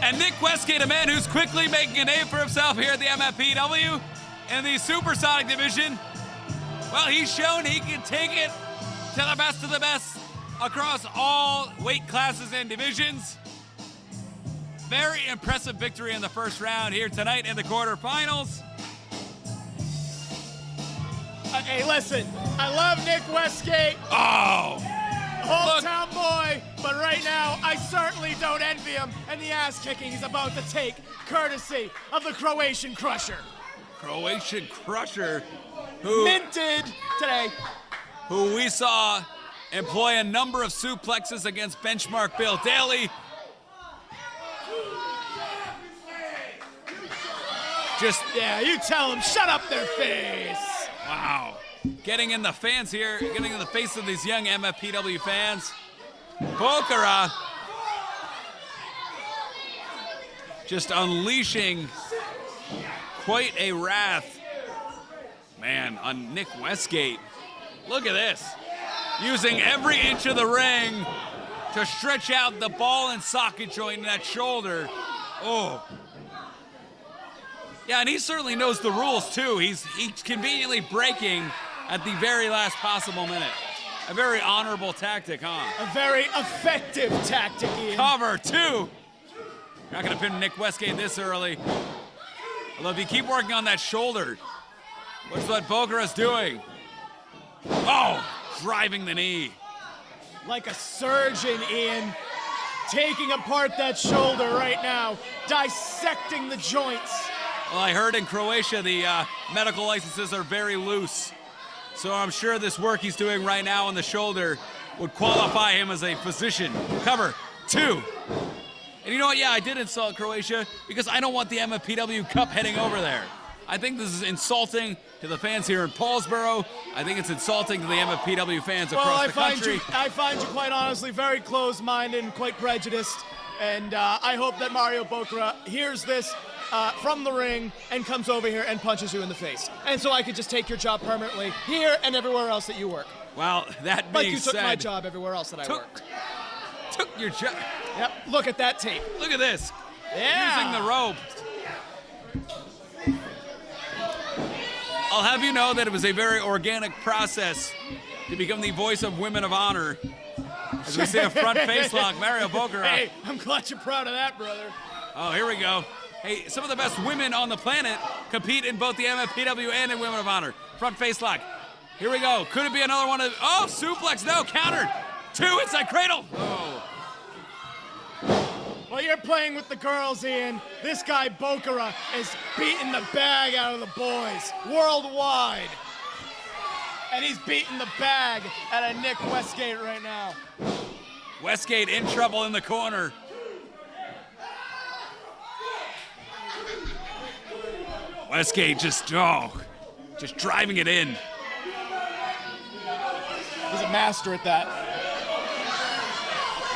And Nick Westgate, a man who's quickly making a name for himself here at the MFPW in the Supersonic division. Well, he's shown he can take it to the best of the best across all weight classes and divisions. Very impressive victory in the first round here tonight in the quarterfinals. Hey, listen, I love Nick Westgate, Oh! hometown boy, but right now I certainly don't envy him and the ass kicking he's about to take, courtesy of the Croatian Crusher. Croatian Crusher, who Minted today. we saw employ a number of suplexes against benchmark Bill Daly. Yeah, you tell them, shut up their face. Wow. Getting in the fans here, getting in the face of these young MFPW fans. Baccarat just unleashing quite a wrath, man, on Nick Westgate. Look at this. Using every inch of the ring to stretch out the ball and socket joint in that shoulder. Oh. Yeah, and he certainly knows the rules too. He's conveniently breaking at the very last possible minute. A very honorable tactic, huh? A very effective tactic, Ian. Cover two. Not gonna pin Nick Westgate this early. Although if you keep working on that shoulder, what's what Baccarat's doing? Oh, driving the knee. Like a surgeon, Ian. Taking apart that shoulder right now. Dissecting the joints. Well, I heard in Croatia the medical licenses are very loose. So I'm sure this work he's doing right now on the shoulder would qualify him as a physician. Cover 2. And you know what? Yeah, I did insult Croatia because I don't want the MFPW Cup heading over there. I think this is insulting to the fans here in Paulsboro. I think it's insulting to the MFPW fans across the country. I find you quite honestly very closed-minded and quite prejudiced. And I hope that Mario Bocra hears this from the ring and comes over here and punches you in the face. And so I could just take your job permanently here and everywhere else that you work. Well, that being said, like you took my job everywhere else that I worked. Took your job. Yep, look at that tape. Look at this. Yeah. Using the rope. I'll have you know that it was a very organic process to become the voice of Women of Honor. As we see a front face lock, Mario Bocra. Hey, I'm glad you're proud of that, brother. Oh, here we go. Hey, some of the best women on the planet compete in both the MFPW and in Women of Honor. Front face lock. Here we go. Could it be another one of... Oh, suplex. No, countered. 2 inside cradle. Oh. Well, you're playing with the girls, Ian. This guy, Bocra, is beating the bag out of the boys worldwide. And he's beating the bag out of Nick Westgate right now. Westgate in trouble in the corner. Westgate just driving it in. He's a master at that.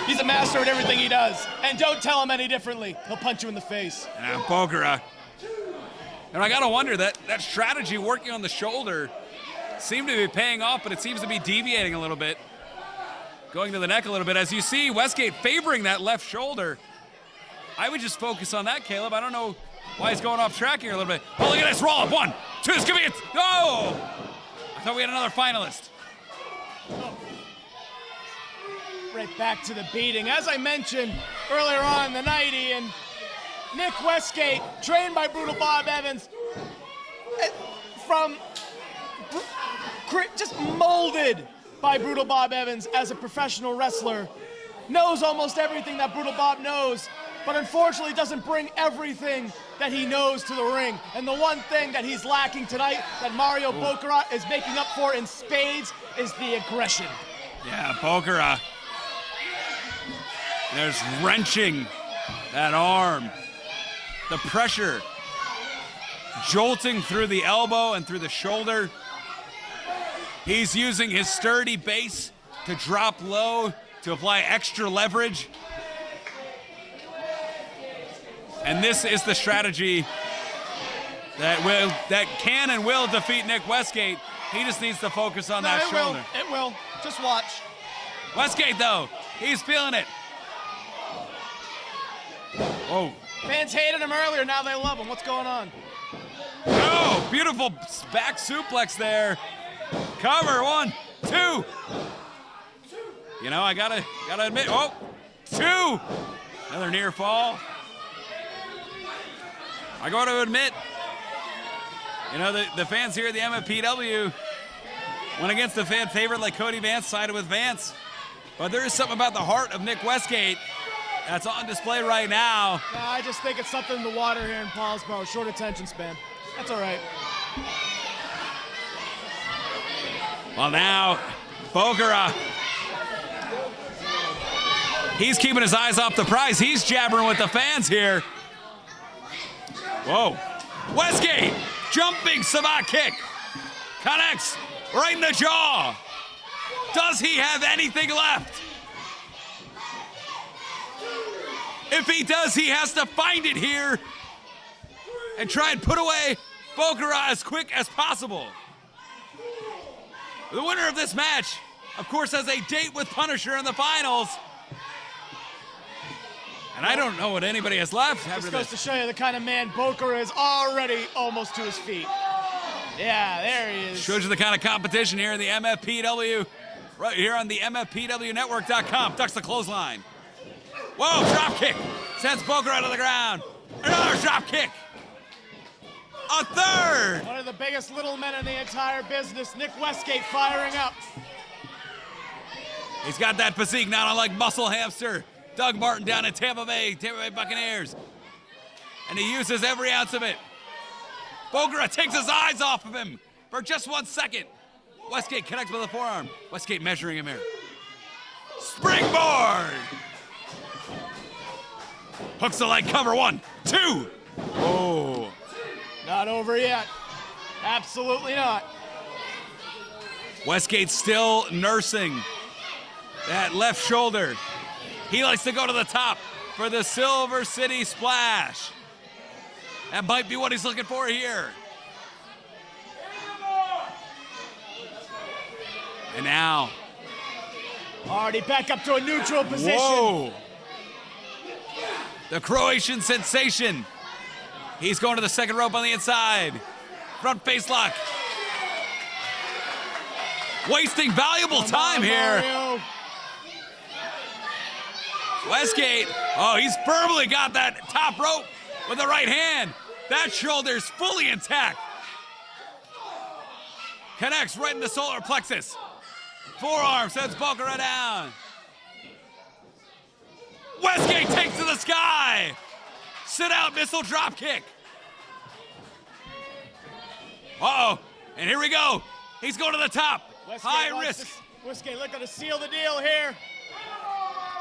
He's a master at everything he does. And don't tell him any differently. He'll punch you in the face. And Bocra. And I gotta wonder, that strategy working on the shoulder seemed to be paying off, but it seems to be deviating a little bit. Going to the neck a little bit. As you see, Westgate favoring that left shoulder. I would just focus on that, Caleb. I don't know why he's going off track here a little bit. Oh, look at this roll up. 1, 2, this could be it. Oh! I thought we had another finalist. Oh. Right back to the beating. As I mentioned earlier on in the night, Ian, Nick Westgate, trained by Brutal Bob Evans, just molded by Brutal Bob Evans as a professional wrestler, knows almost everything that Brutal Bob knows, but unfortunately doesn't bring everything that he knows to the ring. And the one thing that he's lacking tonight that Mario Bocra is making up for in spades is the aggression. Yeah, Bocra. There's wrenching that arm. The pressure jolting through the elbow and through the shoulder. He's using his sturdy base to drop low, to apply extra leverage. And this is the strategy that can and will defeat Nick Westgate. He just needs to focus on that shoulder. It will. Just watch. Westgate, though, he's feeling it. Oh. Fans hated him earlier, now they love him. What's going on? Oh, beautiful back suplex there. Cover, 1, 2. You know, I gotta admit, 2. Another near fall. I gotta admit, you know, the fans here at the MFPW went against the fan favorite like Cody Vance, sided with Vance. But there is something about the heart of Nick Westgate that's on display right now. I just think it's something in the water here in Paulsboro. Short attention span. That's all right. Well, now, Bocra. He's keeping his eyes off the prize. He's jabbering with the fans here. Whoa. Westgate, jumping savate kick. Connects right in the jaw. Does he have anything left? If he does, he has to find it here and try and put away Bocra as quick as possible. The winner of this match, of course, has a date with Punisher in the finals. And I don't know what anybody has left after this. Goes to show you the kind of man Bocra is, already almost to his feet. Yeah, there he is. Shows you the kind of competition here in the MFPW, right here on the MFPWnetwork.com. Ducks the clothesline. Whoa, drop kick. Sends Bocra to the ground. Another drop kick. A third. One of the biggest little men in the entire business, Nick Westgate, firing up. He's got that physique not unlike Muscle Hamster Doug Martin down in Tampa Bay Buccaneers. And he uses every ounce of it. Bokara takes his eyes off of him for just 1 second. Westgate connects with a forearm. Westgate measuring him here. Springboard! Hooks the leg cover, 1, 2. Oh. Not over yet. Absolutely not. Westgate still nursing that left shoulder. He likes to go to the top for the Silver City Splash. That might be what he's looking for here. And now. Already back up to a neutral position. Whoa. The Croatian sensation. He's going to the second rope on the inside. Front face lock. Wasting valuable time here. Mario. Westgate, oh, he's firmly got that top rope with the right hand. That shoulder's fully intact. Connects right in the solar plexus. Forearm sends Bokara down. Westgate takes to the sky. Sit out missile drop kick. Uh-oh, and here we go. He's going to the top. Westgate High risk. Westgate looking to seal the deal here.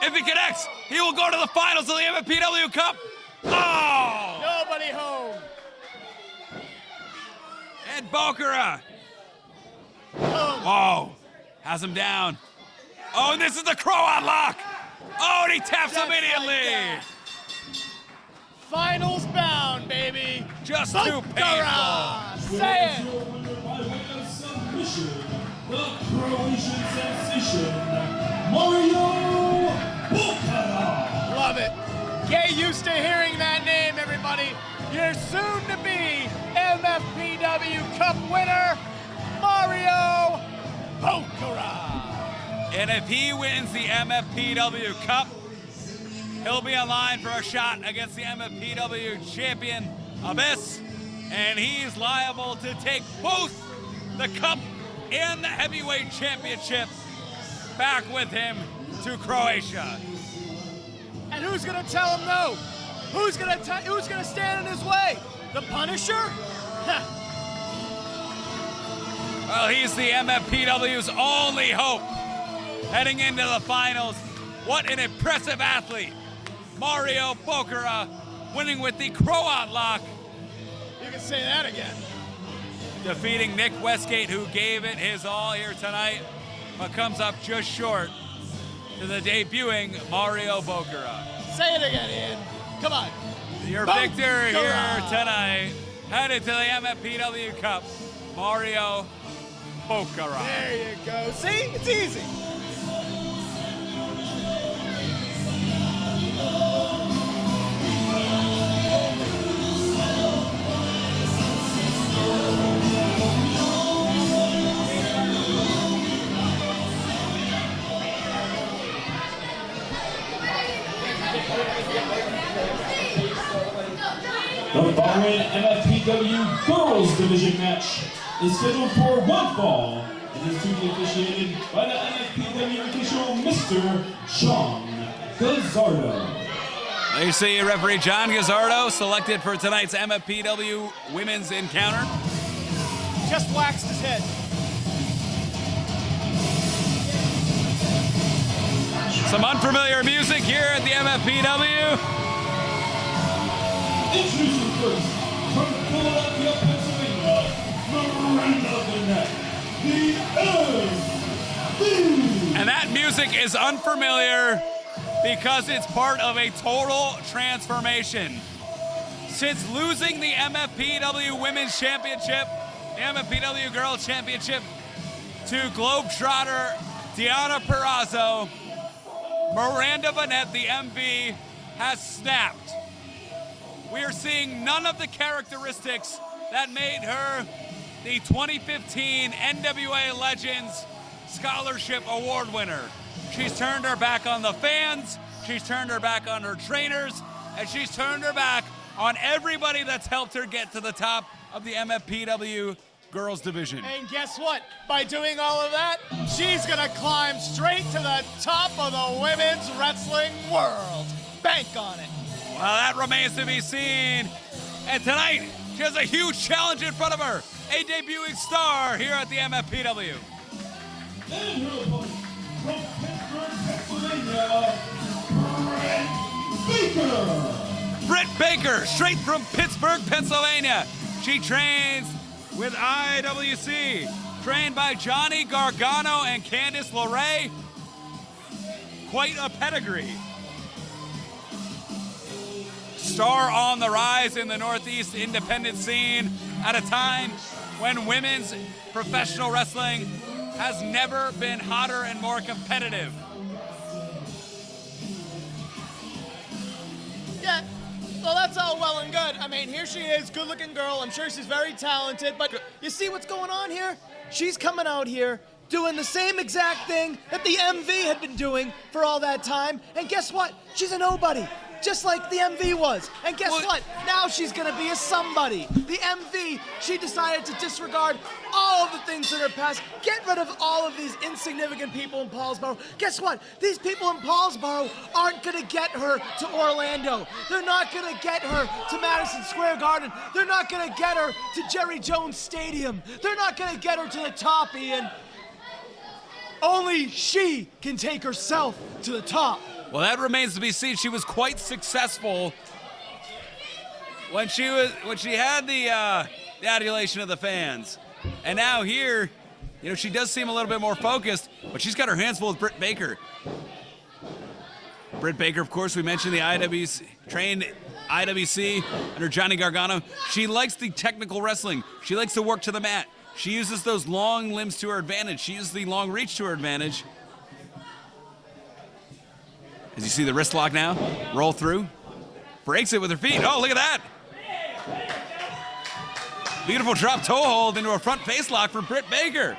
If he connects, he will go to the finals of the MFPW Cup. Oh! Nobody home. And Bokara. Boom. Oh, has him down. Oh, and this is the Croat lock. Oh, and he taps Just immediately. like that. Finals bound, baby. Just too painful. Bokara. Say it. Your winner by way of submission, the Croatian sensation, Mario Bokara. Love it. Get used to hearing that name, everybody. Your soon-to-be MFPW Cup winner, Mario Bokara. And if he wins the MFPW Cup, he'll be in line for a shot against the MFPW champion, Abyss. And he's liable to take both the Cup and the Heavyweight Championship back with him to Croatia. And who's gonna tell him no? Who's gonna stand in his way? The Punisher? Well, he's the MFPW's only hope heading into the finals. What an impressive athlete. Mario Bokara winning with the Croat lock. You can say that again. Defeating Nick Westgate, who gave it his all here tonight, but comes up just short to the debuting Mario Bokara. Say it again, Ian. Come on. Your Bokara. victor here tonight, headed to the MFPW Cup, Mario Bokara. There you go. See? It's easy. The following MFPW Girls Division match is scheduled for one fall and is to be officiated by the MFPW official, Mr. John Gazzardo. There you see referee John Gazzardo selected for tonight's MFPW Women's Encounter. Just waxed his head. Some unfamiliar music here at the MFPW. Introducing first, from Philadelphia, Pennsylvania, Miranda Burnett, the And that music is unfamiliar because it's part of a total transformation. Since losing the MFPW Women's Championship, the MFPW Girls Championship to Globetrotter Deonna Purrazzo, Miranda Burnett, the MV, has snapped. We are seeing none of the characteristics that made her the 2015 NWA Legends Scholarship Award winner. She's turned her back on the fans, she's turned her back on her trainers, and she's turned her back on everybody that's helped her get to the top of the MFPW girls division. And guess what? By doing all of that, she's gonna climb straight to the top of the women's wrestling world. Bank on it. Well, that remains to be seen. And tonight, she has a huge challenge in front of her. A debuting star here at the MFPW. And her opponent from Pittsburgh, Pennsylvania, Britt Baker. Britt Baker, straight from Pittsburgh, Pennsylvania. She trains with IWC, trained by Johnny Gargano and Candice LeRae. Quite a pedigree. Star on the rise in the Northeast independent scene at a time when women's professional wrestling has never been hotter and more competitive. Yeah, well, that's all well and good. I mean, here she is, good-looking girl. I'm sure she's very talented, but you see what's going on here? She's coming out here doing the same exact thing that the MV had been doing for all that time, and guess what? She's a nobody, just like the MV was. And guess what? Now she's gonna be a somebody. The MV, she decided to disregard all of the things in her past, get rid of all of these insignificant people in Paulsboro. Guess what? These people in Paulsboro aren't gonna get her to Orlando. They're not gonna get her to Madison Square Garden. They're not gonna get her to Jerry Jones Stadium. They're not gonna get her to the top, Ian. Only she can take herself to the top. Well, that remains to be seen. She was quite successful when she had the adulation of the fans. And now here, you know, she does seem a little bit more focused, but she's got her hands full with Britt Baker. Britt Baker, of course, we mentioned the IWC, trained IWC under Johnny Gargano. She likes the technical wrestling. She likes to work to the mat. She uses those long limbs to her advantage. She uses the long reach to her advantage. As you see the wrist lock now, roll through, breaks it with her feet. Oh, look at that. Beautiful drop toe hold into a front face lock for Britt Baker.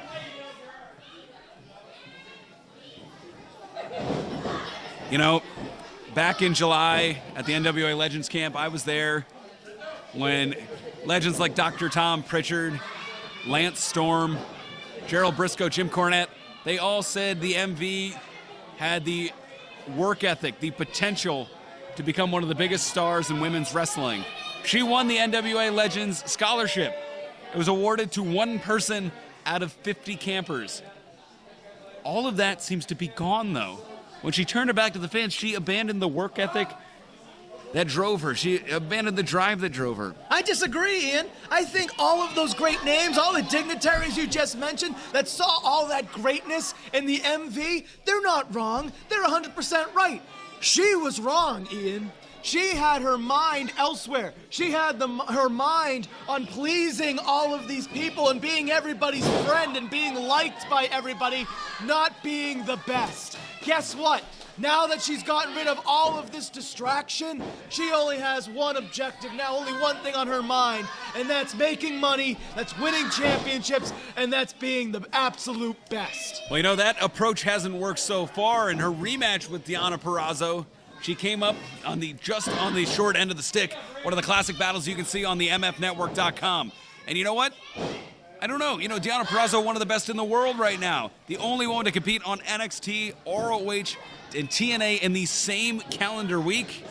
You know, back in July at the NWA Legends Camp, I was there when legends like Dr. Tom Pritchard, Lance Storm, Gerald Briscoe, Jim Cornette, they all said the MV had the work ethic, the potential to become one of the biggest stars in women's wrestling. She won the NWA Legends Scholarship. It was awarded to one person out of 50 campers. All of that seems to be gone, though. When she turned her back to the fans, she abandoned the work ethic that drove her. She abandoned the drive that drove her. I disagree, Ian. I think all of those great names, all the dignitaries you just mentioned that saw all that greatness in the MV, they're not wrong. They're 100% right. She was wrong, Ian. She had her mind elsewhere. She had her mind on pleasing all of these people and being everybody's friend and being liked by everybody, not being the best. Guess what? Now that she's gotten rid of all of this distraction, she only has one objective now, only one thing on her mind, and that's making money, that's winning championships, and that's being the absolute best. Well, you know, that approach hasn't worked so far. In her rematch with Deonna Purrazzo, she came up on just on the short end of the stick, one of the classic battles you can see on the MFNetwork.com. And you know what? I don't know. You know, Deonna Purrazzo, one of the best in the world right now. The only one to compete on NXT, ROH, and TNA in the same calendar week.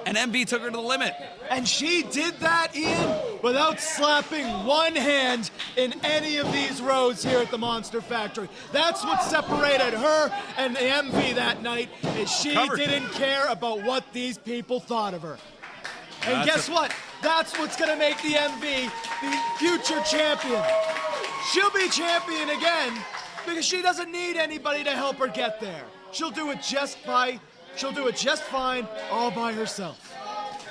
And MV took her to the limit. And she did that, Ian, without slapping one hand in any of these rows here at the Monster Factory. That's what separated her and the MV that night, is she didn't care about what these people thought of her. And guess what? That's what's going to make the MV the future champion. She'll be champion again because she doesn't need anybody to help her get there. She'll do it just fine all by herself.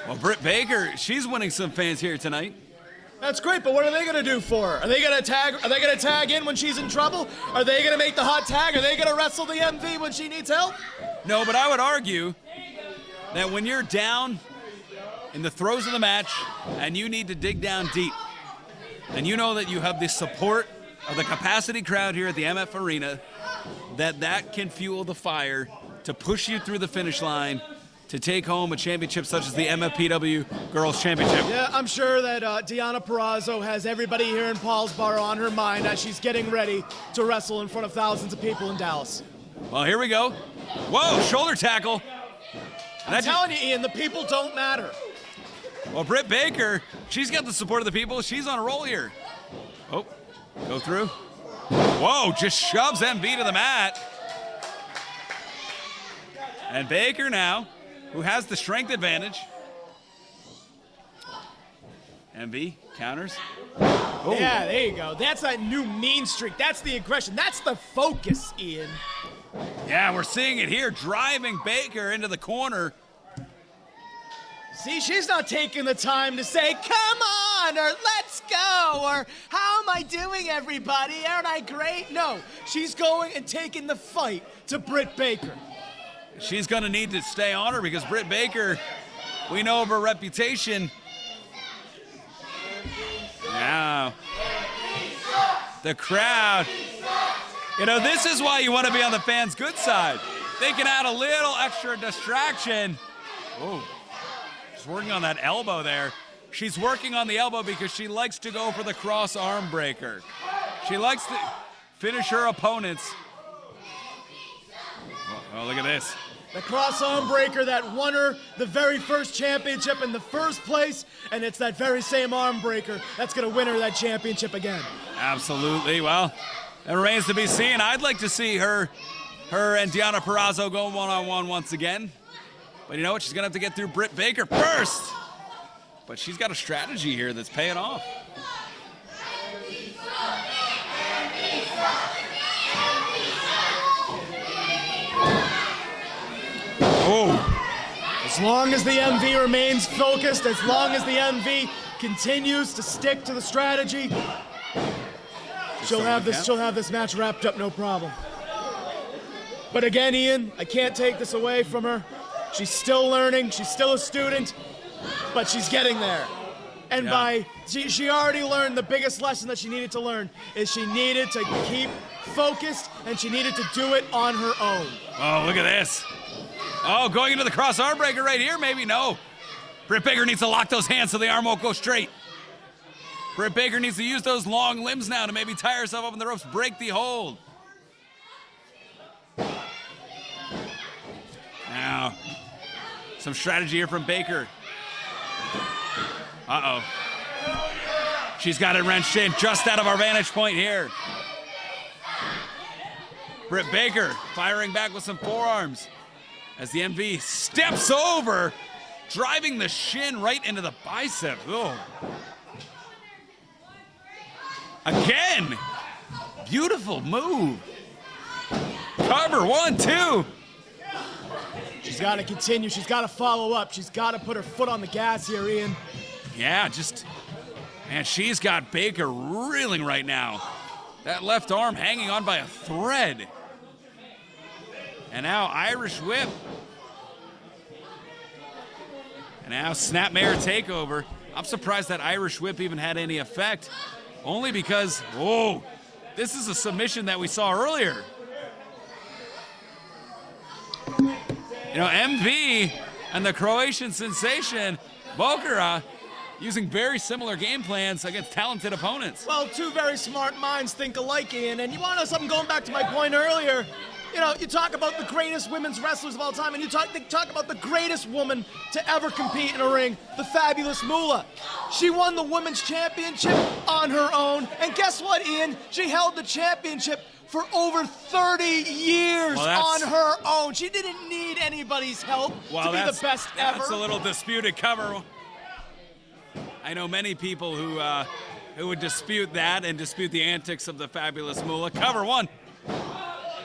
Well, Britt Baker, she's winning some fans here tonight. That's great, but what are they going to do for her? Are they going to tag in when she's in trouble? Are they going to make the hot tag? Are they going to wrestle the MV when she needs help? No, but I would argue that when you're down in the throes of the match and you need to dig down deep, and you know that you have the support of the capacity crowd here at the MF Arena, that can fuel the fire to push you through the finish line to take home a championship such as the MFPW Girls Championship. Yeah, I'm sure that Deonna Purrazzo has everybody here in Paulsboro on her mind as she's getting ready to wrestle in front of thousands of people in Dallas. Well, here we go. Whoa, shoulder tackle. I'm telling you, Ian, the people don't matter. Well, Britt Baker, she's got the support of the people. She's on a roll here. Oh, go through. Whoa, just shoves MV to the mat. And Baker now, who has the strength advantage. MV counters. Oh. Yeah, there you go. That's that new mean streak. That's the aggression. That's the focus, Ian. Yeah, we're seeing it here, driving Baker into the corner. See, she's not taking the time to say, come on, or let's go, or how am I doing, everybody? Aren't I great? No, she's going and taking the fight to Britt Baker. She's going to need to stay on her because Britt Baker, we know of her reputation. Now, the crowd. You know, this is why you want to be on the fans' good side. They can add a little extra distraction. Oh, she's working on that elbow there. She's working on the elbow because she likes to go for the cross arm breaker. She likes to finish her opponents. Oh, look at this. The cross arm breaker that won her the very first championship in the first place, and it's that very same arm breaker that's going to win her that championship again. Absolutely. Well, it remains to be seen. I'd like to see her and Deonna Purrazzo go one-on-one once again. But you know what? She's going to have to get through Britt Baker first. But she's got a strategy here that's paying off. Oh. As long as the MV remains focused, as long as the MV continues to stick to the strategy, she'll have this match wrapped up no problem. But again, Ian, I can't take this away from her. She's still learning, she's still a student, but she's getting there. And she already learned the biggest lesson that she needed to learn is she needed to keep focused and she needed to do it on her own. Oh, look at this. Oh, going into the cross arm breaker right here, maybe? No. Britt Baker needs to lock those hands so the arm won't go straight. Britt Baker needs to use those long limbs now to maybe tie herself up in the ropes, break the hold. Now, some strategy here from Baker. Uh-oh. She's got it wrenched in just out of our vantage point here. Britt Baker firing back with some forearms as the MV steps over, driving the shin right into the bicep. Oh. Again, beautiful move. Cover, 1, 2. She's got to continue. She's got to follow up. She's got to put her foot on the gas here, Ian. Yeah, man, she's got Baker reeling right now. That left arm hanging on by a thread. And now Irish whip. And now snapmare takeover. I'm surprised that Irish whip even had any effect. Only because, whoa, this is a submission that we saw earlier. You know, MV and the Croatian sensation, Bokera, using very similar game plans against talented opponents. Well, two very smart minds think alike, Ian. And you want to know something, going back to my point earlier, you know, you talk about the greatest women's wrestlers of all time, and you talk about the greatest woman to ever compete in a ring, the fabulous Moolah. She won the women's championship on her own, and guess what, Ian? She held the championship for over 30 years on her own. She didn't need anybody's help to be the best ever. That's a little disputed cover. I know many people who would dispute that and dispute the antics of the fabulous Moolah. Cover 1.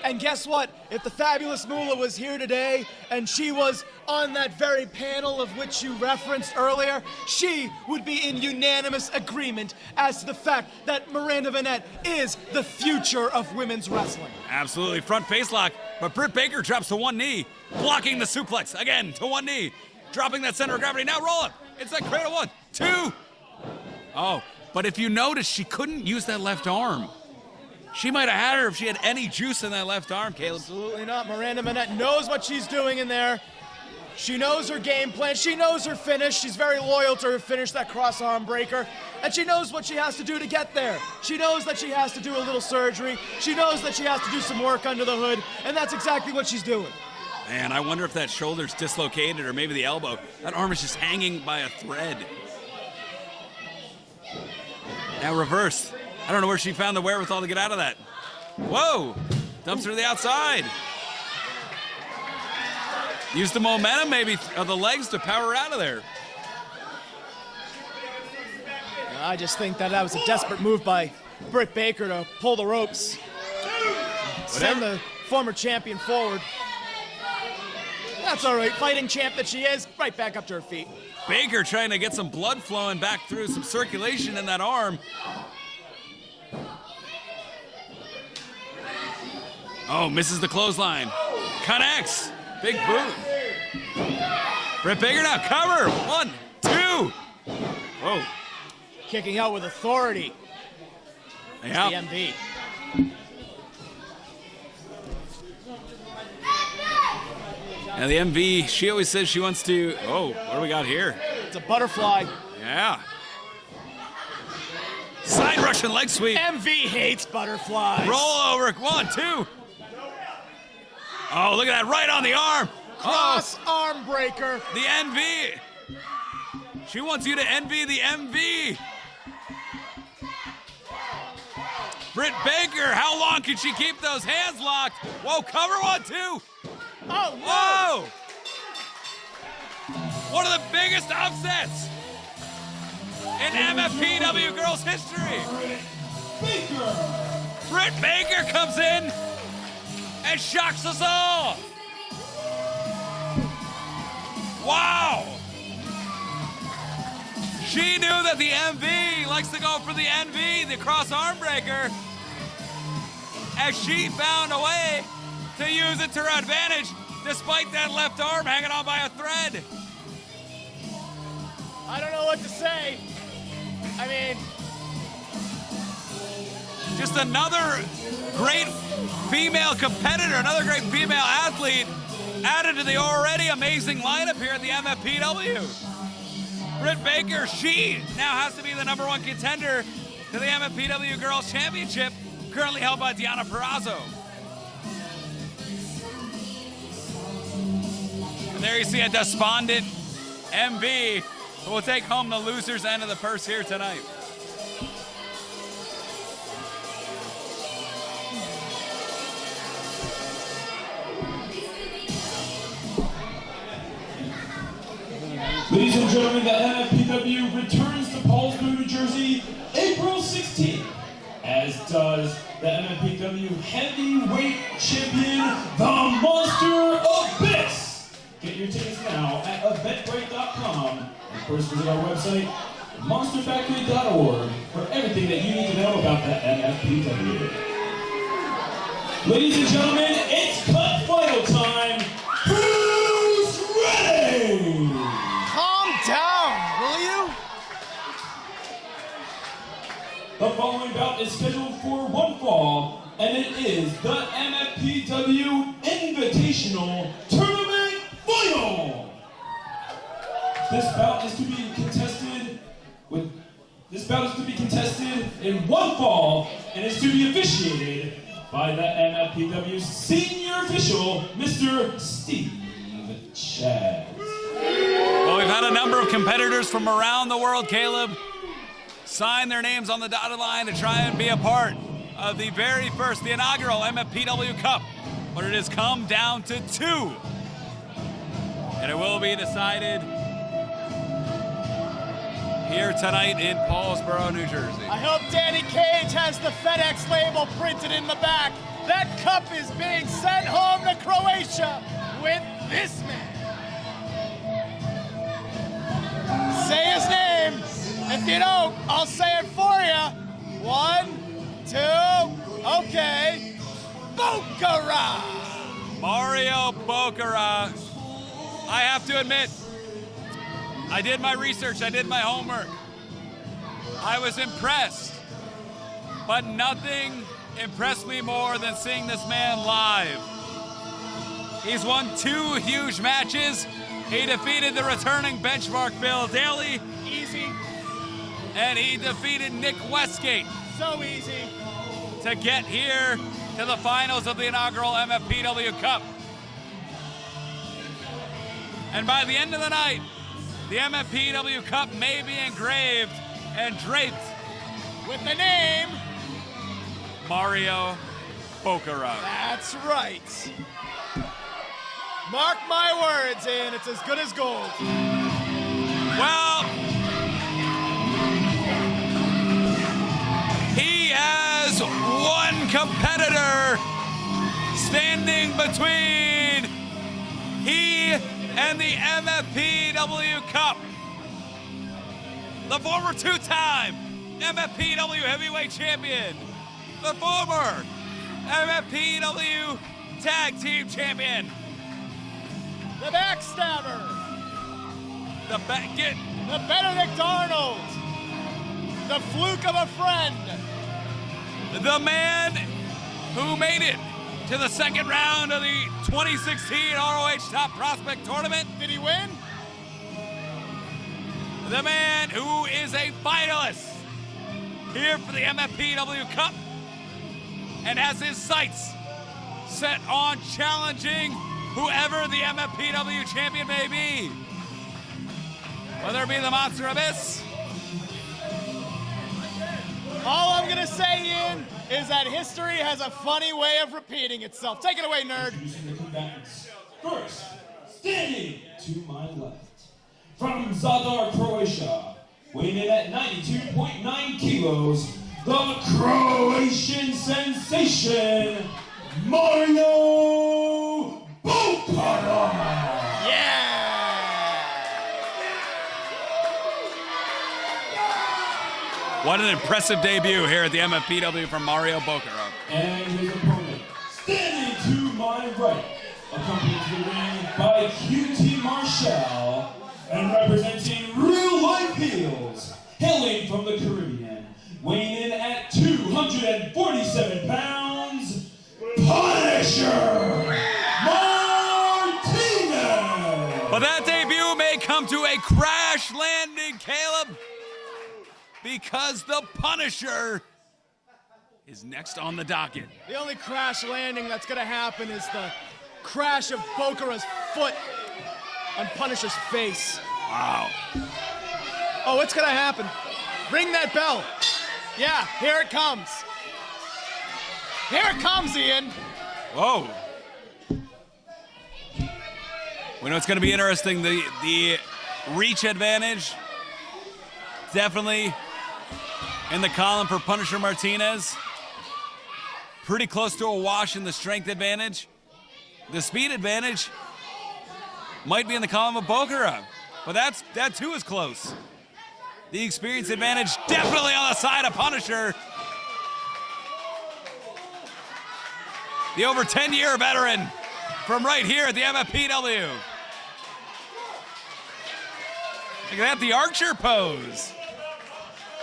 And guess what? If the fabulous Moolah was here today and she was on that very panel of which you referenced earlier, she would be in unanimous agreement as to the fact that Miranda Vanette is the future of women's wrestling. Absolutely. Front face lock, but Britt Baker drops to one knee, blocking the suplex. Again, to one knee, dropping that center of gravity. Now roll it. It's that cradle 1, 2. Oh, but if you notice, she couldn't use that left arm. She might have had her if she had any juice in that left arm, Caleb. Absolutely not. Miranda Vanette knows what she's doing in there. She knows her game plan. She knows her finish. She's very loyal to her finish, that cross arm breaker. And she knows what she has to do to get there. She knows that she has to do a little surgery. She knows that she has to do some work under the hood. And that's exactly what she's doing. Man, I wonder if that shoulder's dislocated or maybe the elbow. That arm is just hanging by a thread. Now reverse. I don't know where she found the wherewithal to get out of that. Whoa! Dumps her to the outside. Use the momentum maybe of the legs to power her out of there. I just think that was a desperate move by Britt Baker to pull the ropes. Send the former champion forward. That's all right. Fighting champ that she is, right back up to her feet. Baker trying to get some blood flowing back through, some circulation in that arm. Oh, misses the clothesline. Connects. Big boot. Britt Baker now cover. 1, 2. Whoa. Kicking out with authority. Yeah. The MV. And the MV, she always says she wants to. Oh, what do we got here? It's a butterfly. Yeah. Side Russian leg sweep. MV hates butterflies. Roll over. 1, 2. Oh, look at that, right on the arm. Cross arm breaker. The NV. She wants you to envy the MV. Britt Baker, how long can she keep those hands locked? Whoa, cover 1, 2. Oh, no. Whoa! One of the biggest upsets in MFPW girls history. Britt Baker comes in and shocks us all. Wow! She knew that the MV likes to go for the NV, the cross arm breaker, as she found a way to use it to her advantage, despite that left arm hanging on by a thread. I don't know what to say. I mean, just another great female competitor, another great female athlete added to the already amazing lineup here at the MFPW. Britt Baker, she now has to be the #1 contender to the MFPW Girls Championship, currently held by Deonna Purrazzo. And there you see a despondent MV who will take home the loser's end of the purse here tonight. Ladies and gentlemen, the MFPW returns to Paulsboro, New Jersey, April 16th, as does the MFPW Heavyweight Champion, the Monster Abyss. Get your tickets now at eventbrite.com. Of course, visit our website, monsterfactory.org, for everything that you need to know about the MFPW. Ladies and gentlemen, it's cut final time. Who's ready? calm down, will you? The following bout is scheduled for one fall, and it is the MFPW Invitational Tournament Final. This bout is to be contested in one fall, and is to be officiated by the MFPW senior official, Mr. Steve Chaz. Well, we've had a number of competitors from around the world, Caleb, sign their names on the dotted line to try and be a part of the very first, the inaugural MFPW Cup. But it has come down to 2. And it will be decided here tonight in Paulsboro, New Jersey. I hope Danny Cage has the FedEx label printed in the back. That cup is being sent home to Croatia with this man. Say his name. If you don't, I'll say it for you. 1, 2, okay. Bokara! Mario Bokara. I have to admit, I did my research, I did my homework. I was impressed, but nothing impressed me more than seeing this man live. He's won 2 huge matches He defeated the returning benchmark Bill Daly. Easy. And he defeated Nick Westgate. So easy. To get here to the finals of the inaugural MFPW Cup. And by the end of the night, the MFPW Cup may be engraved and draped with the name Mario Boccara. That's right. Mark my words, and it's as good as gold. Well, he has one competitor standing between he and the MFPW Cup. The former two-time MFPW Heavyweight Champion. The former MFPW Tag Team Champion. The Backstabber. The Benedict Arnold. The Fluke of a Friend. The man who made it to the second round of the 2016 ROH Top Prospect Tournament. Did he win? The man who is a finalist here for the MFPW Cup and has his sights set on challenging whoever the MFPW champion may be. Whether it be the Monster Abyss. All I'm gonna say, Ian, is that history has a funny way of repeating itself. Take it away, nerd. Introducing the combatants. First, standing to my left, from Zadar, Croatia, weighing in at 92.9 kilos, the Croatian sensation, Mario Boccara. Yeah! What an impressive debut here at the MFPW from Mario Boccara. And his opponent, standing to my right, accompanied to the ring by QT Marshall, and representing Real Life Heels, hailing from the Caribbean, weighing in at 247 pounds, Punisher Martinez! But that debut may come to a crash landing, Caleb, because the Punisher is next on the docket. The only crash landing that's gonna happen is the crash of Bocara's foot on Punisher's face. Wow. Oh, what's gonna happen? Ring that bell. Yeah, here it comes. Here it comes, Ian. Whoa. We know it's going to be interesting. The reach advantage definitely in the column for Punisher Martinez. Pretty close to a wash in the strength advantage. The speed advantage might be in the column of Boccara, but that too is close. The experience advantage definitely on the side of Punisher. The over 10-year veteran from right here at the MFPW. Look at that, the Archer pose.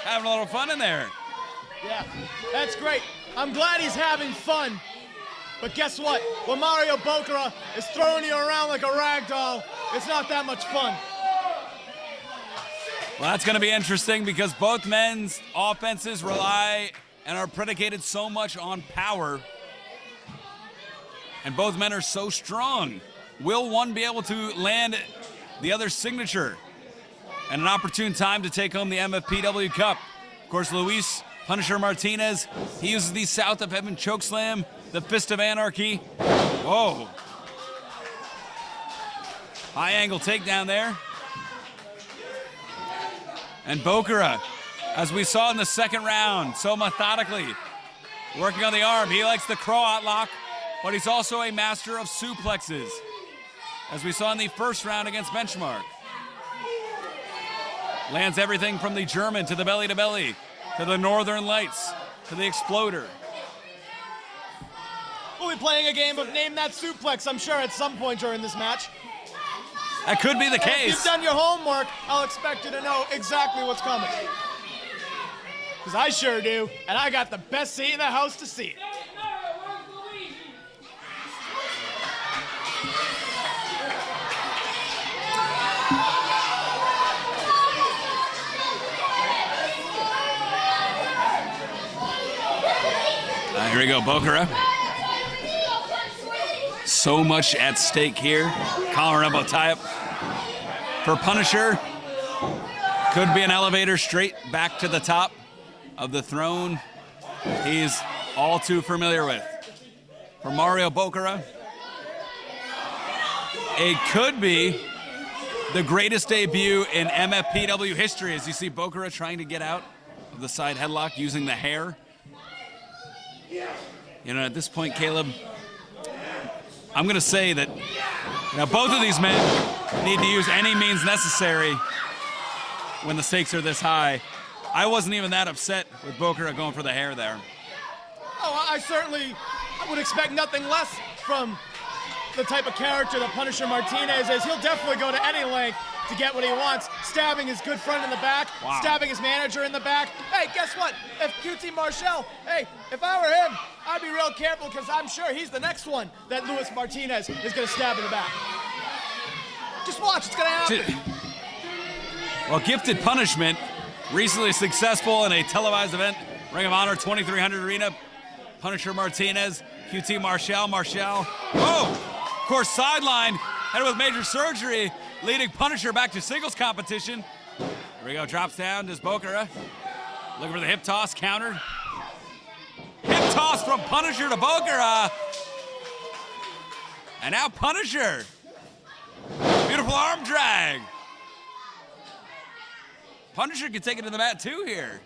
Having a little fun in there. Yeah, that's great. I'm glad he's having fun. But guess what? When Mario Boccara is throwing you around like a rag doll, it's not that much fun. Well, that's going to be interesting because both men's offenses rely and are predicated so much on power. And both men are so strong. Will one be able to land the other's signature? And an opportune time to take home the MFPW Cup. Of course, Luis Punisher Martinez, he uses the South of Heaven chokeslam, the Fist of Anarchy. Whoa. High angle takedown there. And Boccara, as we saw in the second round, so methodically, working on the arm. He likes the crow-out lock, but he's also a master of suplexes, as we saw in the first round against Benchmark. Lands everything from the German to the belly-to-belly, to the Northern Lights, to the Exploder. We'll be playing a game of Name That Suplex, I'm sure, at some point during this match. That could be the And case. if you've done your homework, I'll expect you to know exactly what's coming. Because I sure do, and I got the best seat in the house to see it. Here we go, Bokara. So much at stake here. Collar and elbow tie-up for Punisher. Could be an elevator straight back to the top of the throne he's all too familiar with. For Mario Bokara, it could be the greatest debut in MFPW history, as you see Bokara trying to get out of the side headlock using the hair. You know, at this point, Caleb, I'm going to say that both of these men need to use any means necessary when the stakes are this high. I wasn't even that upset with Bokara going for the hair there. Oh, I would expect nothing less from the type of character that Punisher Martinez is. He'll definitely go to any length to get what he wants. Stabbing his good friend in the back, stabbing his manager in the back. Hey, guess what? If QT Marshall, if I were him, I'd be real careful because I'm sure he's the next one that Luis Martinez is going to stab in the back. Just watch, it's going to happen. Well, Gifted Punishment, recently successful in a televised event, Ring of Honor 2300 Arena. Punisher Martinez, QT Marshall. Oh, of course, sidelined, headed with major surgery, leading Punisher back to singles competition. Here we go, drops down, does Bokara. Looking for the hip toss, countered. Hip toss from Punisher to Bokara. And now Punisher. Beautiful arm drag. Punisher can take it to the mat too here.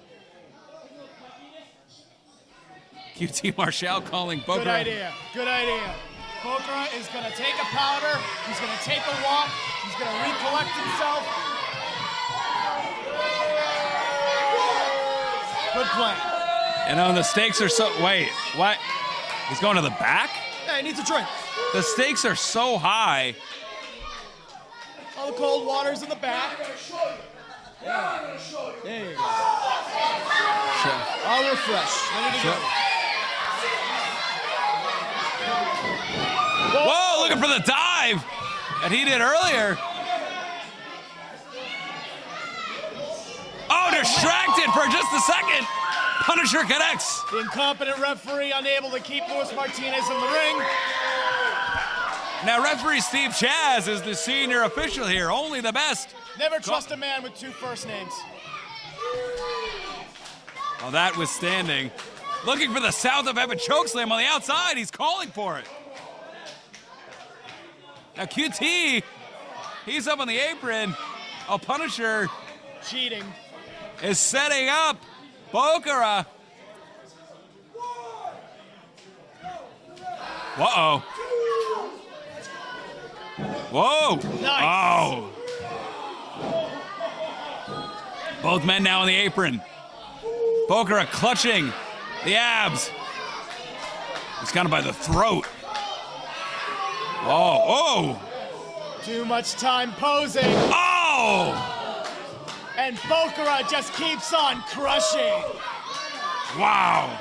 QT Marshall calling Bokara. Good idea. Bokara is going to take a powder. He's going to take a walk. He's going to recollect himself. Good plan. And the stakes are so... Wait, what? He's going to the back? Yeah, he needs a drink. The stakes are so high. All the cold water's in the back. There you go. I'll refresh. Ready to go. Whoa, looking for the dive that he did earlier. Oh, distracted for just a second. Punisher connects. The incompetent referee unable to keep Luis Martinez in the ring. Now, referee Steve Chaz is the senior official here. Only the best. Never trust a man with two first names. Well, that withstanding. Looking for the South of Heaven chokeslam on the outside. He's calling for it. Now, QT, he's up on the apron. Oh, Punisher. Cheating. Is setting up Bokara. Uh-oh. Whoa. Nice. Oh. Both men now on the apron. Bokara clutching the abs. He's got him by the throat. Oh. Too much time posing. Oh. And Bokara just keeps on crushing. Wow.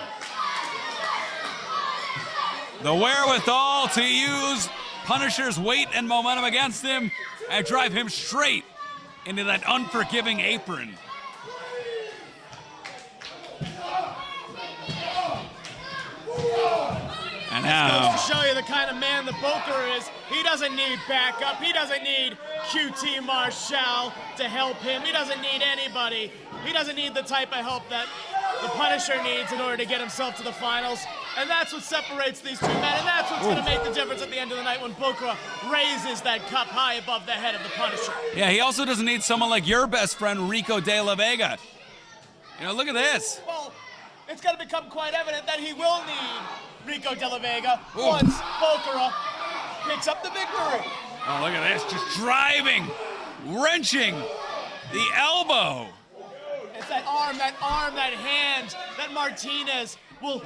The wherewithal to use Punisher's weight and momentum against him and drive him straight into that unforgiving apron. And now, to show you the kind of man that Bokara is, he doesn't need backup. He doesn't need QT Marshall to help him. He doesn't need anybody. He doesn't need the type of help that the Punisher needs in order to get himself to the finals. And that's what separates these two men, and that's what's going to make the difference at the end of the night when Bokara raises that cup high above the head of the Punisher. Yeah, he also doesn't need someone like your best friend, Rico De La Vega. You know, look at this. Well, it's going to become quite evident that he will need Rico De La Vega once Bokara picks up the victory. Oh, look at this, just driving, wrenching the elbow. It's that arm, that hand that Martinez will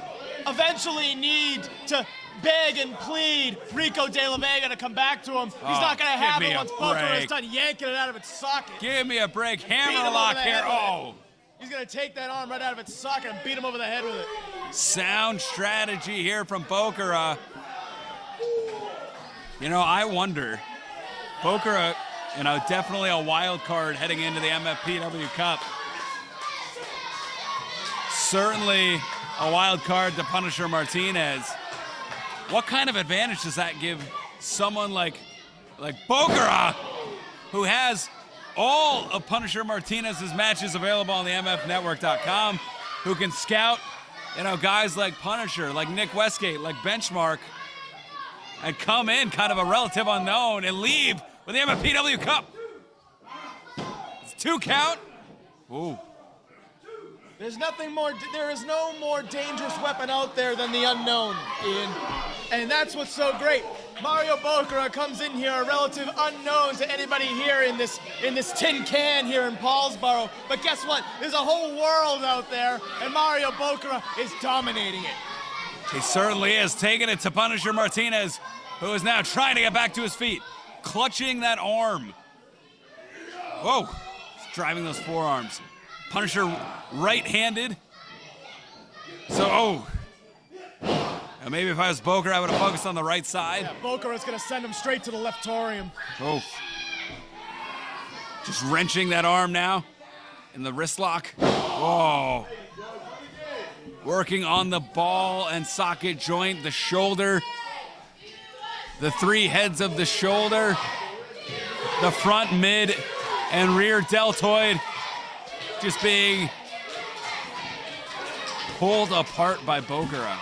eventually need to beg and plead Rico De La Vega to come back to him. He's not going to have it once Bokara is done yanking it out of its socket. Give me a break. Hammerlock here. Oh. He's going to take that arm right out of its socket and beat him over the head with it. Sound strategy here from Bokara. You know, I wonder. Bokara, you know, definitely a wild card heading into the MFPW Cup. certainly a wild card to Punisher Martinez. What kind of advantage does that give someone like Bokara, who has all of Punisher Martinez's matches available on the MFNetwork.com, who can scout, guys like Punisher, like Nick Westgate, like Benchmark, and come in kind of a relative unknown and leave with the MFPW Cup. It's 2 count. Ooh. There is no more dangerous weapon out there than the unknown, Ian. And that's what's so great. Mario Bokara comes in here, a relative unknown to anybody here in this tin can here in Paulsboro. But guess what? There's a whole world out there, and Mario Bokara is dominating it. He certainly is, taking it to Punisher Martinez, who is now trying to get back to his feet, clutching that arm. Whoa, he's driving those forearms. Punisher right-handed. So, now maybe if I was Bokara, I would have focused on the right side. Yeah, Bokara's gonna send him straight to the leftorium. Oh. Just wrenching that arm now in the wrist lock. Whoa. Working on the ball and socket joint, the shoulder, the 3 heads of the shoulder, the front, mid, and rear deltoid just being pulled apart by Bokara.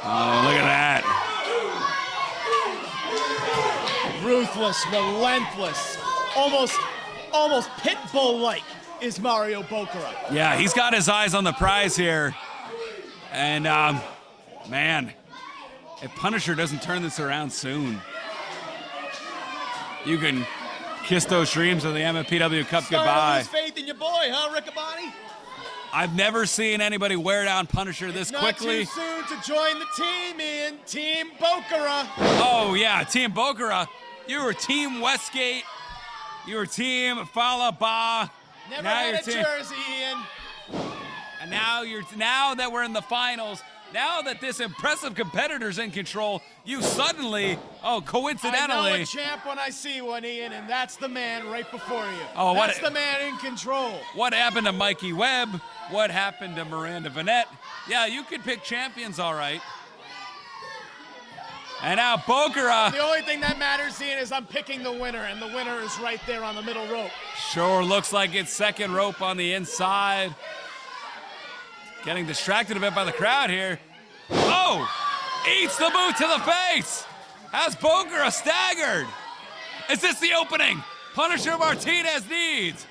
Oh, look at that. Ruthless, relentless, almost pit bull-like is Mario Bokara. Yeah, he's got his eyes on the prize here. And, man, if Punisher doesn't turn this around soon, you can kiss those dreams of the MFPW Cup goodbye. Lose faith in your boy, huh, Riccaboni? I've never seen anybody wear down Punisher this quickly. Not too soon to join the team, Ian. Team Bokara. Oh, yeah, Team Bokara. You were Team Westgate. You were Team Falaba. Never had a jersey, Ian. And now that we're in the finals, now that this impressive competitor's in control, you suddenly, coincidentally. I know a champ when I see one, Ian, and that's the man right before you. Oh, that's the man in control. What happened to Mikey Webb? What happened to Miranda Vanette? Yeah, you could pick champions, all right. And now Bokara. The only thing that matters, Ian, is I'm picking the winner, and the winner is right there on the middle rope. Sure looks like it's second rope on the inside. Getting distracted a bit by the crowd here. Oh! Eats the boot to the face! Has Bokara staggered? Is this the opening Punisher Martinez needs?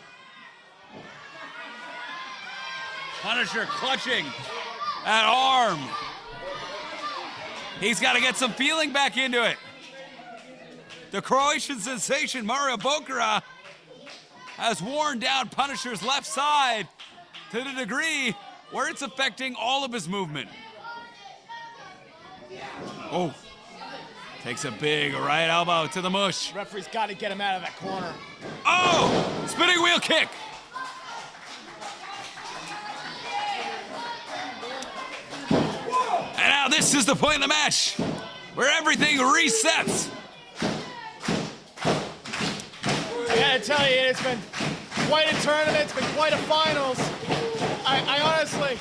Punisher clutching that arm. He's got to get some feeling back into it. The Croatian sensation, Mario Bokara, has worn down Punisher's left side to the degree where it's affecting all of his movement. Oh, takes a big right elbow to the mush. Referee's got to get him out of that corner. Oh, spinning wheel kick. And now this is the point of the match where everything resets. I gotta tell you, it's been quite a tournament. It's been quite a finals. I honestly,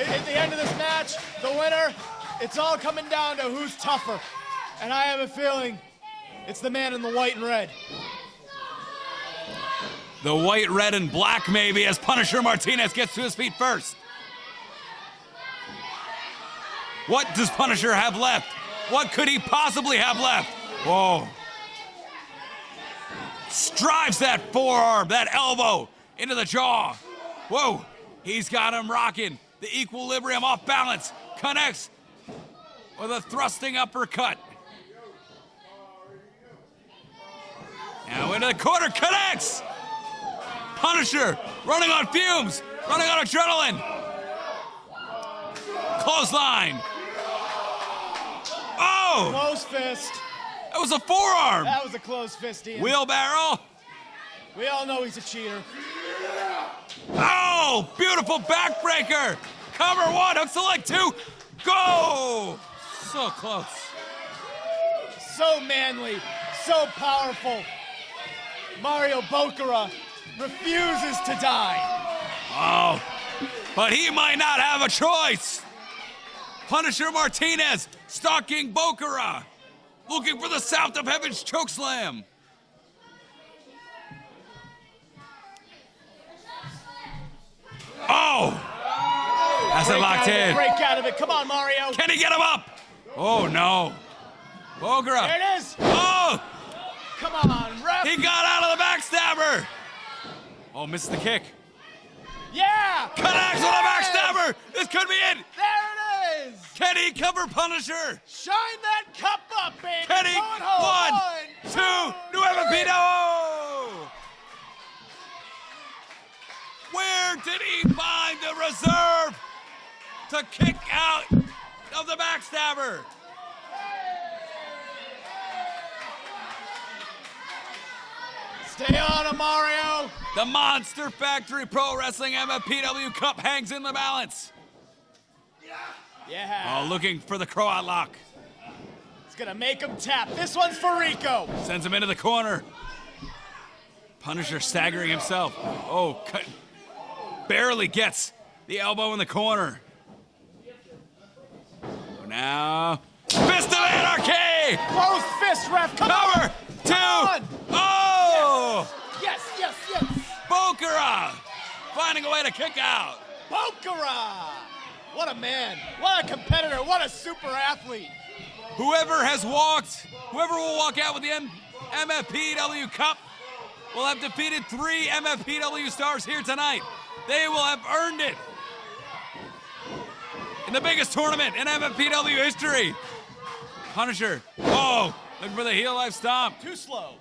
at the end of this match, the winner, it's all coming down to who's tougher. And I have a feeling it's the man in the white and red. The white, red, and black maybe as Punisher Martinez gets to his feet first. What does Punisher have left? What could he possibly have left? Whoa. Drives that forearm, that elbow into the jaw. Whoa. He's got him rocking. The equilibrium off balance. Connects with a thrusting uppercut. Now into the corner. Connects. Punisher running on fumes. Running on adrenaline. Clothesline. Oh! Close fist. That was a forearm. That was a close fist, Ian. Wheelbarrow. We all know he's a cheater. Oh, beautiful backbreaker. Cover one, hooks the leg two. Go! So close. So manly, so powerful. Mario Bokura refuses to die. Oh, but he might not have a choice. Punisher Martinez stalking Bokura, looking for the South of Heaven's chokeslam. Oh, that's it locked in. Break out of it. Come on, Mario. Can he get him up? Oh no, Bokura. There it is. Oh, Come on, ref. he got out of the backstabber. Oh, missed the kick. Yeah. Connects with a backstabber. This could be it. There it is. Can he cover Punisher? Shine that cup up, baby. Can he? Going home. One, two, new MFPW. Where did he find the reserve to kick out of the backstabber? Stay on him, Mario. The Monster Factory Pro Wrestling MFPW Cup hangs in the balance. Yeah. Oh, looking for the Croat lock. It's gonna make him tap. This one's for Rico. Sends him into the corner. Punisher staggering himself. Oh, barely gets the elbow in the corner. So now, Fist of Anarchy! Close fist, ref. Come Cover! on. Two! Come on. Oh! Yes, yes, yes. Bokura finding a way to kick out. Bokura. What a man. What a competitor. What a super athlete. Whoever will walk out with the MFPW Cup will have defeated 3 MFPW stars here tonight. They will have earned it in the biggest tournament in MFPW history. Punisher, oh, looking for the heel life stomp. Too slow.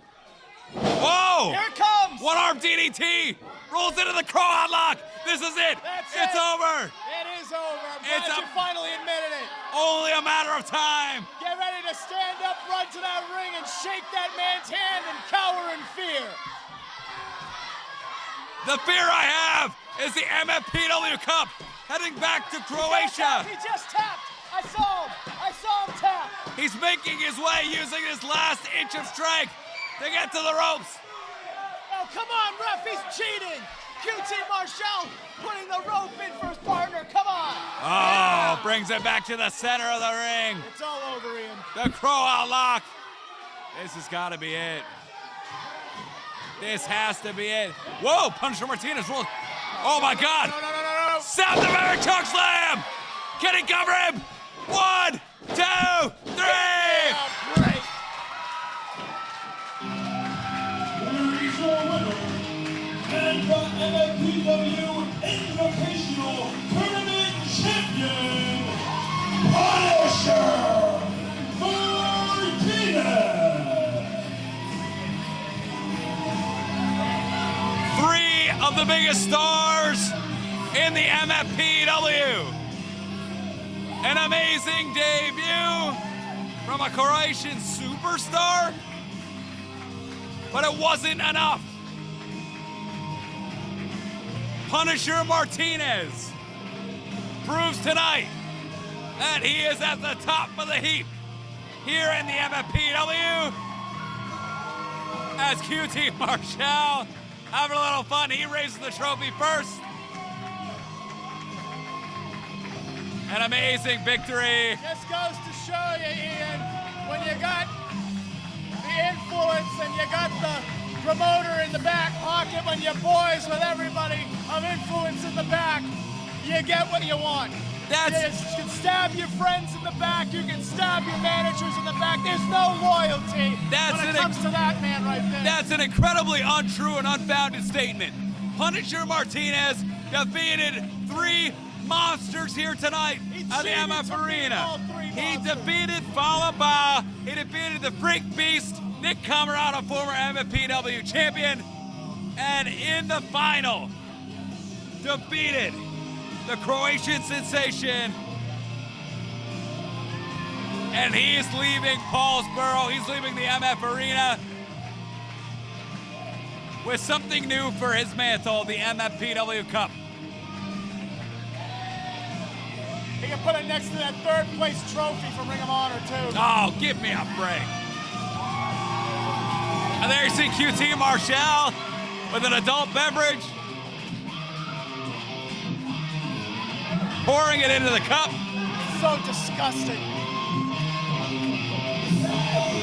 Whoa! Here it comes. One arm DDT, rolls into the Croat lock. This is it. That's it's it. over. It is over. I'm It's glad a- you finally admitted it. Only a matter of time. Get ready to stand up, run to that ring, and shake that man's hand and cower in fear. The fear I have is the MFPW Cup heading back to Croatia. He just tapped. I saw him. I saw him tap. He's making his way using his last inch of strength to get to the ropes. Oh, come on, ref. He's cheating. QT Marshall putting the rope in for his partner. Come on. Oh, brings it back to the center of the ring. It's all over, Ian. The Croat lock. This has got to be it. This has to be it. Whoa, Punisher Martinez rolled. Oh my God. No. South American choke slam. Can he cover him? 1, 2, 3. Yeah, great. Here is your winner, and the MFPW Invitational Tournament Champion, Punisher Martinez. 3 of the biggest stars in the MFPW. An amazing debut from a Croatian superstar, but it wasn't enough. Punisher Martinez proves tonight that he is at the top of the heap here in the MFPW. As QT Marshall having a little fun, he raises the trophy first. An amazing victory. Just goes to show you, Ian, when you got the influence and you got the promoter in the back pocket, when you're boys with everybody of influence in the back, you get what you want. You can stab your friends in the back, you can stab your managers in the back. There's no loyalty when it comes to that man right there. That's an incredibly untrue and unfounded statement. Punisher Martinez defeated 3 monsters here tonight at the MF Arena. He defeated Falaba. He defeated the Freak Beast, Nick Camarado, former MFPW champion. And in the final, defeated the Croatian sensation. And he's leaving Paulsboro. He's leaving the MF Arena with something new for his mantle, the MFPW Cup. He can put it next to that 3rd place trophy for Ring of Honor, too. Oh, give me a break. And there you see QT Marshall with an adult beverage, pouring it into the cup. So disgusting.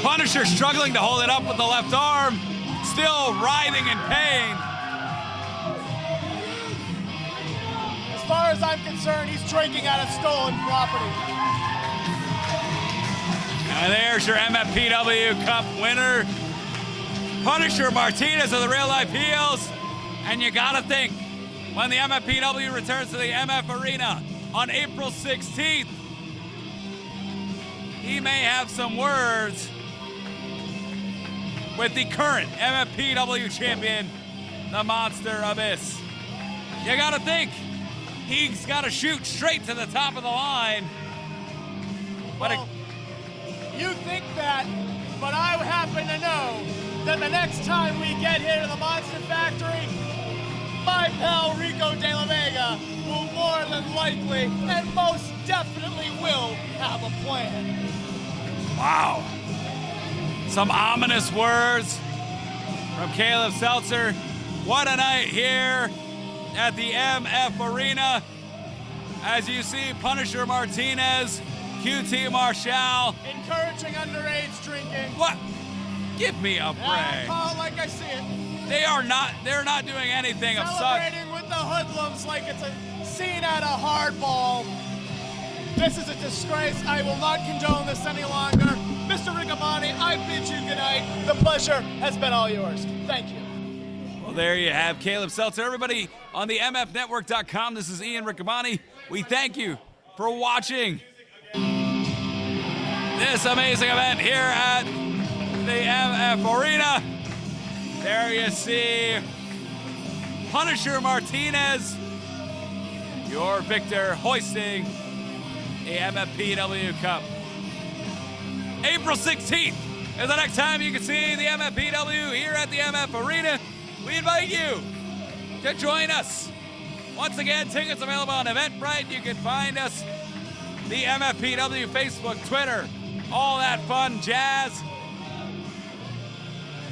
Punisher struggling to hold it up with the left arm, still writhing in pain. As far as I'm concerned, he's drinking out of stolen property. And there's your MFPW Cup winner, Punisher Martinez of the Real Life Heels. And you gotta think, when the MFPW returns to the MF Arena on April 16th, he may have some words with the current MFPW champion, the Monster Abyss. You gotta think, he's gotta shoot straight to the top of the line. Well, you think that, but I happen to know that the next time we get here to the Monster Factory, my pal Rico De La Vega will more than likely and most definitely will have a plan. Wow. Some ominous words from Caleb Seltzer. What a night here at the MF Arena. As you see, Punisher Martinez, QT Marshall. Encouraging underage drinking. What? Give me a break. I'll call it like I see it. They're not doing anything of such. Celebrating with the hoodlums like it's a scene at a hardball. This is a disgrace. I will not condone this any longer. Mr. Riccaboni, I bid you good night. The pleasure has been all yours. Thank you. Well, there you have Caleb Seltzer. Everybody on the MFNetwork.com, this is Ian Riccaboni. We thank you for watching this amazing event here at the MF Arena. There you see Punisher Martinez, your victor, hoisting the MFPW Cup. April 16th is the next time you can see the MFPW here at the MF Arena. We invite you to join us. Once again, tickets available on Eventbrite. You can find us, the MFPW Facebook, Twitter, all that fun jazz.